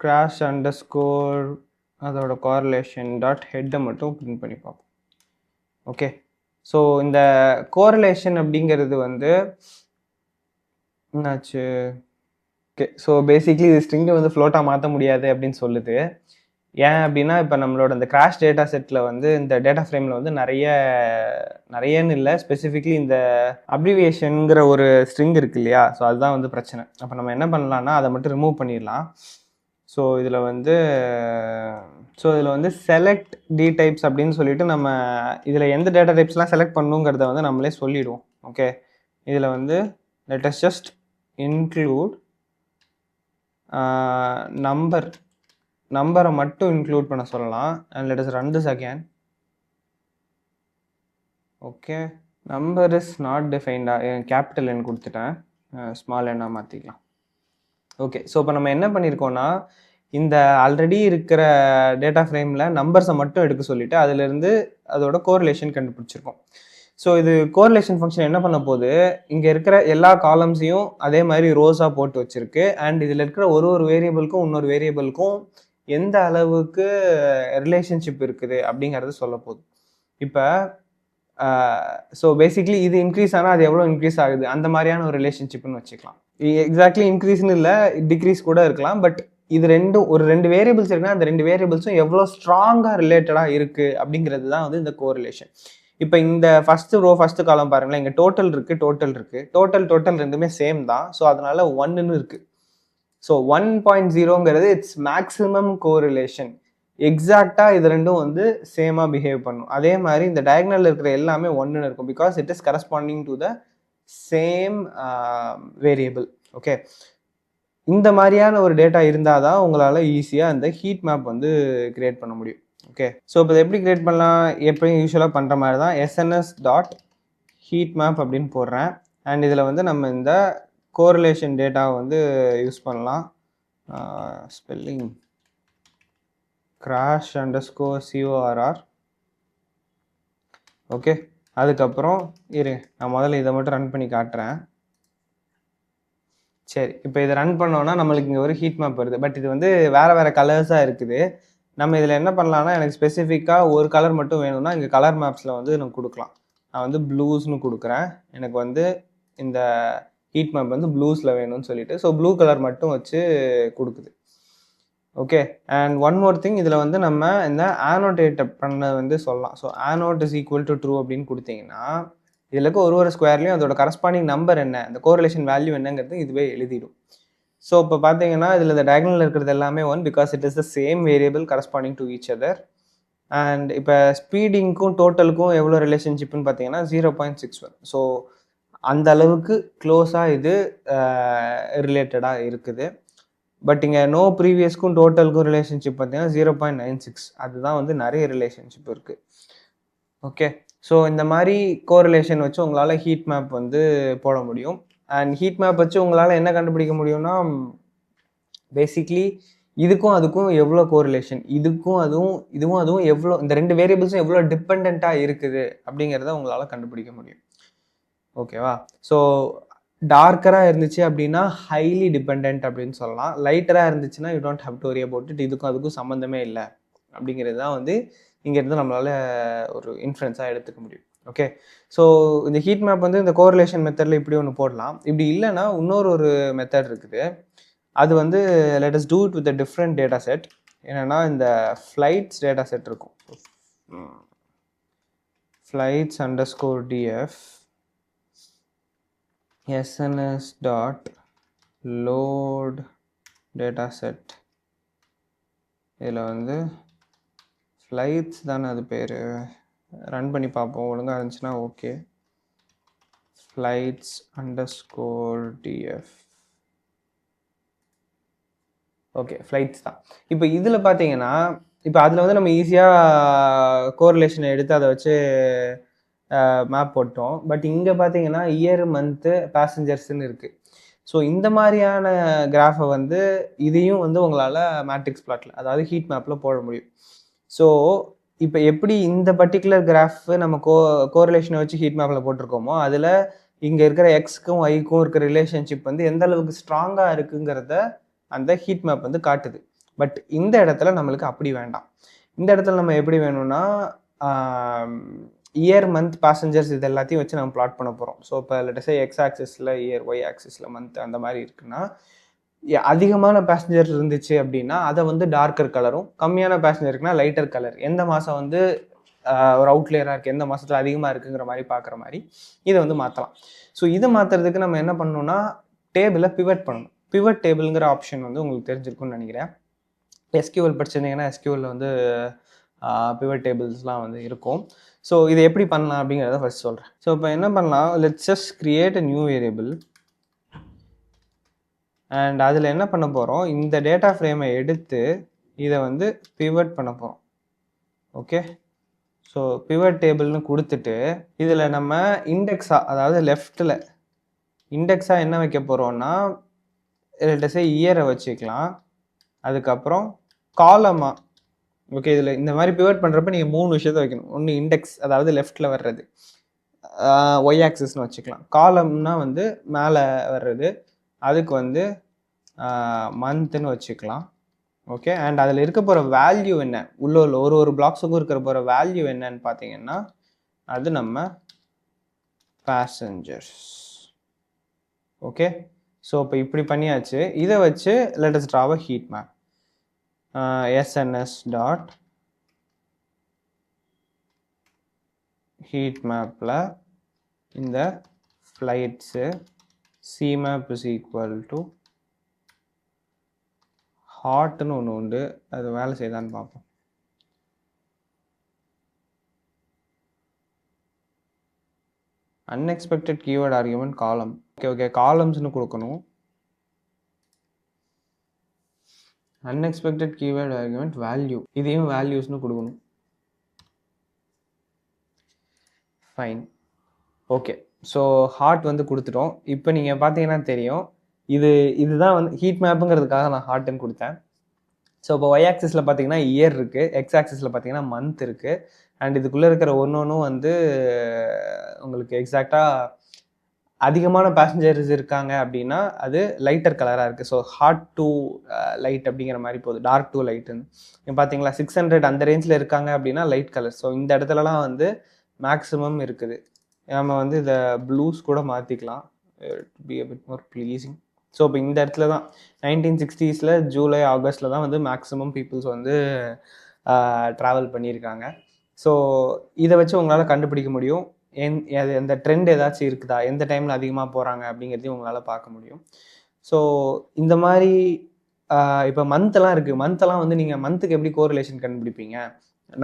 crash _ அதோட correlation டாட் ஹெட்டை மட்டும் பிரிண்ட் பண்ணி பார்ப்போம். ஓகே, ஸோ இந்த கோரிலேஷன் அப்படிங்கிறது வந்து என்னாச்சு. ஓகே, ஸோ பேசிக்லி இது ஸ்ட்ரிங்கை வந்து ஃப்ளோட்டாக மாற்ற முடியாது அப்படின்னு சொல்லுது. ஏன் அப்படின்னா இப்போ நம்மளோட இந்த கிராஷ் டேட்டா செட்டில் வந்து இந்த டேட்டா ஃப்ரேமில் வந்து நிறையன்னு இல்லை, ஸ்பெசிஃபிக்லி இந்த அப்ரிவியேஷனுங்கிற ஒரு ஸ்ட்ரிங் இருக்கு இல்லையா. ஸோ அதுதான் வந்து பிரச்சனை. அப்போ நம்ம என்ன பண்ணலாம்னா அதை மட்டும் ரிமூவ் பண்ணிடலாம். ஸோ இதில் வந்து செலக்ட் டி டைப்ஸ் அப்படின்னு சொல்லிட்டு நம்ம இதில் எந்த டேட்டா டைப்ஸ்லாம் செலக்ட் பண்ணுங்கிறத வந்து நம்மளே சொல்லிடுவோம். ஓகே, இதில் வந்து லெட் அஸ் ஜஸ்ட் இன்க்ளூட் நம்பரை மட்டும் இன்க்ளூட் பண்ண சொல்லலாம். And let us run this again. Okay, number is not டிஃபைன்டா, கேபிட்டல் என் கொடுத்துட்டேன், ஸ்மால் என்னாக மாற்றிக்கலாம். ஓகே, ஸோ இப்போ நம்ம என்ன பண்ணியிருக்கோம்னா இந்த ஆல்ரெடி இருக்கிற டேட்டா ஃப்ரேமில் நம்பர்ஸை மட்டும் எடுக்க சொல்லிவிட்டு அதிலிருந்து அதோட கோரிலேஷன் கண்டுபிடிச்சிருக்கோம். ஸோ இது கோரிலேஷன் ஃபங்க்ஷன் என்ன பண்ண போது இங்கே இருக்கிற எல்லா காலம்ஸையும் அதே மாதிரி ரோஸாக போட்டு வச்சுருக்கு. அண்ட் இதில் இருக்கிற ஒரு வேரியபிளுக்கும் இன்னொரு வேரியபிளுக்கும் எந்த அளவுக்கு ரிலேஷன்ஷிப் இருக்குது அப்படிங்கிறது சொல்ல போகுது. இப்போ ஸோ பேசிக்லி இது இன்க்ரீஸ் ஆனால் அது எவ்வளோ இன்க்ரீஸ் ஆகுது அந்த மாதிரியான ஒரு ரிலேஷன்ஷிப்னு வச்சுக்கலாம். எக்ஸாக்ட்லி இன்க்ரீஸ்னு இல்லை, டிக்ரீஸ் கூட இருக்கலாம். பட் இது ஒரு 2 வேரியபிள்ஸ் இருக்குன்னா அந்த 2 வேரியபிள்ஸும் எவ்வளோ ஸ்ட்ராங்காக ரிலேட்டடாக இருக்குது அப்படிங்கிறது தான் வந்து இந்த கோரிலேஷன். இப்போ இந்த ஃபர்ஸ்ட் காலம் பாருங்களேன், இங்கே டோட்டல் இருக்குது, டோட்டல் ரெண்டுமே சேம் தான். ஸோ அதனால 1ன்னு இருக்குது. ஸோ 1.0ங்கிறது இட்ஸ் மேக்ஸிமம் கோரிலேஷன். எக்ஸாக்டாக இது ரெண்டும் வந்து சேமாக பிஹேவ் பண்ணும். அதே மாதிரி இந்த டயக்னலில் இருக்கிற எல்லாமே 1ன்னு இருக்கும், because it is corresponding to the same variable. Okay, இந்த மாதிரியான ஒரு டேட்டா இருந்தால் தான் உங்களால் ஈஸியாக இந்த ஹீட் மேப் வந்து கிரியேட் பண்ண முடியும். ஓகே, ஸோ இப்போ எப்படி கிரியேட் பண்ணலாம், எப்பயும் யூஸ்வலாக பண்ணுற மாதிரி தான் sns.heatmap அப்படின்னு போடுறேன். அண்ட் இதில் வந்து நம்ம இந்த கோரிலேஷன் டேட்டாவை வந்து யூஸ் பண்ணலாம். Spelling crash _ corr. ஓகே, அதுக்கப்புறம் நான் முதல்ல இதை மட்டும் ரன் பண்ணி காட்டுறேன். சரி, இப்போ இதை ரன் பண்ணோன்னா நம்மளுக்கு இங்கே ஒரு ஹீட் மேப் வருது. பட் இது வந்து வேறு கலர்ஸாக இருக்குது. நம்ம இதில் என்ன பண்ணலாம்னா எனக்கு ஸ்பெசிஃபிக்காக ஒரு கலர் மட்டும் வேணும்னா இங்கே கலர் மேப்ஸில் வந்து நம்ம கொடுக்கலாம். நான் வந்து ப்ளூஸ்னு கொடுக்குறேன். எனக்கு வந்து இந்த ஹீட் மேப் வந்து ப்ளூஸில் வேணும்னு சொல்லிட்டு ஸோ ப்ளூ கலர் மட்டும் வச்சு கொடுக்குது. Okay, and one more thing, இதில் வந்து நம்ம இந்த ஆனோடேட் பண்ண வந்து சொல்லலாம். So anode is equal to true அப்படின்னு கொடுத்தீங்கன்னா இதில் இருக்க ஒரு ஸ்கொயர்லையும் அதோட கரஸ்பாண்டிங் நம்பர் என்ன, அந்த கோரிலேஷன் வேல்யூ என்னங்கிறது இதுவே எழுதிடும். ஸோ இப்போ பார்த்தீங்கன்னா இதில் இந்த டயகனல் இருக்கிறது எல்லாமே 1 because it is the same variable corresponding to each other. And இப்போ ஸ்பீடிங்க்கும் டோட்டலுக்கும் எவ்வளோ ரிலேஷன்ஷிப்னு பார்த்தீங்கன்னா 0.61. ஸோ அந்த அளவுக்கு க்ளோஸாக இது ரிலேட்டடாக இருக்குது. பட் இங்கே நோ ப்ரீவியஸ்க்கும் டோட்டலுக்கும் ரிலேஷன்ஷிப் பார்த்தீங்கன்னா 0.96. அதுதான் வந்து நிறைய ரிலேஷன்ஷிப் இருக்குது. ஓகே, ஸோ இந்த மாதிரி கோரிலேஷன் வச்சு உங்களால் ஹீட் மேப் வந்து போட முடியும். அண்ட் ஹீட் மேப் வச்சு உங்களால் என்ன கண்டுபிடிக்க முடியும்னா பேசிக்லி இதுக்கும் அதுக்கும் எவ்வளோ கோரிலேஷன், இதுவும் அதுவும் எவ்வளோ, இந்த ரெண்டு வேரியபிள்ஸும் எவ்வளோ டிபெண்ட்டாக இருக்குது அப்படிங்கிறத உங்களால் கண்டுபிடிக்க முடியும். ஓகேவா? ஸோ டார்க்கராக இருந்துச்சு அப்படின்னா ஹைலி டிபெண்ட் அப்படின்னு சொல்லலாம். லைட்டராக இருந்துச்சுன்னா you don't have to worry about it, இதுக்கும் அதுக்கும் சம்மந்தமே இல்லை அப்படிங்கிறது தான் வந்து இங்கேருந்து நம்மளால் ஒரு இன்ஃப்ளூயன்ஸாக எடுத்துக்க முடியும். ஓகே, ஸோ இந்த ஹீட் மேப் வந்து இந்த கோரிலேஷன் மெத்தடில் இப்படி ஒன்று போடலாம். இப்படி இல்லைன்னா இன்னொரு மெத்தட் இருக்குது. அது வந்து let us do it with different data set. என்னென்னா இந்த ஃப்ளைட்ஸ் டேட்டா செட் இருக்கும். flights underscore df sns dot load data set. இதில் வந்து ஃப்ளைட்ஸ் தானே அது பேர், ரன் பண்ணி பார்ப்போம். ஒழுங்காக இருந்துச்சுன்னா okay. Flights underscore DF. Okay, flights தான். இப்போ இதில் பார்த்தீங்கன்னா இப்போ அதில் வந்து நம்ம ஈஸியாக கோரிலேஷனை எடுத்து அதை வச்சு மேப் போட்டோம். பட் இங்கே பார்த்தீங்கன்னா இயர், மந்த்து, பேசஞ்சர்ஸ்ன்னு இருக்குது. ஸோ இந்த மாதிரியான கிராஃபை வந்து இதையும் வந்து உங்களால் மேட்ரிக்ஸ் பிளாட்டில், அதாவது ஹீட் மேப்பில் போட முடியும். ஸோ இப்போ எப்படி இந்த பர்டிகுலர் கிராஃப் நம்ம கோரிலேஷனை வச்சு ஹீட் மேப்பில் போட்டிருக்கோமோ அதில் இங்கே இருக்கிற எக்ஸ்க்கும் ஒய்க்கும் இருக்கிற ரிலேஷன்ஷிப் வந்து எந்த அளவுக்கு ஸ்ட்ராங்காக இருக்குங்கிறத அந்த ஹீட் மேப் வந்து காட்டுது. பட் இந்த இடத்துல நம்மளுக்கு அப்படி வேண்டாம். இந்த இடத்துல நம்ம எப்படி வேணும்னா இயர், மந்த், பேசஞ்சர்ஸ் இது எல்லாத்தையும் வச்சு நம்ம பிளாட் பண்ண போகிறோம். ஸோ இப்போ லெட்டஸே எக்ஸ் ஆக்சிஸில் இயர், ஒய் ஆக்சிஸில் மந்த் அந்த மாதிரி இருக்குன்னா அதிகமான பேசஞ்சர் இருந்துச்சு அப்படின்னா அதை வந்து டார்க்கர் கலரும், கம்மியான பேசஞ்சர் இருக்குன்னா லைட்டர் கலர், எந்த மாதம் வந்து ஒரு அவுட்லேயராக இருக்குது, எந்த மாதத்தில் அதிகமாக இருக்குங்கிற மாதிரி பார்க்குற மாதிரி இதை வந்து மாற்றலாம். ஸோ இதை மாற்றுறதுக்கு நம்ம என்ன பண்ணணும்னா டேபிளை பிவட் பண்ணணும். பிவட் டேபிள்ங்கிற ஆப்ஷன் வந்து உங்களுக்கு தெரிஞ்சிருக்கும்னு நினைக்கிறேன். எஸ்கியூஎல் படிச்சிருந்தீங்கன்னா எஸ்கியூஎல்ல வந்து பிவட் டேபிள்ஸ்லாம் வந்து இருக்கும். ஸோ இதை எப்படி பண்ணலாம் அப்படிங்கிறத ஃபர்ஸ்ட் சொல்கிறேன். ஸோ இப்போ என்ன பண்ணலாம், let's just create a new variable. And அதில் என்ன பண்ண போகிறோம், இந்த டேட்டா ஃப்ரேமை எடுத்து இதை வந்து பிவட் பண்ண போகிறோம். ஓகே, ஸோ பிவட் டேபிள்னு கொடுத்துட்டு இதில் நம்ம இண்டெக்ஸாக, அதாவது லெஃப்டில் இண்டெக்ஸாக என்ன வைக்க போகிறோம்னா லெட்டஸே இயரை வச்சுக்கலாம். அதுக்கப்புறம் காலமாக, ஓகே, இதில் இந்த மாதிரி பிவட் பண்ணுறப்ப நீங்கள் 3 விஷயத்த வைக்கணும். ஒன்று இண்டெக்ஸ், அதாவது லெஃப்டில் வர்றது, ஒய் ஆக்சிஸ்னு வச்சுக்கலாம். காலம்னா வந்து மேலே வர்றது, அதுக்கு வந்து மந்த்துன்னு வச்சுக்கலாம். ஓகே, அண்ட் அதில் இருக்க போகிற வேல்யூ என்ன, உள்ள ஒரு பிளாக்ஸுக்கும் இருக்கிற போகிற வேல்யூ என்னன்னு பார்த்தீங்கன்னா அது நம்ம பேசஞ்சர்ஸ். ஓகே, ஸோ இப்போ இப்படி பண்ணியாச்சு. இதை வச்சு let us draw a heat map. sns dot heat mapல இந்த flights cmap is equal to ஹாட்னு ஒன்று உண்டு, அது வேலை செய்தான்னு பார்ப்போம். அன்எக்ஸ்பெக்டட் கீவேர்ட் ஆர்குமெண்ட் காலம். ஓகே, காலம்ஸ்னு கொடுக்கணும். அன்எக்ஸ்பெக்டட் கீவேர்ட் ஆர்குமெண்ட் வேல்யூ, இதையும் வேல்யூஸ்னு கொடுக்கணும். Fine, okay. ஸோ ஹாட் வந்து கொடுத்துட்டோம். இப்போ நீங்கள் பார்த்தீங்கன்னா தெரியும், இதுதான் வந்து ஹீட் மேப்புங்கிறதுக்காக நான் ஹாட்னு கொடுத்தேன். ஸோ இப்போ ஒய் ஆக்சிஸில் பார்த்தீங்கன்னா இயர் இருக்குது, எக்ஸ் ஆக்சிஸில் பார்த்தீங்கன்னா மந்த் இருக்குது. அண்ட் இதுக்குள்ளே இருக்கிற ஒன்றும் வந்து உங்களுக்கு எக்ஸாக்டாக அதிகமான பேசஞ்சர்ஸ் இருக்காங்க அப்படின்னா அது லைட்டர் கலராக இருக்குது. ஸோ ஹாட் டு லைட் அப்படிங்கிற மாதிரி போகுது, டார்க் டு லைட்டுன்னு. இப்போ பார்த்தீங்களா 600 அந்த ரேஞ்சில் இருக்காங்க அப்படின்னா லைட் கலர். ஸோ இந்த இடத்துலலாம் வந்து மேக்ஸிமம் இருக்குது. நம்ம வந்து இதை ப்ளூஸ் கூட மாற்றிக்கலாம், be a bit more pleasing. So இப்போ இந்த இடத்துல தான் 1960s ஜூலை ஆகஸ்டில் தான் வந்து மேக்ஸிமம் பீப்புள்ஸ் வந்து ட்ராவல் பண்ணியிருக்காங்க. ஸோ இதை வச்சு உங்களால் கண்டுபிடிக்க முடியும் அந்த ட்ரெண்ட் ஏதாச்சும் இருக்குதா, எந்த டைமில் அதிகமாக போகிறாங்க அப்படிங்கிறதையும் உங்களால் பார்க்க முடியும். ஸோ இந்த மாதிரி இப்போ மந்த்தெல்லாம் இருக்குது. மந்த்தெல்லாம் வந்து நீங்கள் மந்த்துக்கு எப்படி கோரிலேஷன் கண்டுபிடிப்பீங்க,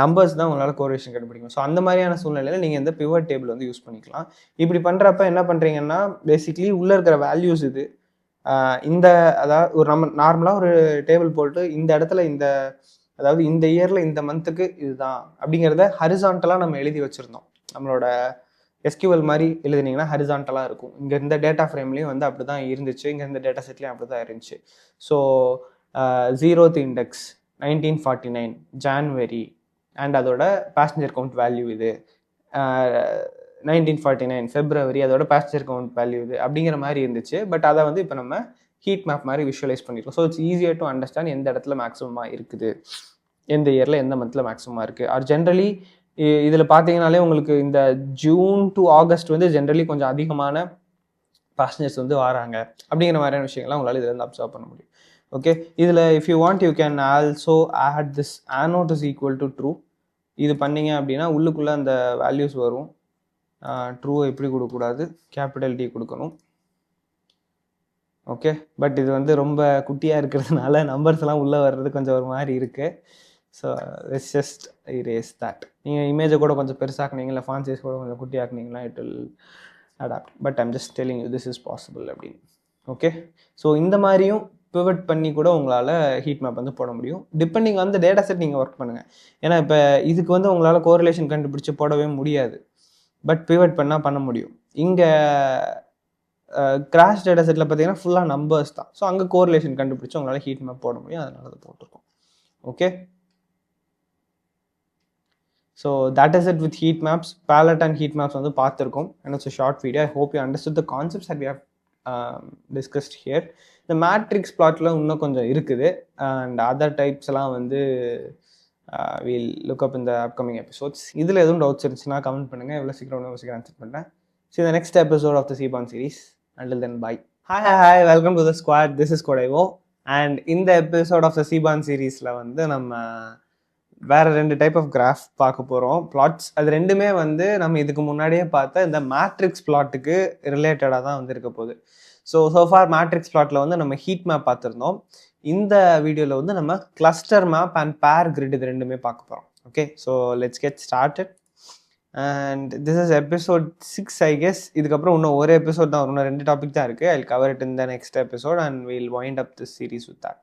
நம்பர்ஸ் தான் உங்களால் கோரிலேஷன் கண்டுபிடிக்கும். ஸோ அந்த மாதிரியான சூழ்நிலையில் நீங்கள் இந்த பிவட் டேபிள் வந்து யூஸ் பண்ணிக்கலாம். இப்படி பண்ணுறப்ப என்ன பண்ணுறீங்கன்னா பேசிக்லி உள்ளே இருக்கிற வேல்யூஸ் இது இந்த அதாவது ஒரு நம்ம நார்மலாக ஒரு டேபிள் போட்டு இந்த இடத்துல அதாவது இந்த இயரில் இந்த மந்த்துக்கு இதுதான் அப்படிங்கிறத ஹரிசான்டலாக நம்ம எழுதி வச்சுருந்தோம். நம்மளோட எஸ்கியூஎல் மாதிரி எழுதினீங்கன்னா ஹரிசான்டலாக இருக்கும். இங்கே இந்த டேட்டா ஃப்ரேம்லேயும் வந்து அப்படி தான் இருந்துச்சு, இங்கே இந்த டேட்டா செட்லேயும் அப்படி தான் இருந்துச்சு. So 0th index 1949 January and அதோட பேசஞ்சர் கவுண்ட் வேல்யூ இது, 1949 ஃபெப்ரவரி அதோட பேசஞ்சர் கவுண்ட் வேல்யூ இது அப்படிங்கிற மாதிரி இருந்துச்சு. பட் அதை வந்து இப்போ நம்ம ஹீட் மேப் மாதிரி விஷுவலைஸ் பண்ணியிருக்கோம். So it's easier to understand எந்த இடத்துல மேக்ஸிமமாக இருக்குது, எந்த இயரில் எந்த மந்தில் மேக்ஸிமமாக இருக்குது. ஆர் ஜென்ரலி இதில் பார்த்தீங்கனாலே உங்களுக்கு இந்த ஜூன் டு ஆகஸ்ட் வந்து ஜென்ரலி கொஞ்சம் அதிகமான பேசஞ்சர்ஸ் வந்து வராங்க அப்படிங்கிற மாதிரியான விஷயங்கள்லாம் உங்களால் இதில் இருந்து அப்சர்வ் பண்ண முடியும். ஓகே, இதில் if you want you can also add this annot is equal to true. இது பண்ணிங்க அப்படின்னா உள்ளுக்குள்ளே அந்த வேல்யூஸ் வரும். ட்ரூவை எப்படி கொடுக்கக்கூடாது, கேபிட்டல் டி கொடுக்கணும். ஓகே, பட் இது வந்து ரொம்ப குட்டியாக இருக்கிறதுனால நம்பர்ஸ்லாம் உள்ளே வர்றது கொஞ்சம் ஒரு மாதிரி இருக்குது. So it's just erase that. நீங்கள் இமேஜை கூட கொஞ்சம் பெருசாக்குனீங்க, இல்லை ஃபாண்ட் சைஸ் கூட கொஞ்சம் குட்டியாக்குனீங்கன்னா it will adapt. But I'm just telling you this is possible அப்படின்னு. ஓகே, ஸோ இந்த மாதிரியும் பிவட் பண்ணி கூட உங்களால் ஹீட் மேப் வந்து போட முடியும். Depending on the data set நீங்கள் ஒர்க் பண்ணுங்கள். ஏன்னா இப்போ இதுக்கு வந்து உங்களால் கோரிலேஷன் கண்டுபிடிச்சி போடவே முடியாது, பட் பிவட் பண்ணால் பண்ண முடியும். இங்கே கிராஷ் டேட்டா செட்டில் பார்த்தீங்கன்னா ஃபுல்லாக நம்பர்ஸ் தான். ஸோ அங்கே கோரிலேஷன் கண்டுபிடிச்சி உங்களால் ஹீட் மேப் போட முடியும், அதனால அதை போட்டிருக்கோம். Okay, so that is it with heat maps. Palette and heat maps வந்து பார்த்துருக்கோம். And it's a short video. I hope you understood the concepts that we have discussed here. இந்த மேட்ரிக்ஸ் பிளாட்டில் இன்னும் கொஞ்சம் இருக்குது அண்ட் அதர் டைப்ஸ் எல்லாம் வந்து we'll look up in the upcoming episodes. இதில் எதுவும் டவுட்ஸ் இருந்துச்சுன்னா கமெண்ட் பண்ணுங்கள். எவ்வளோ சீக்கிரம் ஆன்சர் பண்ணுறேன். See the next episode of the CBON series. Until then, bye. Hi, welcome to the squad. This is Kodaivo. And in the episode of the CBON seriesல வந்து நம்ம வேறு 2 டைப் ஆஃப் கிராஃப் பார்க்க போகிறோம், plots. அது ரெண்டுமே வந்து நம்ம இதுக்கு முன்னாடியே பார்த்த இந்த மேட்ரிக்ஸ் பிளாட்டுக்கு ரிலேட்டடாக தான் வந்து இருக்க போகுது. ஸோ ஃபார் மேட்ரிக்ஸ் பிளாட்டில் வந்து நம்ம ஹீட் மேப் பார்த்துருந்தோம். இந்த வீடியோவில் வந்து நம்ம கிளஸ்டர் மேப் அண்ட் பேர் கிரிட் இது ரெண்டுமே பார்க்க போகிறோம். Okay, so let's get started. And this is episode 6 I guess. இதுக்கப்புறம் இன்னும் ஒரு எபிசோட் தான், இன்னும் 2 டாபிக் தான் இருக்குது. ஐ cover it in the next episode and will wind up this series with that.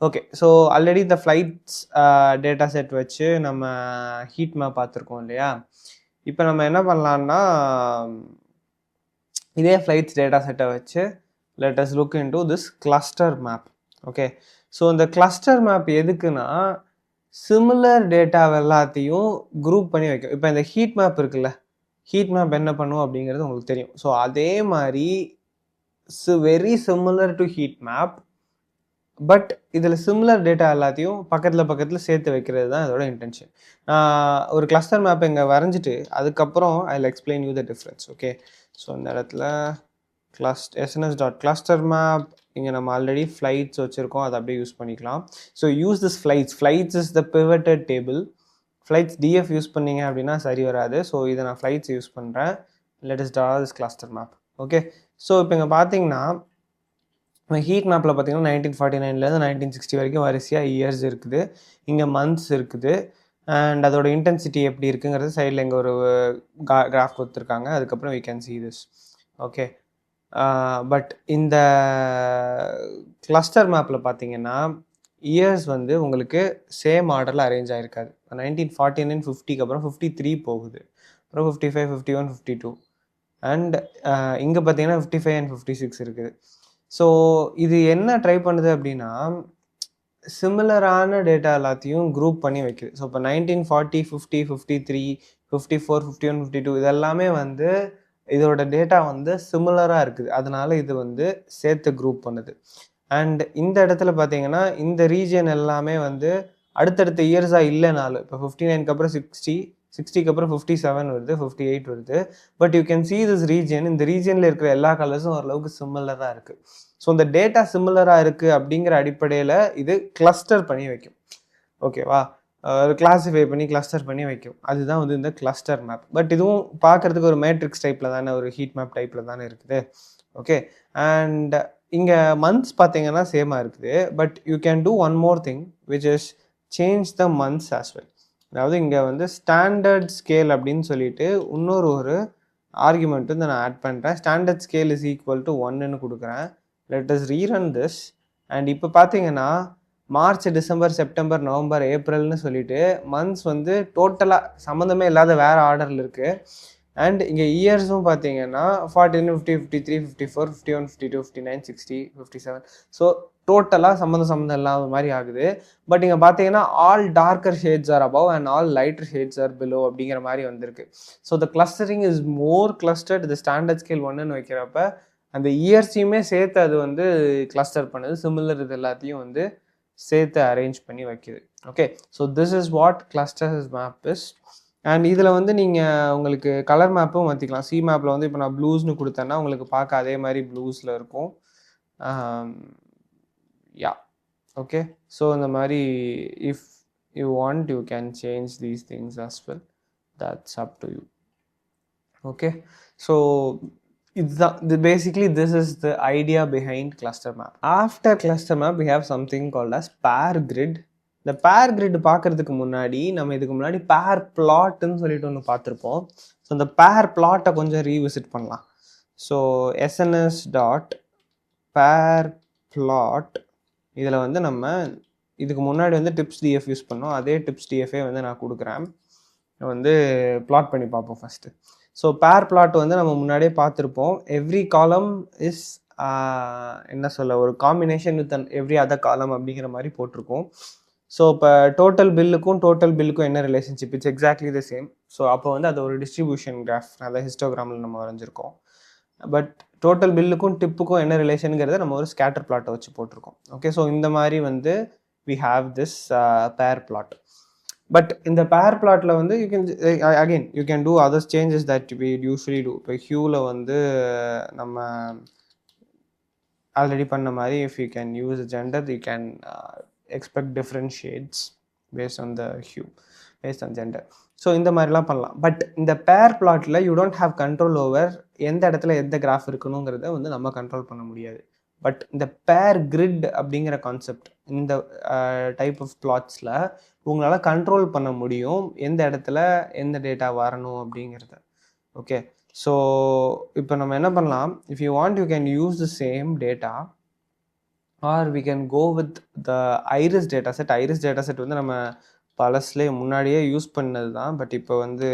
Okay, so already இந்த ஃப்ளைட்ஸ் டேட்டா செட் வச்சு நம்ம ஹீட் மேப் பார்த்துருக்கோம் இல்லையா. இப்போ நம்ம என்ன பண்ணலான்னா இதே ஃப்ளைட்ஸ் டேட்டா செட்டை வச்சு let us look into this cluster map. Okay, so இந்த கிளஸ்டர் மேப் எதுக்குன்னா சிமிலர் டேட்டாவை எல்லாத்தையும் குரூப் பண்ணி வைக்கும். இப்போ இந்த ஹீட் மேப் இருக்குல்ல, ஹீட் மேப் என்ன பண்ணும் அப்படிங்கிறது உங்களுக்கு தெரியும். ஸோ அதே மாதிரி very similar to heat map, but இதில் சிமிலர் டேட்டா எல்லாத்தையும் பக்கத்தில் சேர்த்து வைக்கிறது தான் இதோட இன்டென்ஷன். ஒரு கிளஸ்டர் மேப் இங்கே வரைஞ்சிட்டு அதுக்கப்புறம் I will explain you the difference. Okay, so இந்த இடத்துல sns.cluster map, இங்கே நம்ம ஆல்ரெடி ஃப்ளைட்ஸ் வச்சுருக்கோம், அதை அப்படியே யூஸ் பண்ணிக்கலாம். So use this flights is the pivoted table. Flights DF use பண்ணிங்க அப்படின்னா சரி வராது. ஸோ இதை நான் ஃப்ளைட்ஸ் யூஸ் பண்ணுறேன். Let us draw this cluster map. Okay, so இப்போ இங்கே பார்த்தீங்கன்னா ஹீட் மேப்பில் பார்த்தீங்கன்னா 1949லேருந்து 1960 வரைக்கும் வரிசையாக இயர்ஸ் இருக்குது, இங்கே மந்த்ஸ் இருக்குது, அண்ட் அதோட இன்டென்சிட்டி எப்படி இருக்குங்கிறது சைடில் இங்கே ஒரு கிராஃப் கொடுத்துருக்காங்க. அதுக்கப்புறம் we can see this. Okay, but இந்த கிளஸ்டர் மேப்பில் பார்த்தீங்கன்னா இயர்ஸ் வந்து உங்களுக்கு சேம் ஆர்டரில் அரேஞ்ச் ஆகிருக்காது. 1949 50க்கு அப்புறம் 53 போகுது, அப்புறம் 55 51 52 அண்ட் இங்கே பார்த்தீங்கன்னா 55 and 56 இருக்குது. ஸோ இது என்ன ட்ரை பண்ணுது அப்படின்னா சிமிலரான டேட்டா எல்லாத்தையும் குரூப் பண்ணி வைக்குது. ஸோ இப்போ 1940 50 53 54 51 52 இதெல்லாமே வந்து இதோட டேட்டா வந்து சிமிலராக இருக்குது, அதனால இது வந்து சேர்த்து குரூப் பண்ணுது. அண்ட் இந்த இடத்துல பார்த்தீங்கன்னா இந்த ரீஜியன் எல்லாமே வந்து அடுத்தடுத்த இயர்ஸாக இல்லைனாலும் இப்போ 59க்கு அப்புறம் 60க்கு அப்புறம் 57 வருது, 58 வருது. But you can see this region, இந்த ரீஜியனில் இருக்கிற எல்லா கலர்ஸும் ஓரளவுக்கு சிமிலராக இருக்குது. ஸோ இந்த டேட்டா சிமிலராக இருக்குது அப்படிங்கிற அடிப்படையில் இது கிளஸ்டர் பண்ணி வைக்கும். ஓகேவா, கிளாஸிஃபை பண்ணி கிளஸ்டர் பண்ணி வைக்கும். அதுதான் வந்து இந்த கிளஸ்டர் மேப். பட் இதுவும் பார்க்குறதுக்கு ஒரு மேட்ரிக்ஸ் டைப்பில் தானே, ஒரு ஹீட் மேப் டைப்பில் தானே இருக்குது. ஓகே, அண்ட் இங்கே மந்த்ஸ் பார்த்தீங்கன்னா சேமாக இருக்குது. But you can two one more thing which is change the months as well. அதாவது இங்கே வந்து ஸ்டாண்டர்ட் ஸ்கேல் அப்படின்னு சொல்லிட்டு ஒரு ஆர்குமெண்ட் வந்து நான் ஆட் பண்ணுறேன். Standard scale is equal to 1ன்னு கொடுக்குறேன். Let us rerun this. And இப்போ பார்த்தீங்கன்னா மார்ச், டிசம்பர், செப்டம்பர், நவம்பர், ஏப்ரல்னு சொல்லிட்டு மந்த்ஸ் வந்து டோட்டலாக சம்மந்தமே இல்லாத வேறு ஆர்டரில் இருக்குது. அண்ட் இங்கே இயர்ஸும் பார்த்தீங்கன்னா 14, 50, 53, 54, 51, 52, 59, 60, 57. ஸோ டோட்டலாக சம்மந்தம் இல்லாத மாதிரி ஆகுது. பட் இங்கே பார்த்தீங்கன்னா all darker shades are above and all lighter shades are below அப்படிங்கிற மாதிரி வந்திருக்கு. So the clustering is more clustered. இது ஸ்டாண்டர்ட் ஸ்கேல் 1ன்னு வைக்கிறப்ப அந்த இயர்ஸையுமே சேர்த்து அது வந்து கிளஸ்டர் பண்ணுது, சிமிலர் இது எல்லாத்தையும் வந்து சேர்த்து அரேஞ்ச் பண்ணி வைக்குது. Okay, so this is what clusters map is. And இதில் வந்து நீங்கள் உங்களுக்கு கலர் மேப்பும் மாற்றிக்கலாம். சி மேப்பில் வந்து இப்போ நான் ப்ளூஸ்னு கொடுத்தேன்னா உங்களுக்கு பார்க்க அதே மாதிரி ப்ளூஸில் இருக்கும். யா, ஓகே. ஸோ இந்த மாதிரி if you want you can change these things as well. That's up to you. Okay, so basically this is the idea behind cluster map. After cluster map we have something called as pair grid. இந்த pair grid பார்க்கறதுக்கு முன்னாடி நம்ம இதுக்கு முன்னாடி pair plotன்னு சொல்லிட்டு ஒன்று பார்த்துருப்போம். So இந்த pair plotட்டை கொஞ்சம் ரீவிசிட் பண்ணலாம். So sns dot pair plot, இதில் வந்து நம்ம இதுக்கு முன்னாடி வந்து டிப்ஸ் டிஎஃப் யூஸ் பண்ணோம். அதே டிப்ஸ் டிஎஃபே வந்து நான் கொடுக்குறேன். வந்து பிளாட் பண்ணி பார்ப்போம் ஃபஸ்ட்டு. ஸோ பேர் பிளாட் வந்து நம்ம முன்னாடியே பார்த்துருப்போம். எவ்ரி காலம் இஸ் என்ன சொல்ல, ஒரு காம்பினேஷன் வித் எவ்ரி அதர் காலம் அப்படிங்கிற மாதிரி போட்டிருக்கோம். ஸோ இப்போ டோட்டல் பில்லுக்கும் என்ன relationship, it's exactly the same. So அப்போ வந்து அது ஒரு டிஸ்ட்ரிபியூஷன் கிராஃப், அதை ஹிஸ்டோகிராமில் நம்ம வரைஞ்சிருக்கோம். பட் டோட்டல் பில்லுக்கும் டிப்புக்கும் என்ன ரிலேஷனுங்கிறத நம்ம ஒரு ஸ்கேட்டர் பிளாட்டை வச்சு போட்டிருக்கோம். ஓகே, ஸோ இந்த மாதிரி வந்து we have this pair plot. But இந்த பேர் பிளாட்ல வந்து you can do others changes that we usually do. இப்போ ஹியூவில் வந்து நம்ம ஆல்ரெடி பண்ண மாதிரி if you can use gender, you can expect different shades based on the hue, based on gender. So இந்த மாதிரிலாம் பண்ணலாம். பட் இந்த பேர் பிளாட்டில் you don't have control over எந்த இடத்துல எந்த கிராஃப் இருக்கணுங்கிறத வந்து நம்ம கண்ட்ரோல் பண்ண முடியாது. பட் இந்த பேர் கிரிட் அப்படிங்கிற கான்செப்ட், இந்த டைப் ஆஃப் பிளாட்ஸில் உங்களால் கண்ட்ரோல் பண்ண முடியும் எந்த இடத்துல எந்த டேட்டா வரணும் அப்படிங்கிறத. ஓகே, ஸோ இப்போ நம்ம என்ன பண்ணலாம், if you want you can use the same data or we can go with the iris data set. Iris data set வந்து நம்ம பழசுலேயே முன்னாடியே யூஸ் பண்ணது தான், பட் இப்போ வந்து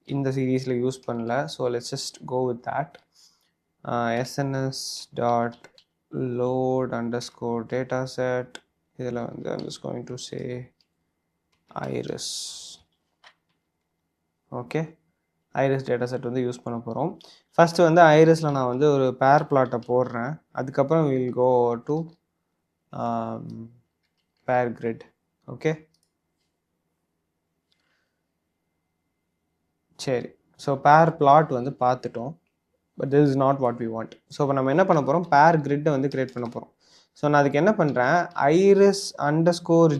இந்த சீரீஸில் யூஸ் பண்ணல. So let's just go with that. sns dot load underscore dataset. இதில் வந்து I'm just going to say iris. Okay, iris data set வந்து யூஸ் பண்ண போகிறோம். ஃபஸ்ட்டு வந்து ஐரிஸில் நான் வந்து ஒரு பேர் பிளாட்டை போடுறேன். அதுக்கப்புறம் will go to pair grid. Okay, சரி. ஸோ பேர் பிளாட் வந்து பார்த்துட்டோம். But this is not what we want. So இப்போ நம்ம என்ன பண்ண போகிறோம், பேர் கிரிட்டை வந்து கிரியேட் பண்ண போகிறோம். ஸோ நான் அதுக்கு என்ன பண்ணுறேன், iris underscore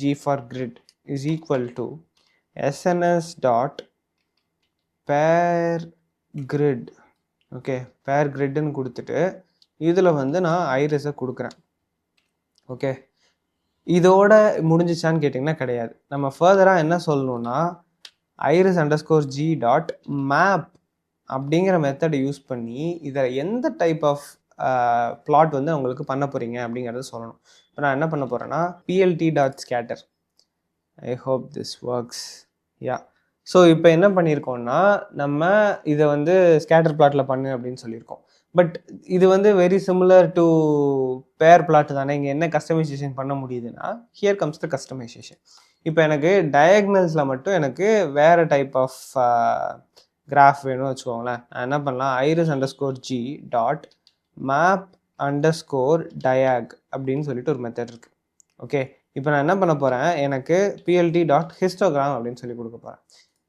G for grid is equal to sns dot pair grid. Okay, pair கிரிட்னு கொடுத்துட்டு இதில் வந்து நான் ஐரிஸை கொடுக்குறேன். ஓகே, இதோட முடிஞ்சிச்சான்னு கேட்டிங்கன்னா கிடையாது. நம்ம ஃபர்தராக என்ன சொல்லணும்னா iris underscore G dot map அப்படிங்கிற மெத்தடை யூஸ் பண்ணி இதில் எந்த டைப் ஆஃப் பிளாட் வந்து அவங்களுக்கு பண்ண போகிறீங்க அப்படிங்கிறத சொல்லணும். இப்போ நான் என்ன பண்ண போகிறேன்னா plt dot scatter. I hope this works. Yeah, so இப்போ என்ன பண்ணியிருக்கோம்னா நம்ம இதை வந்து ஸ்கேட்டர் பிளாட்டில் பண்ணு அப்படின்னு சொல்லியிருக்கோம். பட் இது வந்து வெரி சிமிலர் டு பேர் பிளாட் தானே. இங்கே என்ன கஸ்டமைசேஷன் பண்ண முடியுதுன்னா ஹியர் கம்ஸ் த கஸ்டமைசேஷன். இப்போ எனக்கு டயக்னல்ஸில் மட்டும் எனக்கு வேறு டைப் ஆஃப் கிராஃப் வேணும்னு வச்சுக்கோங்களேன். என்ன பண்ணலாம், iris_g டாட் மேப் அண்டர்ஸ்கோர் டயாக் அப்படின்னு சொல்லிட்டு ஒரு மெத்தட் இருக்குது. ஓகே, இப்போ நான் என்ன பண்ண போகிறேன், எனக்கு plt டாட் ஹிஸ்டோகிராம் அப்படின்னு சொல்லி கொடுக்க போகிறேன்.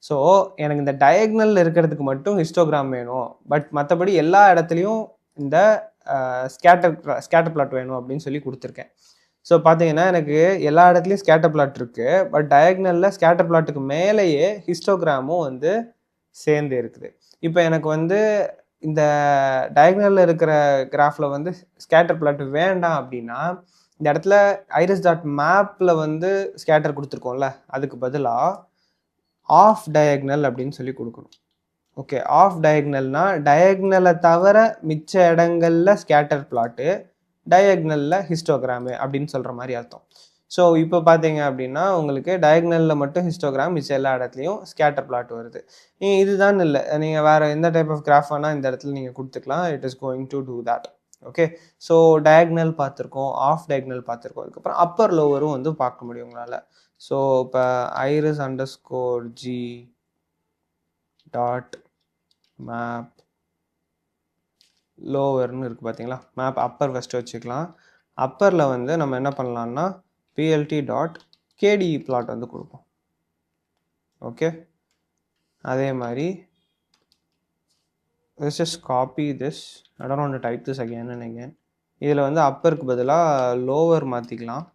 ஸோ எனக்கு இந்த டயக்னல் இருக்கிறதுக்கு மட்டும் ஹிஸ்டோகிராம் வேணும், பட் மற்றபடி எல்லா இடத்துலையும் இந்த ஸ்கேட்டர் பிளாட் வேணும் அப்படின்னு சொல்லி கொடுத்துருக்கேன். ஸோ பார்த்தீங்கன்னா எனக்கு எல்லா இடத்துலையும் ஸ்கேட்டர் பிளாட் இருக்குது, பட் டயக்னலில் ஸ்கேட்டர் பிளாட்டுக்கு மேலேயே ஹிஸ்டோகிராமும் வந்து சேர்ந்து இருக்குது. இப்போ எனக்கு வந்து இந்த டயக்னலில் இருக்கிற கிராஃபில் வந்து ஸ்கேட்டர் பிளாட் வேண்டாம் அப்படின்னா, இந்த இடத்துல ஐரிஸ் டாட் மேப்பில் வந்து ஸ்கேட்டர் கொடுத்துருக்கோம்ல, அதுக்கு பதிலாக ஆஃப் டயக்னல் அப்படின்னு சொல்லி கொடுக்கணும். ஓகே, ஆஃப் டயக்னல்னா டயக்னலை தவிர மிச்ச இடங்கள்ல ஸ்கேட்டர் பிளாட்டு, டயக்னலில் ஹிஸ்டோகிராமு அப்படின்னு சொல்கிற மாதிரி அர்த்தம். ஸோ இப்போ பார்த்தீங்க அப்படின்னா உங்களுக்கு டயக்னலில் மட்டும் ஹிஸ்டோகிராம், மிச்ச எல்லா இடத்துலையும் ஸ்கேட்டர் பிளாட் வருது. இதுதான் இல்லை, நீங்கள் வேறு எந்த டைப் ஆஃப் கிராஃப் வேணால் இந்த இடத்துல நீங்கள் கொடுத்துக்கலாம். It is going to do that. Okay, so diagonal பார்த்துருக்கோம், ஆஃப் டயக்னல் பார்த்துருக்கோம், அதுக்கப்புறம் அப்பர் லோவரும் வந்து பார்க்க முடியும் உங்களால். ஸோ இப்போ iris_g டாட் மேப் லோவர்னு இருக்குது பார்த்தீங்களா, மேப் அப்பர் ஃபஸ்ட்டு வச்சுக்கலாம். அப்பரில் வந்து நம்ம என்ன பண்ணலான்னா plt டாட் kde பிளாட் வந்து கொடுப்போம். ஓகே, அதே மாதிரி let's just copy this. I don't want to type this again and again. இதில் வந்து அப்பருக்கு பதிலாக லோவர் மாற்றிக்கலாம்.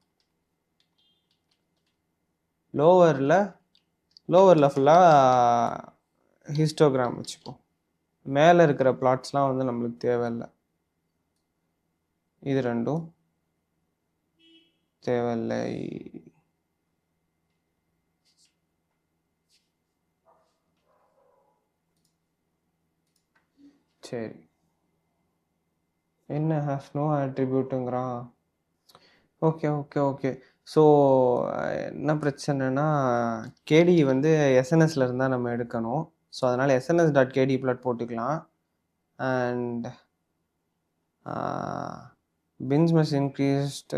லோவரில் ஃபுல்லாக ஹிஸ்டோகிராம் வச்சுப்போம். மேலே இருக்கிற பிளாட்ஸ்லாம் வந்து நம்மளுக்கு தேவையில்லை, இது ரெண்டும் தேவையில்லை. சரி, என்ன ஹேஸ் நோ ஆட்ரிபியூட்டுங்கிறான். ஓகே ஓகே ஓகே, ஸோ என்ன பிரச்சனைனா கேடி வந்து எஸ்என்எஸ்ல இருந்தால் நம்ம எடுக்கணும். ஸோ அதனால் எஸ்என்எஸ் டாட் கேடி பிளாட் போட்டுக்கலாம். And bins must increased.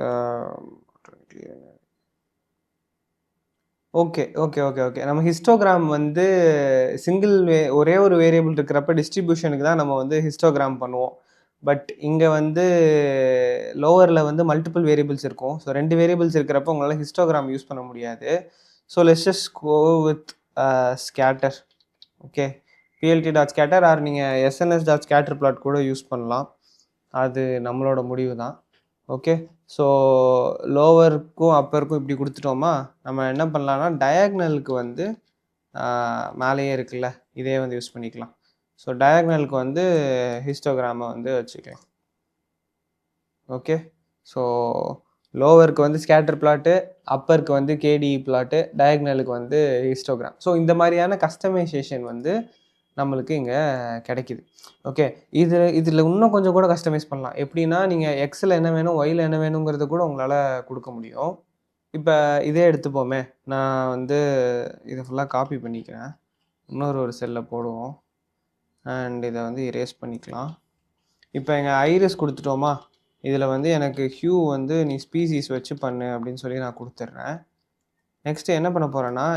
Okay okay okay okay, நம்ம ஹிஸ்டோகிராம் வந்து ஒரே ஒரு வேரியபிள் இருக்கிறப்ப டிஸ்ட்ரிபியூஷனுக்கு தான் நம்ம வந்து ஹிஸ்டோகிராம் பண்ணுவோம். பட் இங்கே வந்து லோவரில் வந்து மல்டிபிள் வேரியபிள்ஸ் இருக்கும். ஸோ 2 வேரியபிள்ஸ் இருக்கிறப்ப உங்களால் ஹிஸ்டோகிராம் யூஸ் பண்ண முடியாது. So let's just go with scatter. Okay, plt dot scatter or நீங்கள் எஸ்என்எஸ் டாட் ஸ்கேட்டர் பிளாட் கூட யூஸ் பண்ணலாம், அது நம்மளோட முடிவு தான். ஓகே, ஸோ லோவருக்கும் அப்பருக்கும் இப்படி கொடுத்துட்டோமா, நம்ம என்ன பண்ணலான்னா டயக்னலுக்கு வந்து மேலேயே இருக்குல்ல, இதே வந்து யூஸ் பண்ணிக்கலாம். ஸோ டயக்னலுக்கு வந்து ஹிஸ்டோகிராமை வந்து வச்சுக்கலாம். ஓகே, ஸோ லோவருக்கு வந்து ஸ்கேட்டர் பிளாட்டு, அப்பருக்கு வந்து கேடி பிளாட்டு, டயக்னலுக்கு வந்து ஹிஸ்டோகிராம். ஸோ இந்த மாதிரியான கஸ்டமைசேஷன் வந்து நம்மளுக்கு இங்கே கிடைக்கிது. ஓகே, இதில் இன்னும் கொஞ்சம் கூட கஸ்டமைஸ் பண்ணலாம். எப்படின்னா நீங்கள் எக்ஸில் என்ன வேணும், ஒயில் என்ன வேணுங்கிறத கூட உங்களால் கொடுக்க முடியும். இப்போ இதே எடுத்துப்போமே, நான் வந்து இதை ஃபுல்லாக காப்பி பண்ணிக்கிறேன், ஒரு செல்லில் போடுவோம் அண்ட் இதை வந்து இரேஸ் பண்ணிக்கலாம். இப்போ எங்கள் ஐரிஸ் கொடுத்துட்டோமா, இதில் வந்து எனக்கு ஹியூ வந்து நீ ஸ்பீசிஸ் வச்சு பண்ணு அப்படின்னு சொல்லி நான் கொடுத்துட்றேன். நெக்ஸ்ட்டு என்ன பண்ண போகிறேன்னா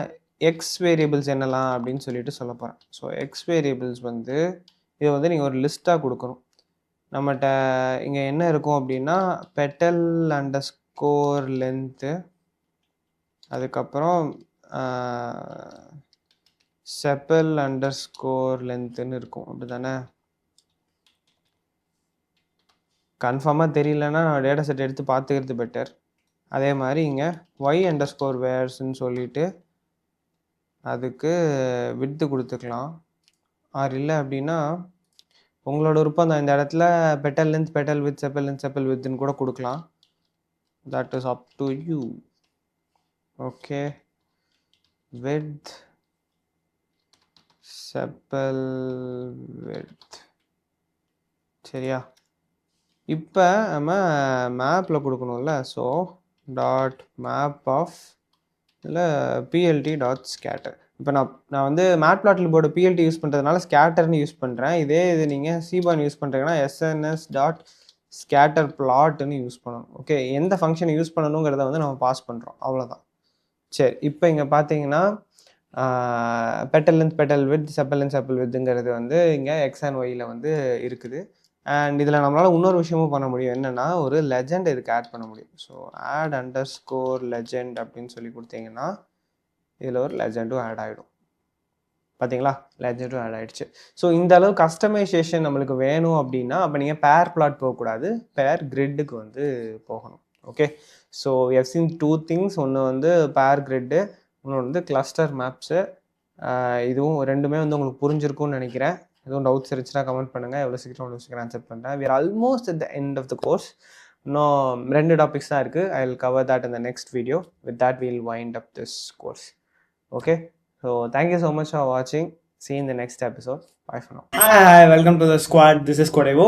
எக்ஸ் வேரியபிள்ஸ் என்னலாம் அப்படின்னு சொல்லிட்டு சொல்ல போகிறேன். ஸோ எக்ஸ் வேரியபிள்ஸ் வந்து இதை வந்து நீங்கள் ஒரு லிஸ்ட்டாக கொடுக்கணும். நம்மகிட்ட இங்கே என்ன இருக்கும் அப்படின்னா பெட்டல் அண்டர்ஸ்கோர் லென்த்து, அதுக்கப்புறம் செப்பல் அண்டர்ஸ்கோர் லென்த்துன்னு இருக்கும், அப்படி தானே? கன்ஃபார்மாக தெரியலன்னா டேட்டா செட் எடுத்து பார்த்துக்கிறது பெட்டர். அதே மாதிரி இங்கே ஒய் அண்டர்ஸ்கோர் வேர்ஸ்ன்னு சொல்லிட்டு அதுக்கு விட்த்து கொடுத்துக்கலாம். ஆர் இல்லை அப்படின்னா உங்களோட விருப்பம் தான், இந்த இடத்துல petal length, petal width, sepal length, sepal வித்துன்னு கூட கொடுக்கலாம். That is up to you. Okay, with sepal width, சரியா? இப்போ நம்ம மேப்பில் கொடுக்கணும்ல, ஸோ டாட் மேப் ஆஃப் இல்லை plt டாட் ஸ்கேட்டர். இப்போ நான் வந்து மேட்ப்ளாட்லிபோட plt யூஸ் பண்ணுறதுனால ஸ்கேட்டர்னு யூஸ் பண்ணுறேன். இதே இது நீங்கள் சீபான் யூஸ் பண்ணுறீங்கன்னா எஸ்என்எஸ் டாட் ஸ்கேட்டர் பிளாட்னு யூஸ் பண்ணணும். ஓகே, எந்த ஃபங்க்ஷனை யூஸ் பண்ணணுங்கிறத வந்து நம்ம பாஸ் பண்ணுறோம், அவ்வளோதான். சரி, இப்போ இங்கே பார்த்தீங்கன்னா petal length petal width sepal length sepal வித்துங்கிறது வந்து இங்கே எக்ஸ் அண்ட் ஒயில் வந்து இருக்குது. அண்ட் இதில் நம்மளால் இன்னொரு விஷயமும் பண்ண முடியும், என்னென்னா ஒரு லெஜெண்ட் இதுக்கு ஆட் பண்ண முடியும். ஸோ add_legend அப்படின்னு சொல்லி கொடுத்தீங்கன்னா இதில் ஒரு லெஜெண்டும் ஆட் ஆகிடும். பார்த்தீங்களா, லெஜெண்டும் ஆட் ஆகிடுச்சு. ஸோ இந்த அளவு கஸ்டமைசேஷன் நம்மளுக்கு வேணும் அப்படின்னா அப்போ நீங்கள் பேர் பிளாட் போகக்கூடாது, பேர் கிரிட்டுக்கு வந்து போகணும். Okay, so we have seen 2 things. ஒன்று வந்து பேர் கிரிட்டு, இன்னொன்று வந்து கிளஸ்டர் மேப்ஸு. இதுவும் ரெண்டுமே வந்து உங்களுக்கு புரிஞ்சிருக்கும்னு நினைக்கிறேன். எதுவும் டவுட்ஸ் இருந்துச்சுன்னா கமெண்ட் பண்ணுங்கள், எவ்வளோ சீக்கிரம் ஆன்சர் பண்ணுறேன். we are almost at the end of the course. இன்னும் 2 டாபிக்ஸ் தான் இருக்குது. I will cover that in the next video. With that we will wind up this course. Okay, so thank you so much for watching. See you in the next episode. Bye for now. Hi, welcome to the squad. This is Kodevo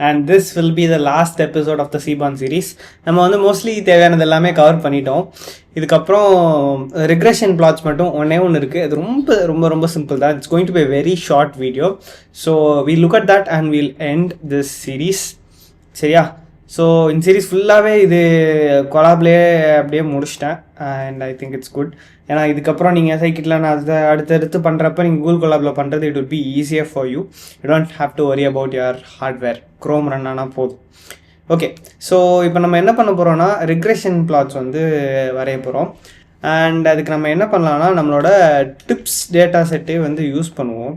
and this will be the last episode of the CBON series. நம்ம வந்து mostly தேவையானது எல்லாமே cover பண்ணிட்டோம். இதுக்கப்புறம் regression plots மட்டும் ஒன்று இருக்குது. அது ரொம்ப ரொம்ப ரொம்ப சிம்பிள் தான். It's going to be very short video. So we look at that and will end this series. சரியா? ஸோ இந்த சீரீஸ் ஃபுல்லாகவே இது கொலாப்லேயே அப்படியே முடிச்சிட்டேன். And I think it's good. ஏன்னா இதுக்கப்புறம் நீங்கள் சைக்கிட்டில் நான் அதை அடுத்தடுத்து பண்ணுறப்ப நீங்கள் கூகுள் கொலாபில் பண்ணுறது it will be easier for you. You don't have to worry about your hardware. Chrome run ஆனால் போதும். ஓகே, ஸோ இப்போ நம்ம என்ன பண்ண போகிறோன்னா ரிக்ரெஷன் பிளாட்ஸ் வந்து வரைய போகிறோம். அண்ட் அதுக்கு நம்ம என்ன பண்ணலான்னா நம்மளோட டிப்ஸ் டேட்டா செட்டே வந்து யூஸ் பண்ணுவோம்.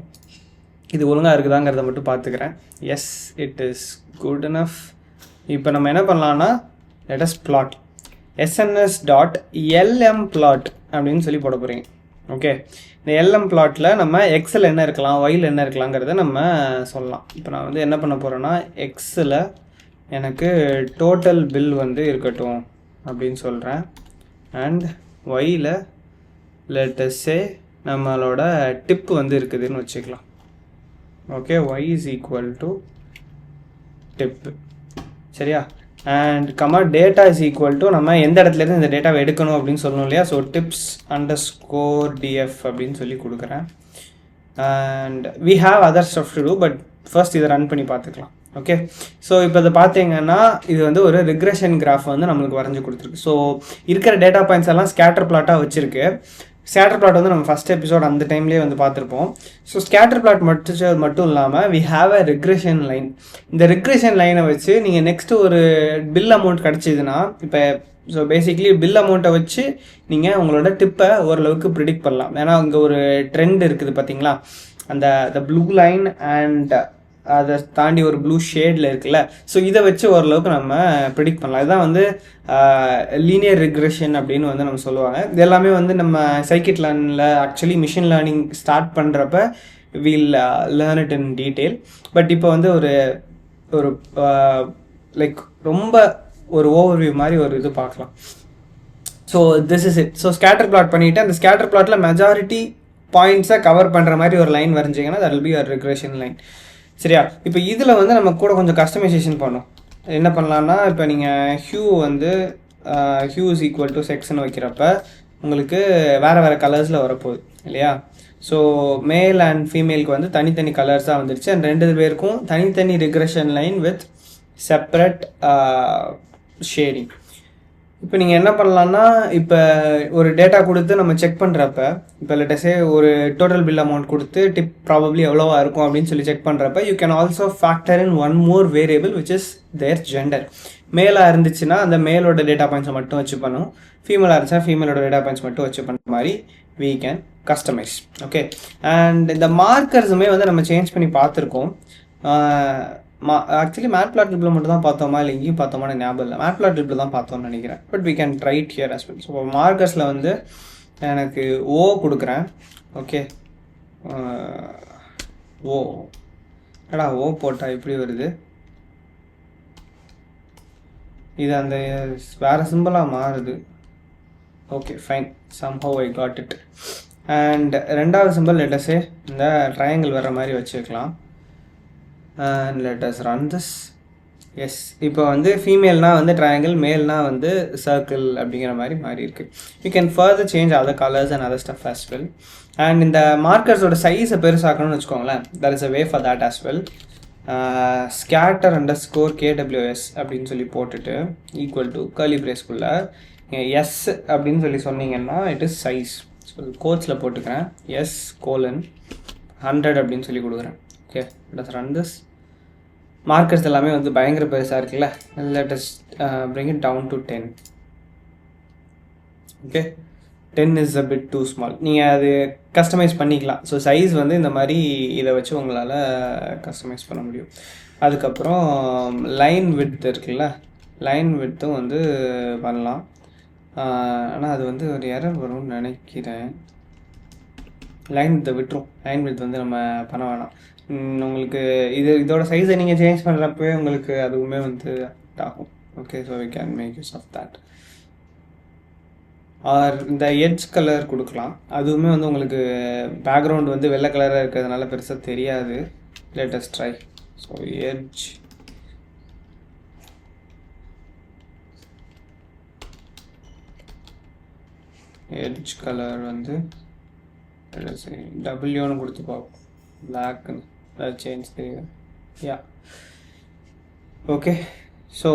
இது ஒழுங்காக இருக்குதாங்கிறத மட்டும் பார்த்துக்கிறேன். Yes, it is good enough. இப்போ நம்ம என்ன பண்ணலான்னா லெட் அஸ் பிளாட் sns.lmplot அப்படின்னு சொல்லி போட போகிறீங்க. ஓகே, இந்த எல்எம் பிளாட்டில் நம்ம எக்ஸில் என்ன இருக்கலாம், ஒயில் என்ன இருக்கலாங்கிறத நம்ம சொல்லலாம். இப்போ நான் வந்து என்ன பண்ண போகிறேன்னா எக்ஸில் எனக்கு டோட்டல் பில் வந்து இருக்கட்டும் அப்படின்னு சொல்கிறேன். And while let us say நம்மளோட டிப் வந்து இருக்குதுன்னு வச்சுக்கலாம். ஓகே, Y is equal to tip. சரியா? And data is equal to நம்ம எந்த இடத்துலேருந்து இந்த டேட்டாவை எடுக்கணும் அப்படின்னு சொல்லணும் இல்லையா? ஸோ tips_df அப்படின்னு சொல்லி கொடுக்குறேன். And we have other stuff to do, but first இதை ரன் பண்ணி பார்த்துக்கலாம். ஓகே, ஸோ இப்போ இதை பார்த்தீங்கன்னா இது வந்து ஒரு ரிக்ரெஷன் கிராஃப் வந்து நம்மளுக்கு வரைஞ்சி கொடுத்துருக்கு. ஸோ இருக்கிற டேட்டா பாயிண்ட்ஸ் எல்லாம் ஸ்கேட்டர் பிளாட்டாக வச்சுருக்கு. ஸ்கேட்டர் பிளாட் வந்து நம்ம ஃபஸ்ட் எபிசோட் அந்த டைம்லேயே வந்து பார்த்துருப்போம். ஸோ ஸ்கேட்டர் பிளாட் மட்டும் இல்லாமல் we have a regression line. இந்த ரிக்ரெஷன் லைனை வச்சு நீங்கள் நெக்ஸ்ட்டு ஒரு பில் அமௌண்ட் கிடச்சிதுன்னா, இப்போ ஸோ பேசிக்லி பில் அமௌண்ட்டை வச்சு நீங்கள் உங்களோட டிப்பை ஓரளவுக்கு ப்ரிடிக்ட் பண்ணலாம். ஏன்னா இங்கே ஒரு ட்ரெண்ட் இருக்குது பார்த்தீங்களா, அந்த ப்ளூ லைன் அண்ட் அதை தாண்டி ஒரு ப்ளூ ஷேடில் இருக்குல்ல. ஸோ இதை வச்சு ஓரளவுக்கு நம்ம ப்ரிடிக்ட் பண்ணலாம். இதுதான் வந்து லீனியர் ரிக்ரெஷன் அப்படின்னு வந்து நம்ம சொல்லுவாங்க. இது எல்லாமே வந்து நம்ம சைக்கிட் லேர்னில் ஆக்சுவலி மிஷின் லேர்னிங் ஸ்டார்ட் பண்ணுறப்ப will learn it in detail. But இப்போ வந்து ஒரு லைக் ரொம்ப ஒரு ஓவர்வியூ மாதிரி ஒரு இது பார்க்கலாம். So this is it. So scatter plot பண்ணிவிட்டு அந்த ஸ்கேட்டர் பிளாட்டில் மெஜாரிட்டி பாயிண்ட்ஸை கவர் பண்ணுற மாதிரி ஒரு லைன் வரைஞ்சிங்கன்னா தட் வில் பி ஒரு ரிக்ரெஷன் லைன். சரியா? இப்போ இதில் வந்து நம்ம கூட கொஞ்சம் கஸ்டமைசேஷன் பண்ணோம். என்ன பண்ணலான்னா, இப்போ நீங்கள் ஹியூ வந்து ஹியூ இஸ் ஈக்குவல் டு செக்ஸ்ன்னு வைக்கிறப்ப உங்களுக்கு வேறு கலர்ஸில் வரப்போகுது இல்லையா? ஸோ மேல் அண்ட் ஃபீமேலுக்கு வந்து தனித்தனி கலர்ஸாக வந்துடுச்சு. அண்ட் 2 பேருக்கும் தனித்தனி regression line with separate shading. இப்போ நீங்கள் என்ன பண்ணலான்னா, இப்போ ஒரு டேட்டா கொடுத்து நம்ம செக் பண்ணுறப்ப, இப்போ லெட்டஸே ஒரு டோட்டல் பில் அமௌண்ட் கொடுத்து டிப் ப்ராபப்ளி எவ்வளோவா இருக்கும் அப்படின்னு சொல்லி செக் பண்ணுறப்ப you can also factor in one more variable which is their gender. மேலாக இருந்துச்சுன்னா அந்த மேலோட டேட்டா பாயிண்ட்ஸை மட்டும் வச்சு பண்ணும், ஃபீமேலாக இருந்துச்சுன்னா ஃபீமேலோட டேட்டா பாயிண்ட்ஸ் மட்டும் வச்சு பண்ணுற மாதிரி we can customize. Okay, and இந்த மார்க்கர்ஸுமே வந்து நம்ம சேஞ்ச் பண்ணி பார்த்துருக்கோம். ஆக்சுவலி மேட்பிளாட்லிப்பில் மட்டும் தான் பார்த்தோமா இல்லை இங்கேயும் பார்த்தோமான ஞாபகம் இல்லை. மேட்பிளாட்லிப்பில் தான் பார்த்தோம்னு நினைக்கிறேன். But we can try it here as well. So மார்க்கர்ஸில் வந்து எனக்கு ஓ கொடுக்குறேன். ஓகே, ஓ எடா ஓ போட்டால் இப்படி வருது. இது அந்த வேறு சிம்பிளாக மாறுது. Okay fine, somehow I got it. And ரெண்டாவது சிம்பிள் லெட்டஸே இந்த ட்ரையாங்கிள் வர்ற மாதிரி வச்சுக்கலாம். And let us run this. Yes, இப்போ வந்து ஃபீமேல்னால் வந்து ட்ரையாங்கிள், மேல்னால் வந்து சர்க்கிள் அப்படிங்கிற மாதிரி மாறி இருக்குது. You can further change other colours and other stuff as well. And இந்த மார்க்கர்ஸோட சைஸை பெருசாக்கணும்னு வச்சுக்கோங்களேன், that is a way for that as well. scatter_kws அப்படின்னு சொல்லி போட்டுட்டு ஈக்குவல் டு கர்லி பிரேஸ்குள்ளே எஸ் அப்படின்னு சொல்லி சொன்னீங்கன்னா இட் இஸ் சைஸ். ஸோ கோட்ஸில் போட்டுக்கிறேன் S:100 அப்படின்னு சொல்லி கொடுக்குறேன். Okay, let's run this. Markers எல்லாமே வந்து பயங்கர பெருசாக இருக்குல்ல, let's bring it down to 10. Okay, 10 is a bit too small. நீங்கள் அது கஸ்டமைஸ் பண்ணிக்கலாம். ஸோ சைஸ் வந்து இந்த மாதிரி இதை வச்சு உங்களால் கஸ்டமைஸ் பண்ண முடியும். அதுக்கப்புறம் லைன் விட்த் இருக்குல்ல, லைன் விட்த்தும் வந்து பண்ணலாம். ஆனால் அது வந்து ஒரு எரர் வரும்னு நினைக்கிறேன். லைன் வித்தை விட்டுரும். லைன் வித் வந்து நம்ம பண்ண வேணாம். உங்களுக்கு இதோட சைஸை நீங்கள் சேஞ்ச் பண்ணுறப்பவே உங்களுக்கு அதுவுமே வந்து ஆகும். Okay, so we can make use of that. Or இந்த எட்ஜ் கலர் கொடுக்கலாம். அதுவுமே வந்து உங்களுக்கு பேக்ரவுண்ட் வந்து வெள்ளை கலராக இருக்கிறதுனால பெருசாக தெரியாது. Let us try. So edge colour வந்து டபிள்யூன்னு கொடுத்து பார்ப்போம். பிளாக்னு அது சேஞ்ச் தெரியுது. யா, ஓகே. ஸோ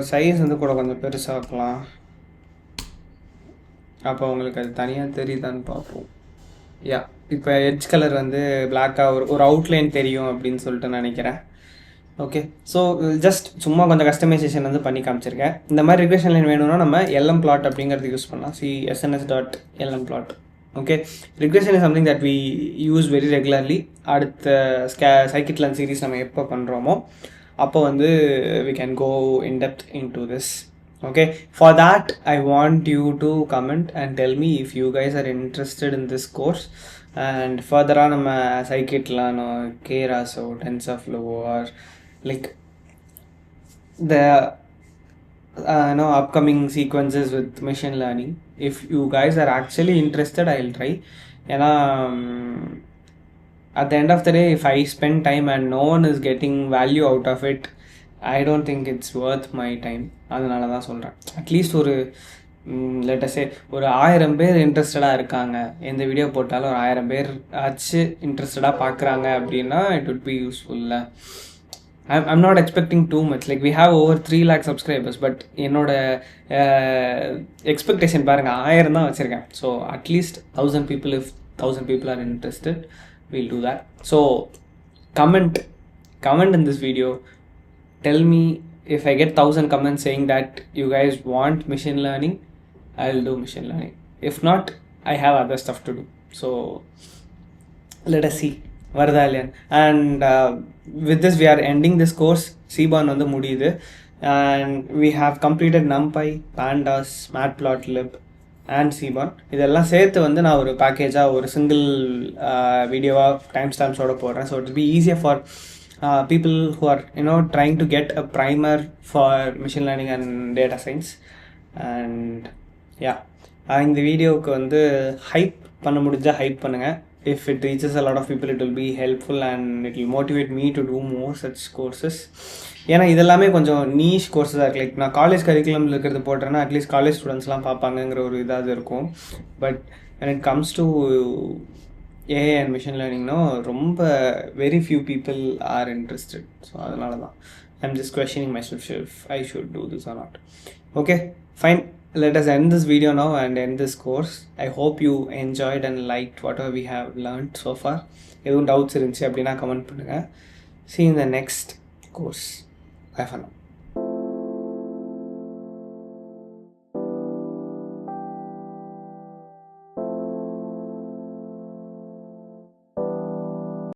சைஸ் வந்து கூட கொஞ்சம் பெருசாகலாம். அப்போ உங்களுக்கு அது தனியாக தெரியுதான்னு பார்ப்போம். யா, இப்போ எட்ஜ் கலர் வந்து பிளாக்காக ஒரு அவுட்லைன் தெரியும் அப்படின்னு சொல்லிட்டு நினைக்கிறேன். ஓகே, ஸோ ஜஸ்ட் சும்மா கொஞ்சம் கஸ்டமைசேஷன் வந்து பண்ணி காமிச்சிருக்கேன். இந்த மாதிரி ரிக்ரெஷன் லைன் வேணும்னா நம்ம LM plot அப்படிங்கிறது யூஸ் பண்ணலாம். SNS.LM plot. Okay, regression is something that we use very regularly. அடுத்த scikit-learn சீரீஸ் நம்ம எப்போ பண்ணுறோமோ அப்போ வந்து we can go in depth into this. Okay, for that I want you to comment and tell me if you guys are interested in this course. And further on நம்ம scikit-learn or Keras or TensorFlow or like the upcoming sequences with machine learning, if you guys are actually interested, I'll try. ஏன்னா at the end of the day, if I spend time and no one is getting value out of it, I don't think it's worth my time. அதனால தான் சொல்கிறேன். At least ஒரு லெட்டஸே ஒரு 1000 பேர் இன்ட்ரெஸ்டடாக இருக்காங்க, எந்த video போட்டாலும் ஒரு 1000 பேர் ஆச்சு இன்ட்ரெஸ்டடாக பார்க்குறாங்க அப்படின்னா it would be useful. I'm not expecting too much. Like we have over 3 lakh subscribers, but என்னோட expectation பாருங்க 1000 தான் வச்சுருக்கேன். So at least 1000 people, if 1000 people are interested, we'll do that. So comment in this video. Tell me if I get 1000 comments saying that you guys want machine learning, I'll do machine learning. If not, I have other stuff to do. So let us see. Vardalian. And with this we are ending this course. Seaborn வந்து முடியுது. And we have completed NumPy, Pandas, Matplotlib and Seaborn. இதெல்லாம் சேர்த்து வந்து நான் ஒரு பேக்கேஜாக ஒரு single வீடியோவாக time ஸ்டாம்ப்ஸோட போடுறேன். So it will be easier for people who are trying to get a primer for machine learning and data science. And yeah, இந்த வீடியோவுக்கு வந்து ஹைப் பண்ண முடிஞ்சா ஹைப் பண்ணுங்கள். If it reaches a lot of people, it will be helpful and it will motivate me to do more such courses. ஏன்னா இதெல்லாமே கொஞ்சம் niche கோர்ஸஸாக இருக்குது. லைக் நான் காலேஜ் கரிக்குலமில் இருக்கிறது போட்டேன்னா அட்லீஸ்ட் காலேஜ் ஸ்டூடெண்ட்ஸ்லாம் பார்ப்பாங்கங்கிற ஒரு இதாக இருக்கும். But when it comes to AI and machine learning, ரொம்ப very few people are interested. So அதனால தான் I'm just questioning myself if I should do this or not. Okay, fine. Let us end this video now and end this course. I hope you enjoyed and liked whatever we have learned so far. எதுவும் doubts இருந்துச்சு அப்படின்னா comment பண்ணுங்கள். See you in the next course. Bye for now.